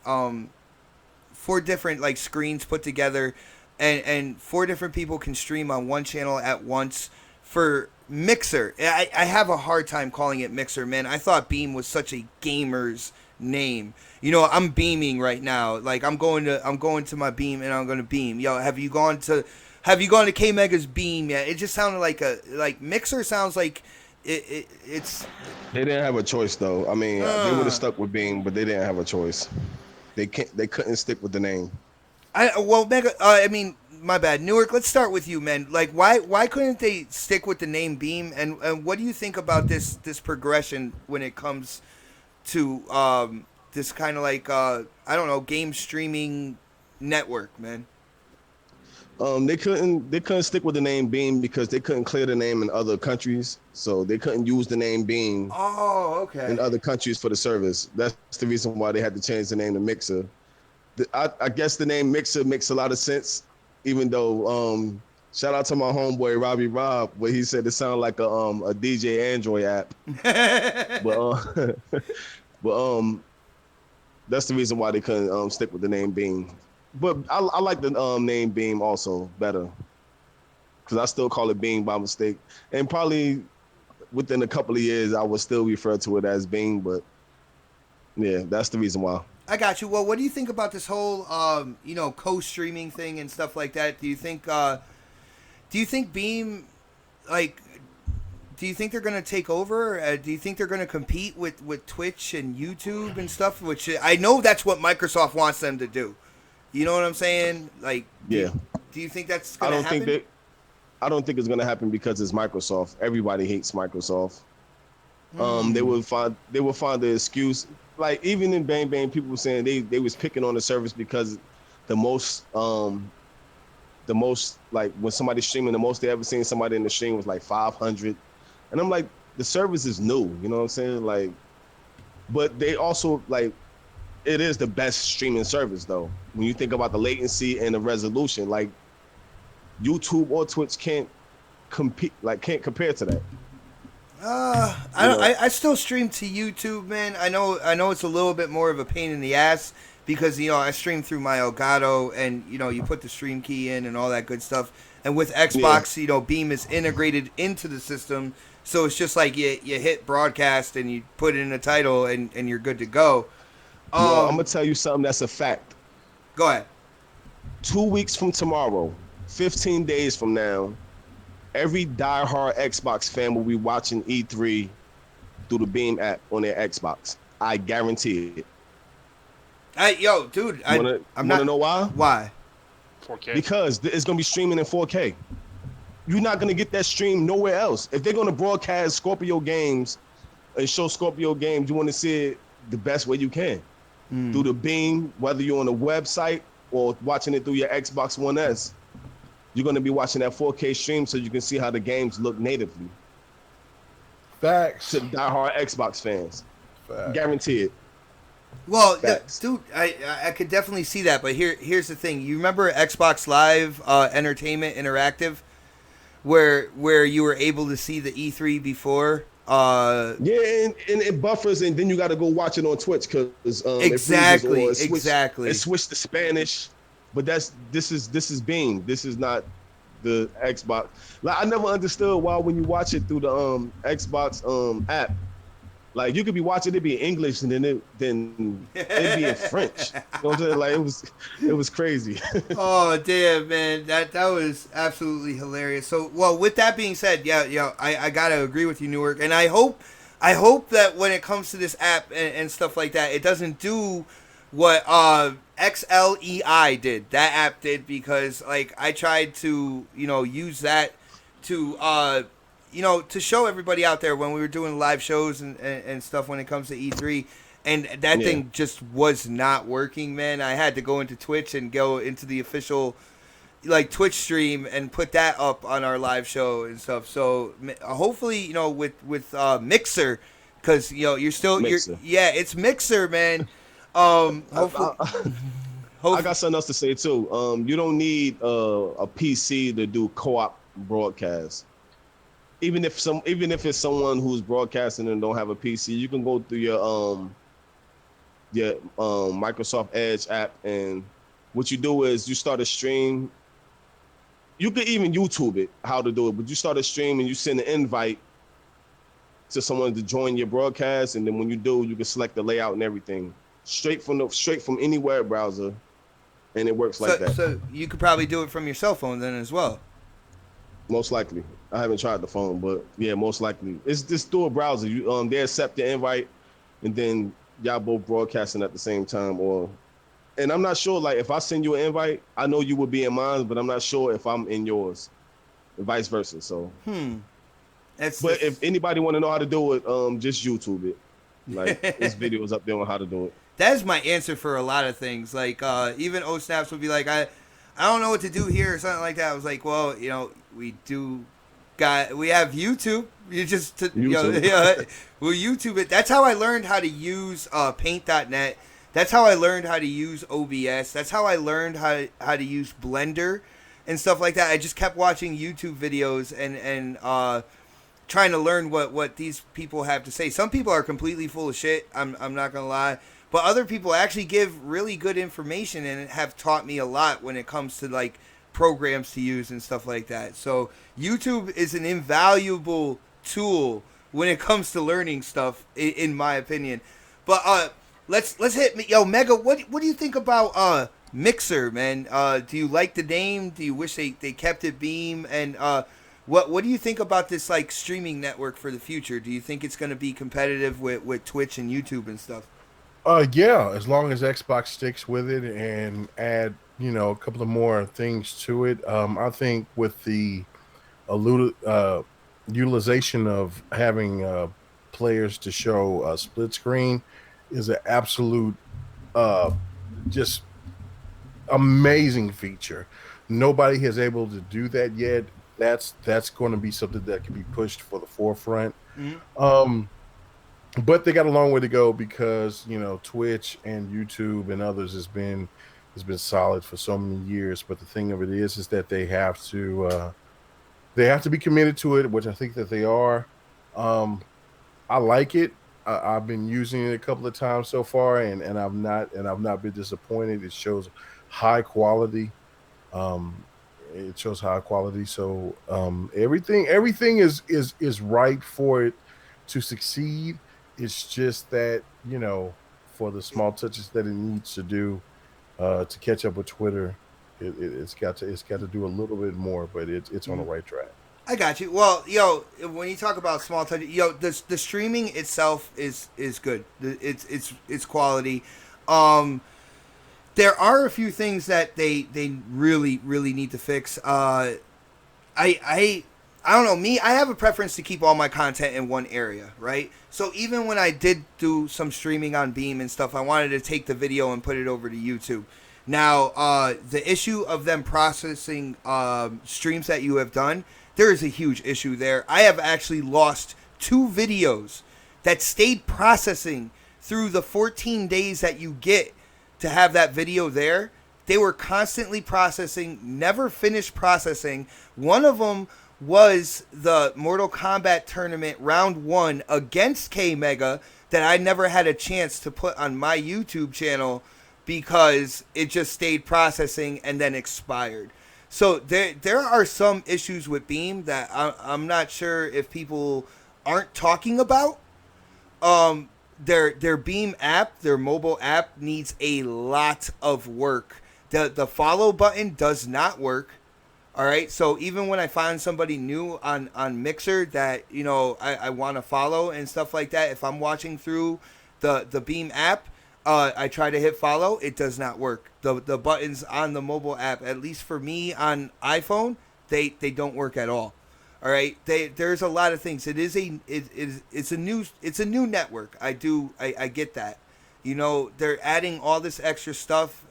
like screens put together, and four different people can stream on one channel at once for Mixer. I have a hard time calling it Mixer, man. I thought Beam was such a gamer's name. I'm beaming right now. Like I'm going to my Beam, and I'm going to beam. Yo, have you gone to K Mega's Beam yet? It just sounded like Mixer sounds like it's. They didn't have a choice though. I mean, they would have stuck with Beam, but they didn't have a choice. They couldn't stick with the name. Mega. My bad. Newark, let's start with you, man. Like, why couldn't they stick with the name Beam? And what do you think about this progression when it comes to this kind of like I don't know, game streaming network, man? They couldn't stick with the name Beam because they couldn't clear the name in other countries, so they couldn't use the name Beam. Oh, okay. In other countries for the service. That's the reason why they had to change the name to Mixer. I guess the name Mixer makes a lot of sense, even though shout out to my homeboy Robbie Rob, where he said it sounded like a DJ Android app. but that's the reason why they couldn't stick with the name Beam. But I like the name Beam also better, because I still call it Beam by mistake, and probably within a couple of years I would still refer to it as Beam. But yeah, that's the reason why. I got you. Well, what do you think about this whole co-streaming thing and stuff like that? Do you think Beam like, do you think they're going to take over? Do you think they're going to compete with Twitch and YouTube and stuff? Which I know that's what Microsoft wants them to do. You know what I'm saying? Like, Yeah. Do you think that's going to happen? I don't think it's going to happen because it's Microsoft. Everybody hates Microsoft. They will find the excuse. Like even in Bang Bang, people were saying they was picking on the service because the most like when somebody's streaming, the most they ever seen somebody in the stream was like 500. And I'm like, the service is new, you know what I'm saying? Like, but they also like, it is the best streaming service though. When you think about the latency and the resolution, like YouTube or Twitch can't compare to that. I still stream to YouTube, man. I know it's a little bit more of a pain in the ass because I stream through my Elgato and you put the stream key in and all that good stuff. And with Xbox, Beam is integrated into the system. So it's just like you hit broadcast and you put it in a title and you're good to go. Well, I'm going to tell you something that's a fact. Go ahead. 2 weeks from tomorrow, 15 days from now, every diehard Xbox fan will be watching E3 through the Beam app on their Xbox. I guarantee it. Dude, I'm not know why? Why? 4K. Because it's going to be streaming in 4K. You're not going to get that stream nowhere else. If they're going to broadcast Scorpio games and show Scorpio games, you want to see it the best way you can. Through the Beam, whether you're on a website or watching it through your Xbox One S, you're going to be watching that 4K stream so you can see how the games look natively. Facts. To diehard Xbox fans. Facts. Guarantee it. Well, dude, I could definitely see that, but here's the thing. You remember Xbox Live Entertainment Interactive, where you were able to see the E3 before? Yeah, and it buffers, and then you got to go watch it on Twitch because exactly. It switched to Spanish, but this is Beam. This is not the Xbox. Like I never understood why when you watch it through the Xbox app. Like you could be watching it be in English and then it'd be in French. You know what I'm saying? Like it was crazy. Oh damn, man, that was absolutely hilarious. So, well, with that being said, I gotta agree with you, Newark, and I hope that when it comes to this app and stuff like that, it doesn't do what XLEI did. That app did because like I tried to use that to to show everybody out there when we were doing live shows and stuff when it comes to E3. And that thing just was not working, man. I had to go into Twitch and go into the official like Twitch stream and put that up on our live show and stuff. So hopefully, with Mixer, because you're still it's Mixer, man. Hopefully, I got something else to say too. You don't need a PC to do co-op broadcasts. Even if it's someone who's broadcasting and don't have a PC, you can go through your Microsoft Edge app, and what you do is you start a stream. You could even YouTube it how to do it, but you start a stream and you send an invite to someone to join your broadcast, and then when you do, you can select the layout and everything straight from any web browser, and it works like that. So you could probably do it from your cell phone then as well. Most likely. I haven't tried the phone, but yeah, most likely. It's just through a browser. You they accept the invite, and then y'all both broadcasting at the same time. And I'm not sure, like, if I send you an invite, I know you would be in mine, but I'm not sure if I'm in yours, and vice versa. So, if anybody want to know how to do it, just YouTube it. Like, there's videos up there on how to do it. That is my answer for a lot of things. Like, even O Snaps would be like, I don't know what to do here or something like that. I was like, well, we have YouTube. You just we'll YouTube it. That's how I learned how to use Paint.net. That's how I learned how to use OBS. That's how I learned how to use Blender and stuff like that. I just kept watching YouTube videos and trying to learn what these people have to say. Some people are completely full of shit. I'm not gonna lie. But other people actually give really good information and have taught me a lot when it comes to like programs to use and stuff like that. So YouTube is an invaluable tool when it comes to learning stuff, in my opinion. But let's hit Mega. What do you think about Mixer, man? Do you like the name? Do you wish they kept it Beam? And What do you think about this like streaming network for the future? Do you think it's going to be competitive with Twitch and YouTube and stuff? Yeah, as long as Xbox sticks with it and add, a couple of more things to it. I think with the uh, utilization of having players to show a split screen is an absolute uh, just amazing feature. Nobody has able to do that yet. That's going to be something that can be pushed for the forefront. Mm-hmm. But they got a long way to go because Twitch and YouTube and others has been solid for so many years. But the thing of it is that they have to be committed to it, which I think that they are. I like it. I've been using it a couple of times so far, and I've not been disappointed. It shows high quality. Um, it shows high quality. So everything is right for it to succeed. It's just that for the small touches that it needs to do to catch up with Twitter, it's got to do a little bit more, but it's on the right track. I got you. Well, when you talk about small touch, the streaming itself is good. It's quality. There are a few things that they really need to fix. I don't know, me, I have a preference to keep all my content in one area, right? So even when I did do some streaming on Beam and stuff, I wanted to take the video and put it over to YouTube. Now, the issue of them processing streams that you have done, there is a huge issue there. I have actually lost 2 videos that stayed processing through the 14 days that you get to have that video there. They were constantly processing, never finished processing. One of them was the Mortal Kombat tournament round 1 against K Mega that I never had a chance to put on my YouTube channel because it just stayed processing and then expired. So there are some issues with Beam that I'm not sure if people aren't talking about. Their Beam app, their mobile app, needs a lot of work. The follow button does not work. All right, so even when I find somebody new on Mixer that I want to follow and stuff like that, if I'm watching through the Beam app, I try to hit follow. It does not work. The buttons on the mobile app, at least for me on iPhone, they don't work at all. All right, there's a lot of things. It's a new network. I get that. They're adding all this extra stuff.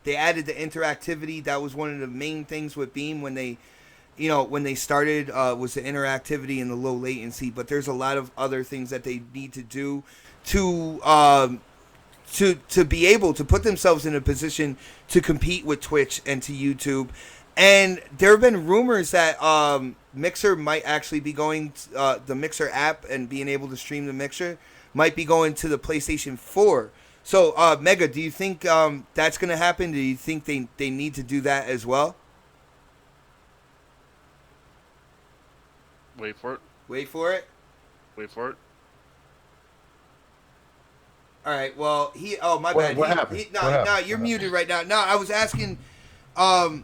They added the interactivity. That was one of the main things with Beam when they started was the interactivity and the low latency. But there's a lot of other things that they need to do to be able to put themselves in a position to compete with Twitch and to YouTube. And there have been rumors that Mixer might actually be going the Mixer app and being able to stream the Mixer might be going to the PlayStation 4. So, Mega, do you think that's going to happen? Do you think they need to do that as well? Wait for it. Wait for it? Wait for it. All right, well, my bad. What happened? No, you're muted right now. No, I was asking, when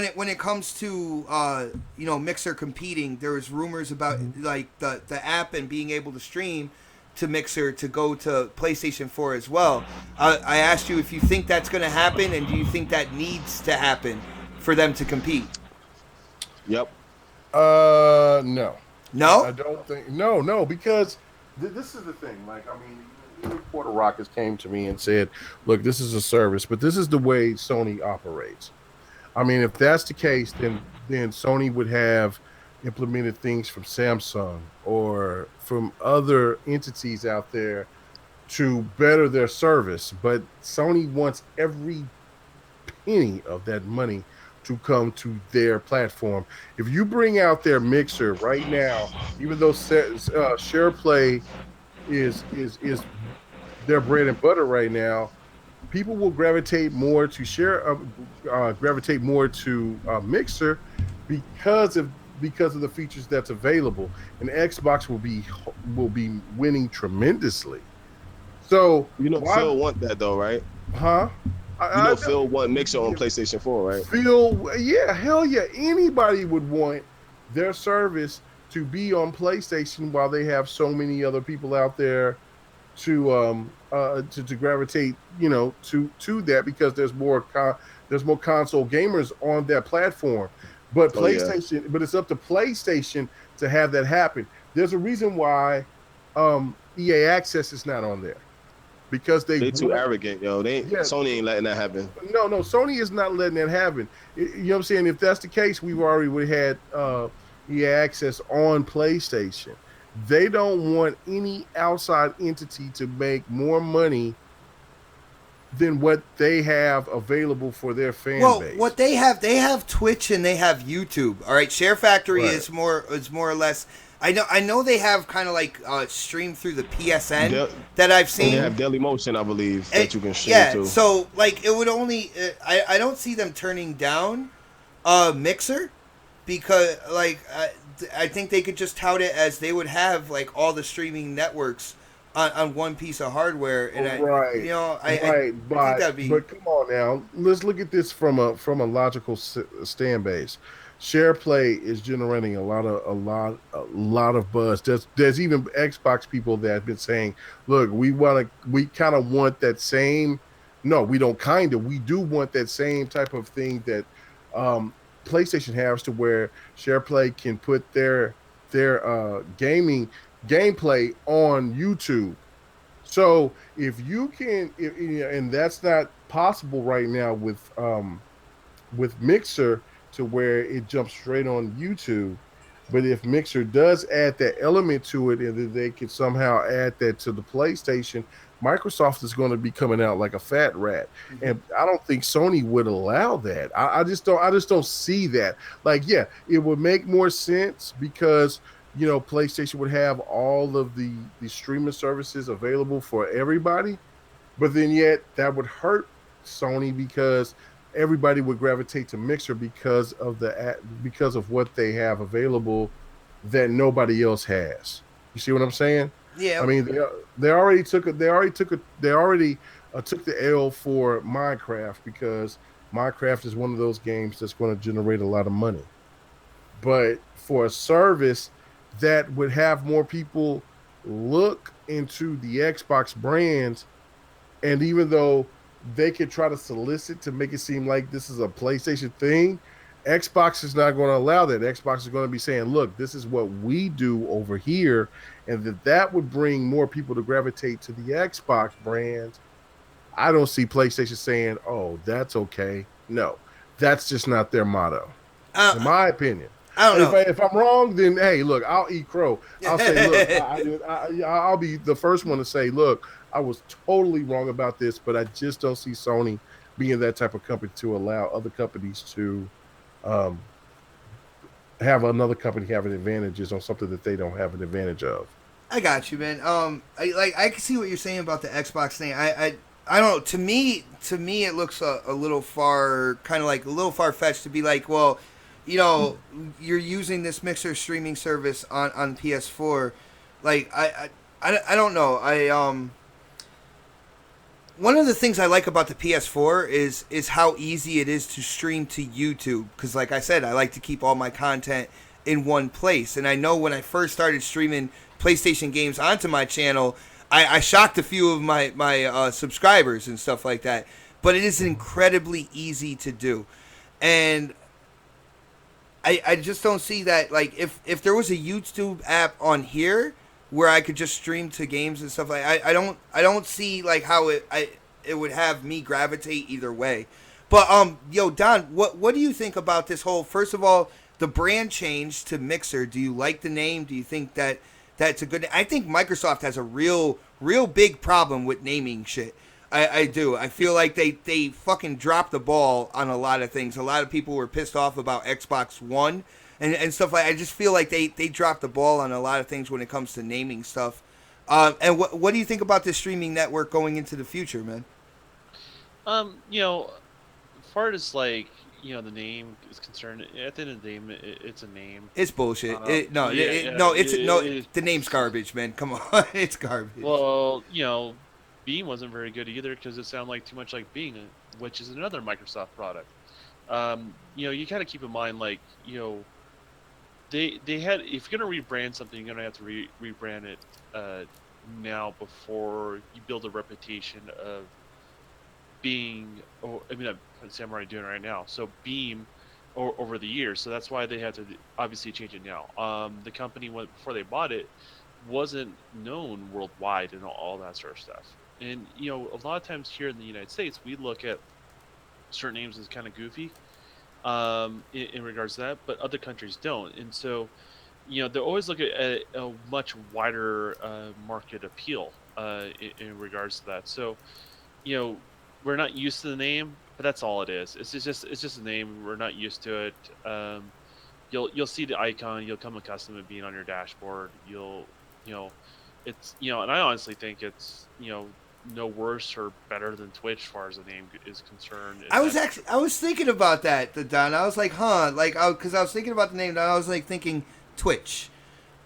it comes to, Mixer competing, there was rumors about, like, the app and being able to stream to Mixer to go to PlayStation 4 as well. I asked you if you think that's going to happen, and do you think that needs to happen for them to compete? Yep. No. No? I don't think. No, because this is the thing. Like, I mean, even Porter Rockets came to me and said, look, this is a service, but this is the way Sony operates. I mean, if that's the case, then Sony would have implemented things from Samsung or from other entities out there to better their service. But Sony wants every penny of that money to come to their platform. If you bring out their Mixer right now, even though SharePlay is their bread and butter right now, people will gravitate more to Mixer because of the features that's available, and Xbox will be winning tremendously. So Phil want that though, right? Huh? Phil want Mixer on PlayStation 4, right? Phil, yeah, hell yeah, anybody would want their service to be on PlayStation while they have so many other people out there to gravitate, to that, because there's more console gamers on that platform. But Oh yeah, it's up to PlayStation to have that happen. There's a reason why EA Access is not on there, because they they too want. arrogant, yo. Yeah, Sony ain't letting that happen. no, Sony is not letting that happen. You know what I'm saying? If that's the case, we've already would had EA Access on PlayStation. They don't want any outside entity to make more money than what they have available for their fan base. What they have Twitch and they have YouTube. All right, Share Factory Right. is more or less. I know they have kind of like stream through the PSN that I've And seen. they have Daily Motion, I believe, that you can stream Yeah, to. so like it would only I don't see them turning down Mixer, because like I think they could just tout it as they would have like all the streaming networks on one piece of hardware, and Right. I think that'd be. But come on now, let's look at this from a logical stand base. SharePlay is generating a lot of buzz. There's even Xbox people that have been saying, "Look, we kind of want that same." No, we don't. We do want that same type of thing that PlayStation has, to where SharePlay can put their gaming gameplay on YouTube. So if you can, and that's not possible right now with Mixer, to where it jumps straight on YouTube. But if Mixer does add that element to it, and then they can somehow add that to the PlayStation, Microsoft is going to be coming out like a fat rat. Mm-hmm. And I don't think Sony would allow that. I just don't see that. Like, yeah, it would make more sense because PlayStation would have all of the streaming services available for everybody, but then yet that would hurt Sony, because everybody would gravitate to Mixer because of what they have available that nobody else has. You see what I'm saying? Yeah. I mean, they already took the L for Minecraft, because Minecraft is one of those games that's going to generate a lot of money. But for a service that would have more people look into the Xbox brands, and even though they could try to solicit to make it seem like this is a PlayStation thing, Xbox is not going to allow that. Xbox is going to be saying, look, this is what we do over here, and that would bring more people to gravitate to the Xbox brands. I don't see PlayStation saying, oh, that's okay. No, that's just not their motto, in my opinion. I don't know. If I'm wrong, then hey, look, I'll eat crow. I'll say, look, I'll be the first one to say, look, I was totally wrong about this, but I just don't see Sony being that type of company to allow other companies to have another company having advantages on something that they don't have an advantage of. I got you, man. I can see what you're saying about the Xbox thing. I don't know. To me, it looks a little far, kind of like a little far fetched to be like, well, you're using this Mixer streaming service on PS4. Like, I don't know. One of the things I like about the PS4 is how easy it is to stream to YouTube. Because, like I said, I like to keep all my content in one place. And I know when I first started streaming PlayStation games onto my channel, I shocked a few of my subscribers and stuff like that. But it is incredibly easy to do. And I just don't see that. Like, if there was a YouTube app on here where I could just stream to games and stuff like I don't see like how it would have me gravitate either way. But Don, what do you think about this whole, first of all, the brand change to Mixer? Do you like the name? Do you think that's a good? I think Microsoft has a real big problem with naming shit. I do. I feel like they fucking dropped the ball on a lot of things. A lot of people were pissed off about Xbox One and stuff like. I just feel like they dropped the ball on a lot of things when it comes to naming stuff. And what do you think about this streaming network going into the future, man? As far as like the name is concerned, at the end of the day, it's a name. It's bullshit. The name's garbage, man. Come on, it's garbage. Well, Beam wasn't very good either because it sounded like too much like Bing, which is another Microsoft product. You kind of keep in mind, like, they had, if you're gonna rebrand something, you're gonna have to rebrand it now before you build a reputation of being, or I mean, I'm already doing it right now. So Beam, or over the years, so that's why they had to obviously change it now. The company went before they bought it wasn't known worldwide and all that sort of stuff. And a lot of times here in the United States, we look at certain names as kind of goofy, in regards to that, but other countries don't. And so they always look at a much wider market appeal in regards to that. So you know, we're not used to the name, but that's all it is. It's just a name. We're not used to it. You'll see the icon. You'll come accustomed to being on your dashboard. You know, it's and I honestly think it's no worse or better than Twitch as far as the name is concerned. And that's I was thinking about that, Don. I was like, huh, like, because I was thinking about the name, and I was like thinking Twitch.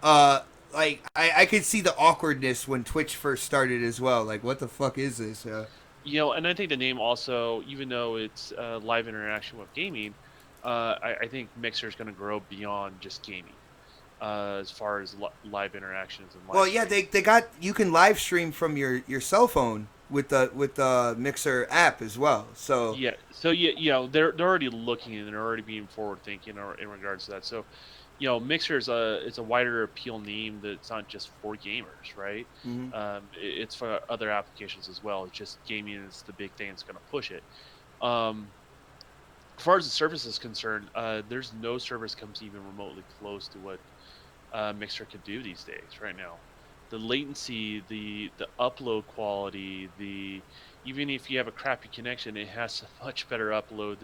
Uh, like I could see the awkwardness when Twitch first started as well. Like, what the fuck is this? and I think the name also, even though it's live interaction with gaming, I think Mixer is going to grow beyond just gaming. As far as live interactions and live Well, yeah, streaming. they got, you can live stream from your cell phone with the Mixer app as well. So Yeah, so they're already looking and they're already being forward thinking in regards to that. So, Mixer is a wider appeal name that's not just for gamers, right? mhm. It's for other applications as well. It's just gaming is the big thing that's going to push it. Um, as far as the service is concerned, there's no service comes even remotely close to what Mixer can do these days right now. The latency, the upload quality, the even if you have a crappy connection, it has a much better upload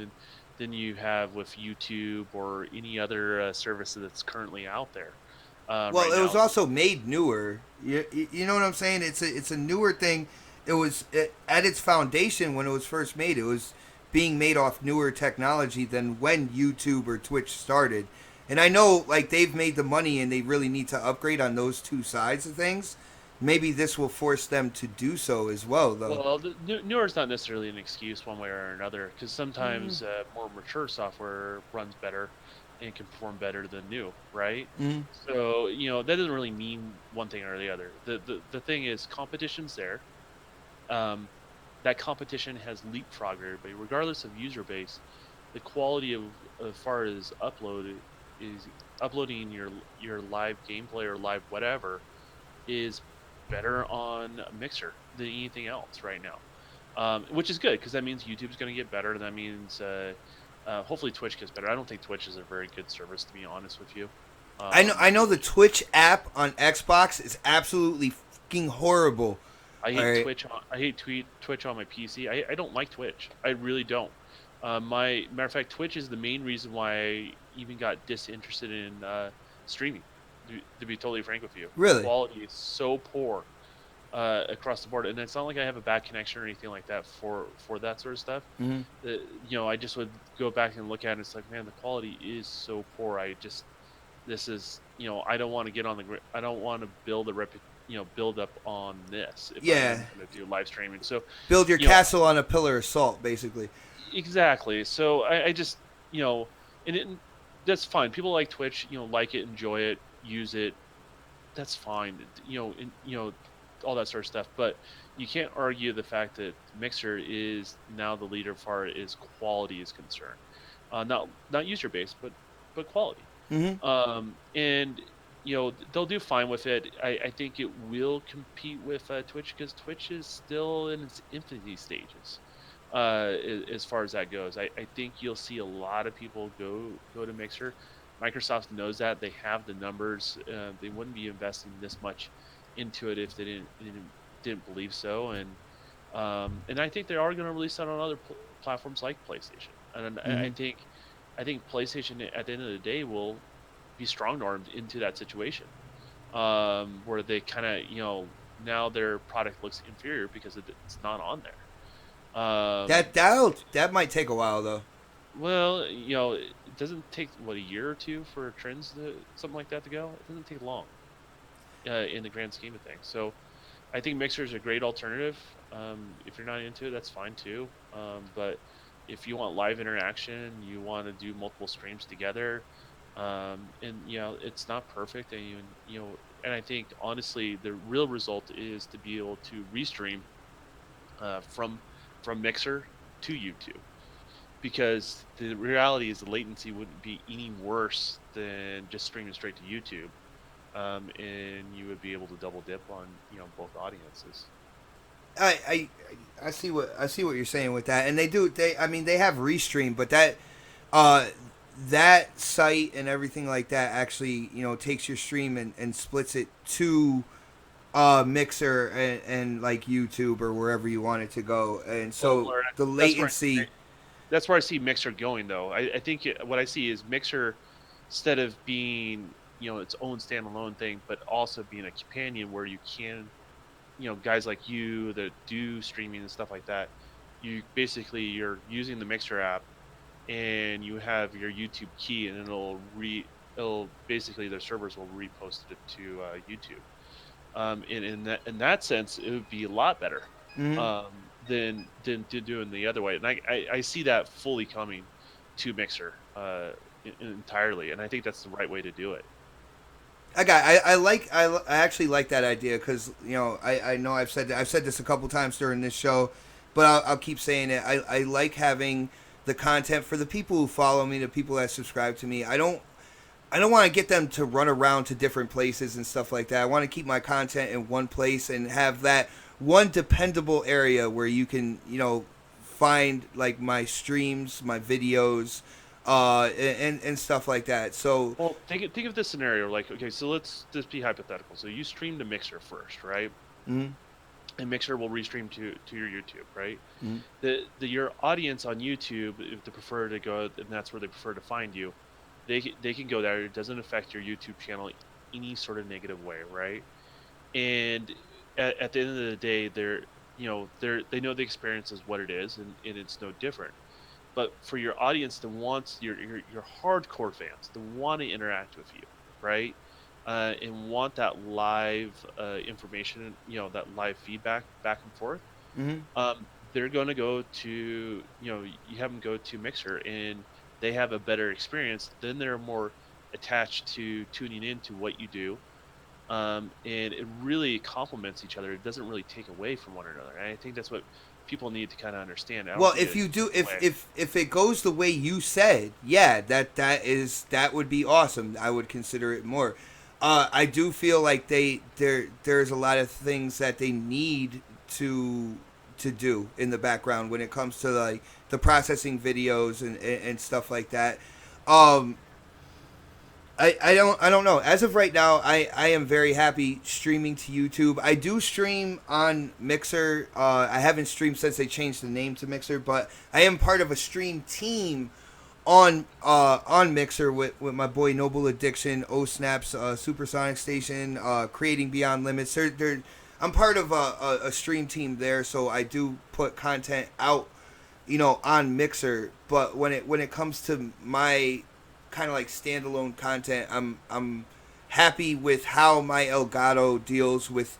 than you have with YouTube or any other service that's currently out there Well, right it was now. also made newer. You know what I'm saying? It's a newer thing. At its foundation when it was first made. It was being made off newer technology than when YouTube or Twitch started. And I know like they've made the money and they really need to upgrade on those two sides of things. Maybe this will force them to do so as well, though. Well, the newer is not necessarily an excuse one way or another, because sometimes more mature software runs better and can perform better than new, right? Mm-hmm. So that doesn't really mean one thing or the other. The thing is, competition's there. Um, that competition has leapfrogged everybody, regardless of user base. The quality of as far as is uploading your live gameplay or live whatever is better on Mixer than anything else right now, which is good because that means YouTube's going to get better. That means hopefully Twitch gets better. I don't think Twitch is a very good service, to be honest with you. I know the Twitch app on Xbox is absolutely fucking horrible. I All hate right. Twitch. I hate Twitch on my PC. I don't like Twitch. I really don't. My matter of fact, Twitch is the main reason why I even got disinterested in streaming. To be totally frank with you, the Really? quality is so poor across the board, and it's not like I have a bad connection or anything like that for that sort of stuff. Mm-hmm. I just would go back and look at it. It's like, man, the quality is so poor. This is, I don't want to get on I don't want to build build up on this if I Yeah. am going to do live streaming. So, Build your you know, castle on a pillar of salt, basically. exactly. So I just, and that's fine. People like Twitch, like it, enjoy it, use it. That's fine. All that sort of stuff. But you can't argue the fact that Mixer is now the leader as far as quality is concerned. Not user base, but quality. Mm-hmm. And they'll do fine with it. I think it will compete with Twitch because Twitch is still in its infancy stages. As far as that goes, I think you'll see a lot of people go to Mixer. Microsoft knows that they have the numbers. They wouldn't be investing this much into it if they didn't believe so. And I think they are going to release that on other platforms like PlayStation. And Mm-hmm. I think PlayStation at the end of the day will be strong armed into that situation, where they kind of now their product looks inferior because it's not on there. That might take a while though. Well, it doesn't take what, a year or two for trends to something like that to go. It doesn't take long in the grand scheme of things. So I think Mixer is a great alternative. If you're not into it, that's fine too. But if you want live interaction, you want to do multiple streams together, And it's not perfect, and and I think honestly, the real result is to be able to restream from Mixer to YouTube, because the reality is the latency wouldn't be any worse than just streaming straight to YouTube, and you would be able to double dip on both audiences. I I see what you're saying with that, and I mean they have Restream, but uh that site and everything like that actually takes your stream and splits it to Mixer and like YouTube or wherever you want it to go, and Well, so or the that's where latency. that's where I see Mixer going, though. I think what I see is Mixer, instead of being its own standalone thing, but also being a companion where you can, guys like you that do streaming and stuff like that, you're using the Mixer app, and you have your YouTube key, and it'll basically their servers will repost it to YouTube. In that sense, it would be a lot better Mhm. than to doing the other way. And I see that fully coming to Mixer entirely, and I think that's the right way to do it. I actually like that idea because I know I've said this a couple times during this show, but I'll keep saying it. I like having the content for the people who follow me, the people that subscribe to me. I don't want to get them to run around to different places and stuff like that. I want to keep my content in one place and have that one dependable area where you can, find like my streams, my videos, and stuff like that. So, Well, think of this scenario. Like, okay, so let's just be hypothetical. So you stream to Mixer first, right? mm-hmm, And Mixer will restream to your YouTube, right? mm-hmm, The your audience on YouTube, if they prefer to go, and that's where they prefer to find you, they can go there. It doesn't affect your YouTube channel any sort of negative way, right? And at the end of the day, they know the experience is what it is, and it's no different. But for your audience that wants your hardcore fans that want to interact with you, right? And want that live information, that live feedback back and forth. mm-hmm. They're going to go to, you have them go to Mixer, and they have a better experience. Then they're more attached to tuning into what you do, and it really complements each other. It doesn't really take away from one another. And I think that's what people need to kind of understand. I don't Well, think if it you do, takes away. if it goes the way you said, yeah, that would be awesome. I would consider it more. I do feel like there's a lot of things that they need to to do in the background when it comes to like the processing videos and stuff like that. Um, I don't know. As of right now, I am very happy streaming to YouTube. I do stream on Mixer. I haven't streamed since they changed the name to Mixer, but I am part of a stream team on Mixer with my boy Noble Addiction, O Snaps, Supersonic Station, Creating Beyond Limits. I'm part of a stream team there, so I do put content out, on Mixer. But when it comes to my kind of like standalone content, I'm happy with how my Elgato deals with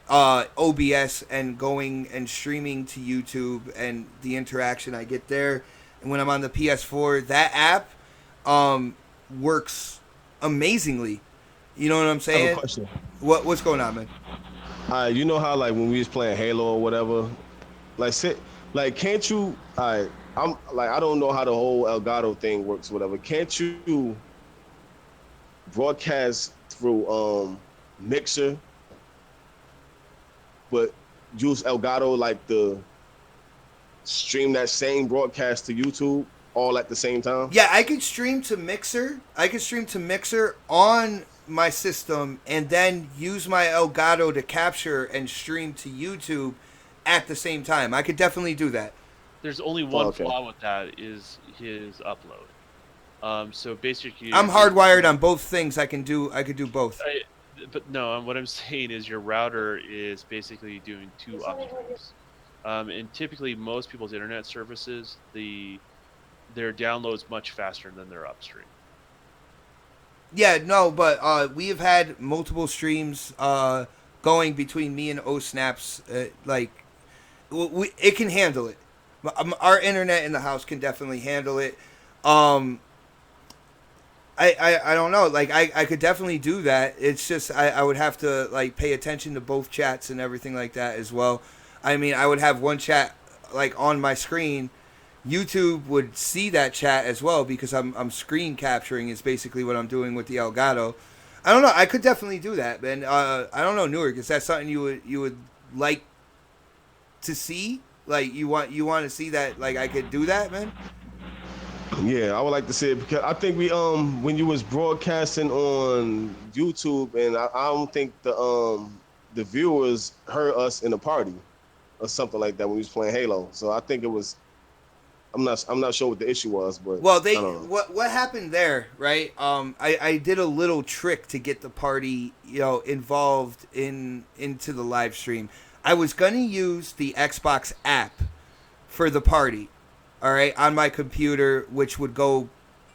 OBS and going and streaming to YouTube and the interaction I get there. And when I'm on the PS4, that app works amazingly. You know what I'm I have a saying? question. What's going on, man? You know how like when we was playing Halo or whatever, like sit, like can't you? I'm like I don't know how the whole Elgato thing works, whatever. Can't you broadcast through Mixer, but use Elgato like the stream that same broadcast to YouTube all at the same time? Yeah, I could stream to Mixer. I could stream to Mixer on my system and then use my Elgato to capture and stream to YouTube at the same time. I could definitely do that. There's only Oh, one okay. flaw with that is his upload. So basically, I'm hardwired on both things. I could do both. but no, what I'm saying is your router is basically doing two upstreams. And typically, most people's internet services, their download's much faster than their upstream. Yeah, no, but we have had multiple streams going between me and O Snaps. It can handle it. Our internet in the house can definitely handle it. Um, I don't know. Like I could definitely do that. It's just I would have to like pay attention to both chats and everything like that as well. I mean, I would have one chat like on my screen. YouTube would see that chat as well because I'm screen capturing is basically what I'm doing with the Elgato. I don't know. I could definitely do that, man. I don't know, Newark. Is that something you would like to see? Like you want to see that? Like I could do that, man. Yeah, I would like to see it because I think we when you was broadcasting on YouTube, and I don't think the viewers heard us in the party or something like that when we was playing Halo. So I think it was. I'm not sure what the issue was, but Well, I don't know. what happened there, right? I did a little trick to get the party, involved into the live stream. I was gonna use the Xbox app for the party, all right, on my computer, which would go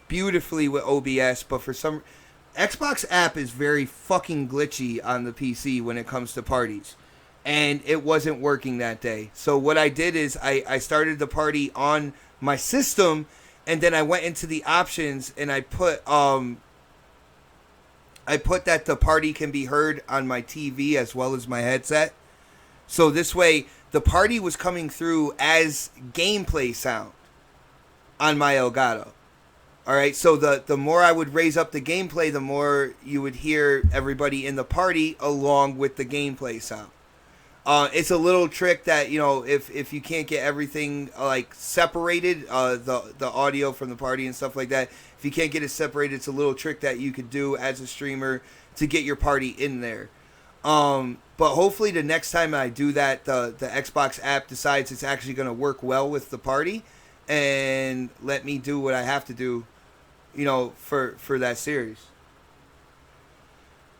beautifully with OBS, but for some Xbox app is very fucking glitchy on the PC when it comes to parties. And it wasn't working that day. So what I did is I started the party on my system, and then I went into the options and I put that the party can be heard on my TV as well as my headset. So this way the party was coming through as gameplay sound on my Elgato. All right, so the more I would raise up the gameplay, the more you would hear everybody in the party along with the gameplay sound. It's a little trick that if you can't get everything like separated, the audio from the party and stuff like that. If you can't get it separated, it's a little trick that you could do as a streamer to get your party in there. But hopefully the next time I do that, the Xbox app decides it's actually going to work well with the party and let me do what I have to do, for that series.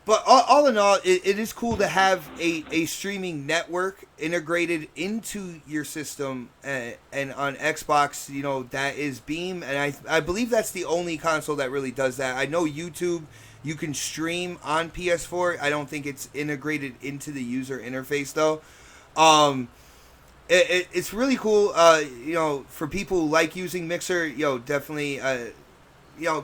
But all in all, it is cool to have a streaming network integrated into your system, and on Xbox, that is Beam, and I believe that's the only console that really does that. I know YouTube, you can stream on PS4. I don't think it's integrated into the user interface though. It's really cool, for people who like using Mixer, definitely.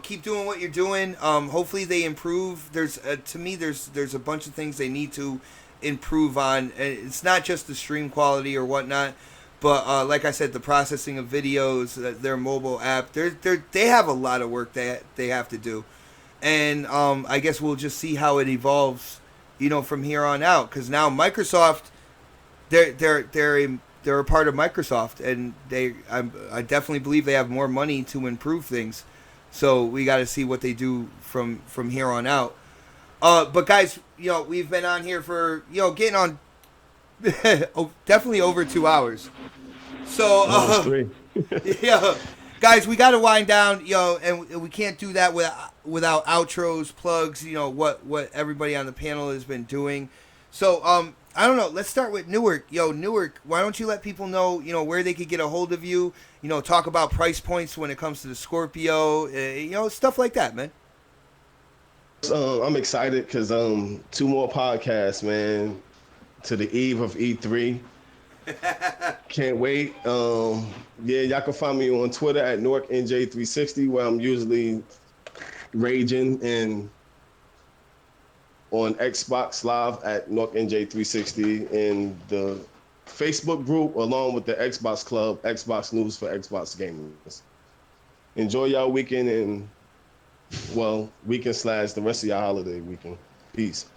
Keep doing what you're doing. Hopefully they improve. There's to me, there's a bunch of things they need to improve on. It's not just the stream quality or whatnot, but like I said, the processing of videos, their mobile app. They have a lot of work that they have to do, and I guess we'll just see how it evolves, from here on out. Because now Microsoft, they're a part of Microsoft, and I definitely believe they have more money to improve things. So we got to see what they do from here on out. But guys, we've been on here for getting on definitely over 2 hours. So 3. yeah, guys, we got to wind down, and we can't do that without outros, plugs. What everybody on the panel has been doing. So I don't know. Let's start with Newark. Newark, why don't you let people know, where they could get a hold of you? Talk about price points when it comes to the Scorpio, stuff like that, man. I'm excited because 2 more podcasts, man, to the eve of E3. Can't wait. Yeah, y'all can find me on Twitter at NorkNJ360, where I'm usually raging, and on Xbox Live at NorkNJ360, and the Facebook group along with the Xbox Club, Xbox News for Xbox Gamers. Enjoy y'all weekend, and weekend / the rest of y'all holiday weekend. Peace.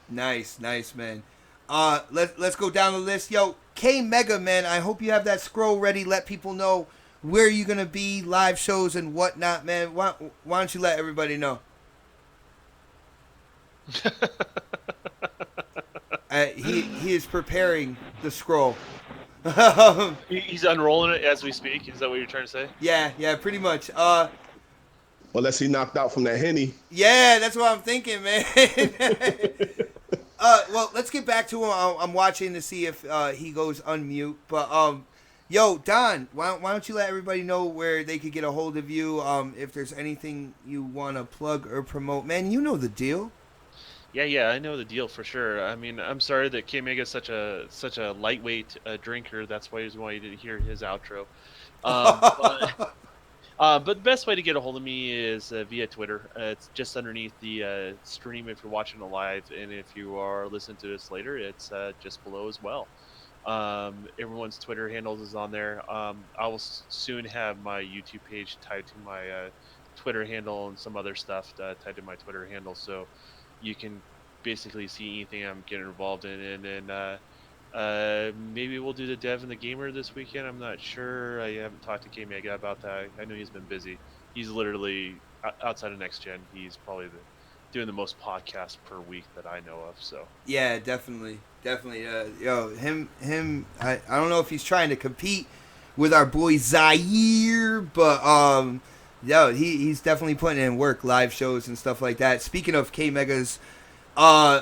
Nice, man. Let's go down the list. K Mega, man, I hope you have that scroll ready. Let people know where you're gonna be, live shows and whatnot, man. Why don't you let everybody know? He is preparing the scroll. He's unrolling it as we speak. Is that what you're trying to say? Yeah, pretty much. Unless he knocked out from that Henny. Yeah, that's what I'm thinking, man. Well, let's get back to him. I'm watching to see if he goes unmute. But Don, why don't you let everybody know where they could get a hold of you? If there's anything you want to plug or promote, man, you know the deal. Yeah, I know the deal for sure. I mean, I'm sorry that K Mega is such a lightweight drinker. That's why I just wanted to hear his outro. But But the best way to get a hold of me is via Twitter. It's just underneath the stream if you're watching it live, and if you are listening to this later, it's just below as well. Everyone's Twitter handles is on there. I will soon have my YouTube page tied to my Twitter handle and some other stuff tied to my Twitter handle, so you can basically see anything I'm getting involved in. And then maybe we'll do the dev and the gamer this weekend. I'm not sure. I haven't talked to K Mega about that. I know he's been busy. He's literally outside of next gen. He's probably doing the most podcasts per week that I know of. So yeah, definitely. Him. I don't know if he's trying to compete with our boy Zaire, but he's definitely putting in work, live shows and stuff like that. Speaking of K Mega's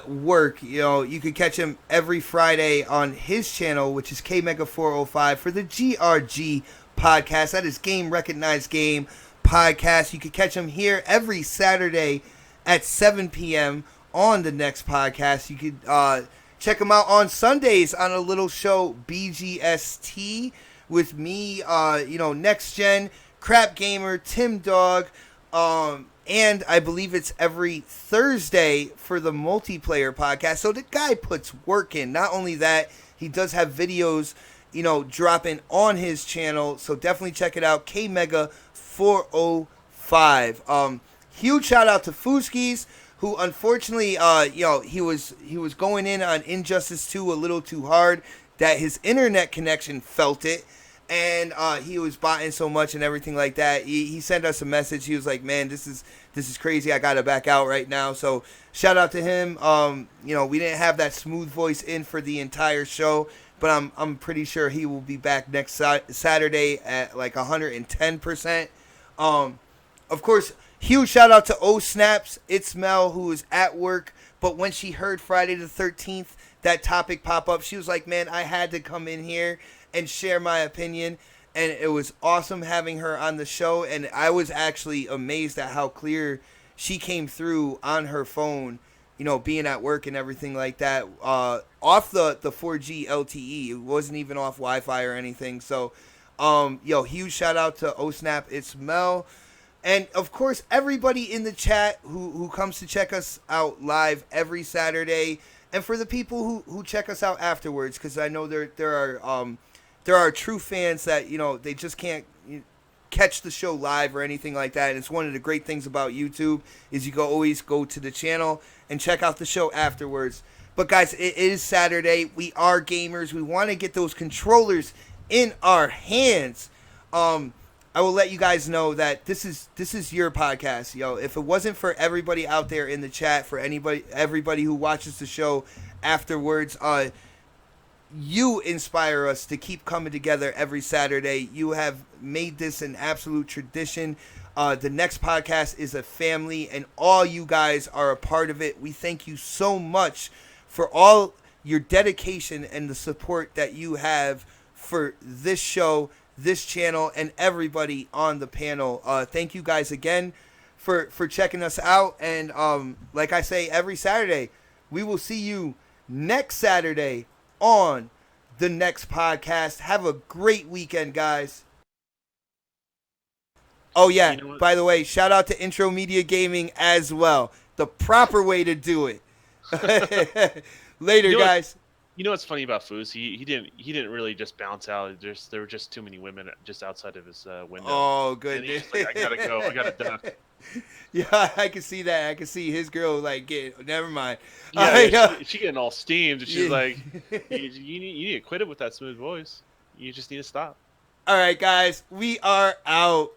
work, you can catch him every Friday on his channel, which is K Mega 405 for the GRG podcast. That is Game Recognized Game podcast. You can catch him here every Saturday at 7 p.m. on the next podcast. You could check him out on Sundays on a little show, BGST, with me, Next Gen, Crap Gamer, Tim Dog, and I believe it's every Thursday for the multiplayer podcast. So the guy puts work in. Not only that, he does have videos, dropping on his channel. So definitely check it out. K Mega 405. Huge shout out to Fuskies, who unfortunately, he was going in on Injustice 2 a little too hard, that his internet connection felt it. And he was botting so much and everything like that. He sent us a message. He was like, "Man, this is crazy. I gotta back out right now." So shout out to him. We didn't have that smooth voice in for the entire show, but I'm pretty sure he will be back next Saturday at like 110%. Of course, huge shout out to O Snaps. It's Mel, who is at work, but when she heard Friday the 13th that topic pop up, she was like, "Man, I had to come in here and share my opinion," and it was awesome having her on the show. And I was actually amazed at how clear she came through on her phone, being at work and everything like that, off the 4G LTE. It wasn't even off Wi-Fi or anything. So huge shout out to OSNAP, it's Mel, and of course everybody in the chat who comes to check us out live every Saturday, and for the people who check us out afterwards, because I know there are true fans that, they just can't catch the show live or anything like that. And it's one of the great things about YouTube is you always go to the channel and check out the show afterwards. But guys, it is Saturday. We are gamers. We want to get those controllers in our hands. I will let you guys know that this is your podcast, If it wasn't for everybody out there in the chat, for everybody who watches the show afterwards, you inspire us to keep coming together every Saturday. You have made this an absolute tradition. The next podcast is a family, and all you guys are a part of it. We thank you so much for all your dedication and the support that you have for this show, this channel, and everybody on the panel. Thank you guys again for checking us out. And like I say every Saturday, we will see you next Saturday on the next podcast. Have a great weekend, guys. Oh yeah, by the way, shout out to Intro Media Gaming as well. The proper way to do it. Later, guys. You know what's funny about Foos? He didn't really just bounce out. There were just too many women just outside of his window. Oh, good. Like, I gotta go. I gotta duck. Yeah, I can see that. I can see his girl never mind. Yeah, she getting all steamed. And she's like, you need to quit it with that smooth voice. You just need to stop. All right, guys, we are out.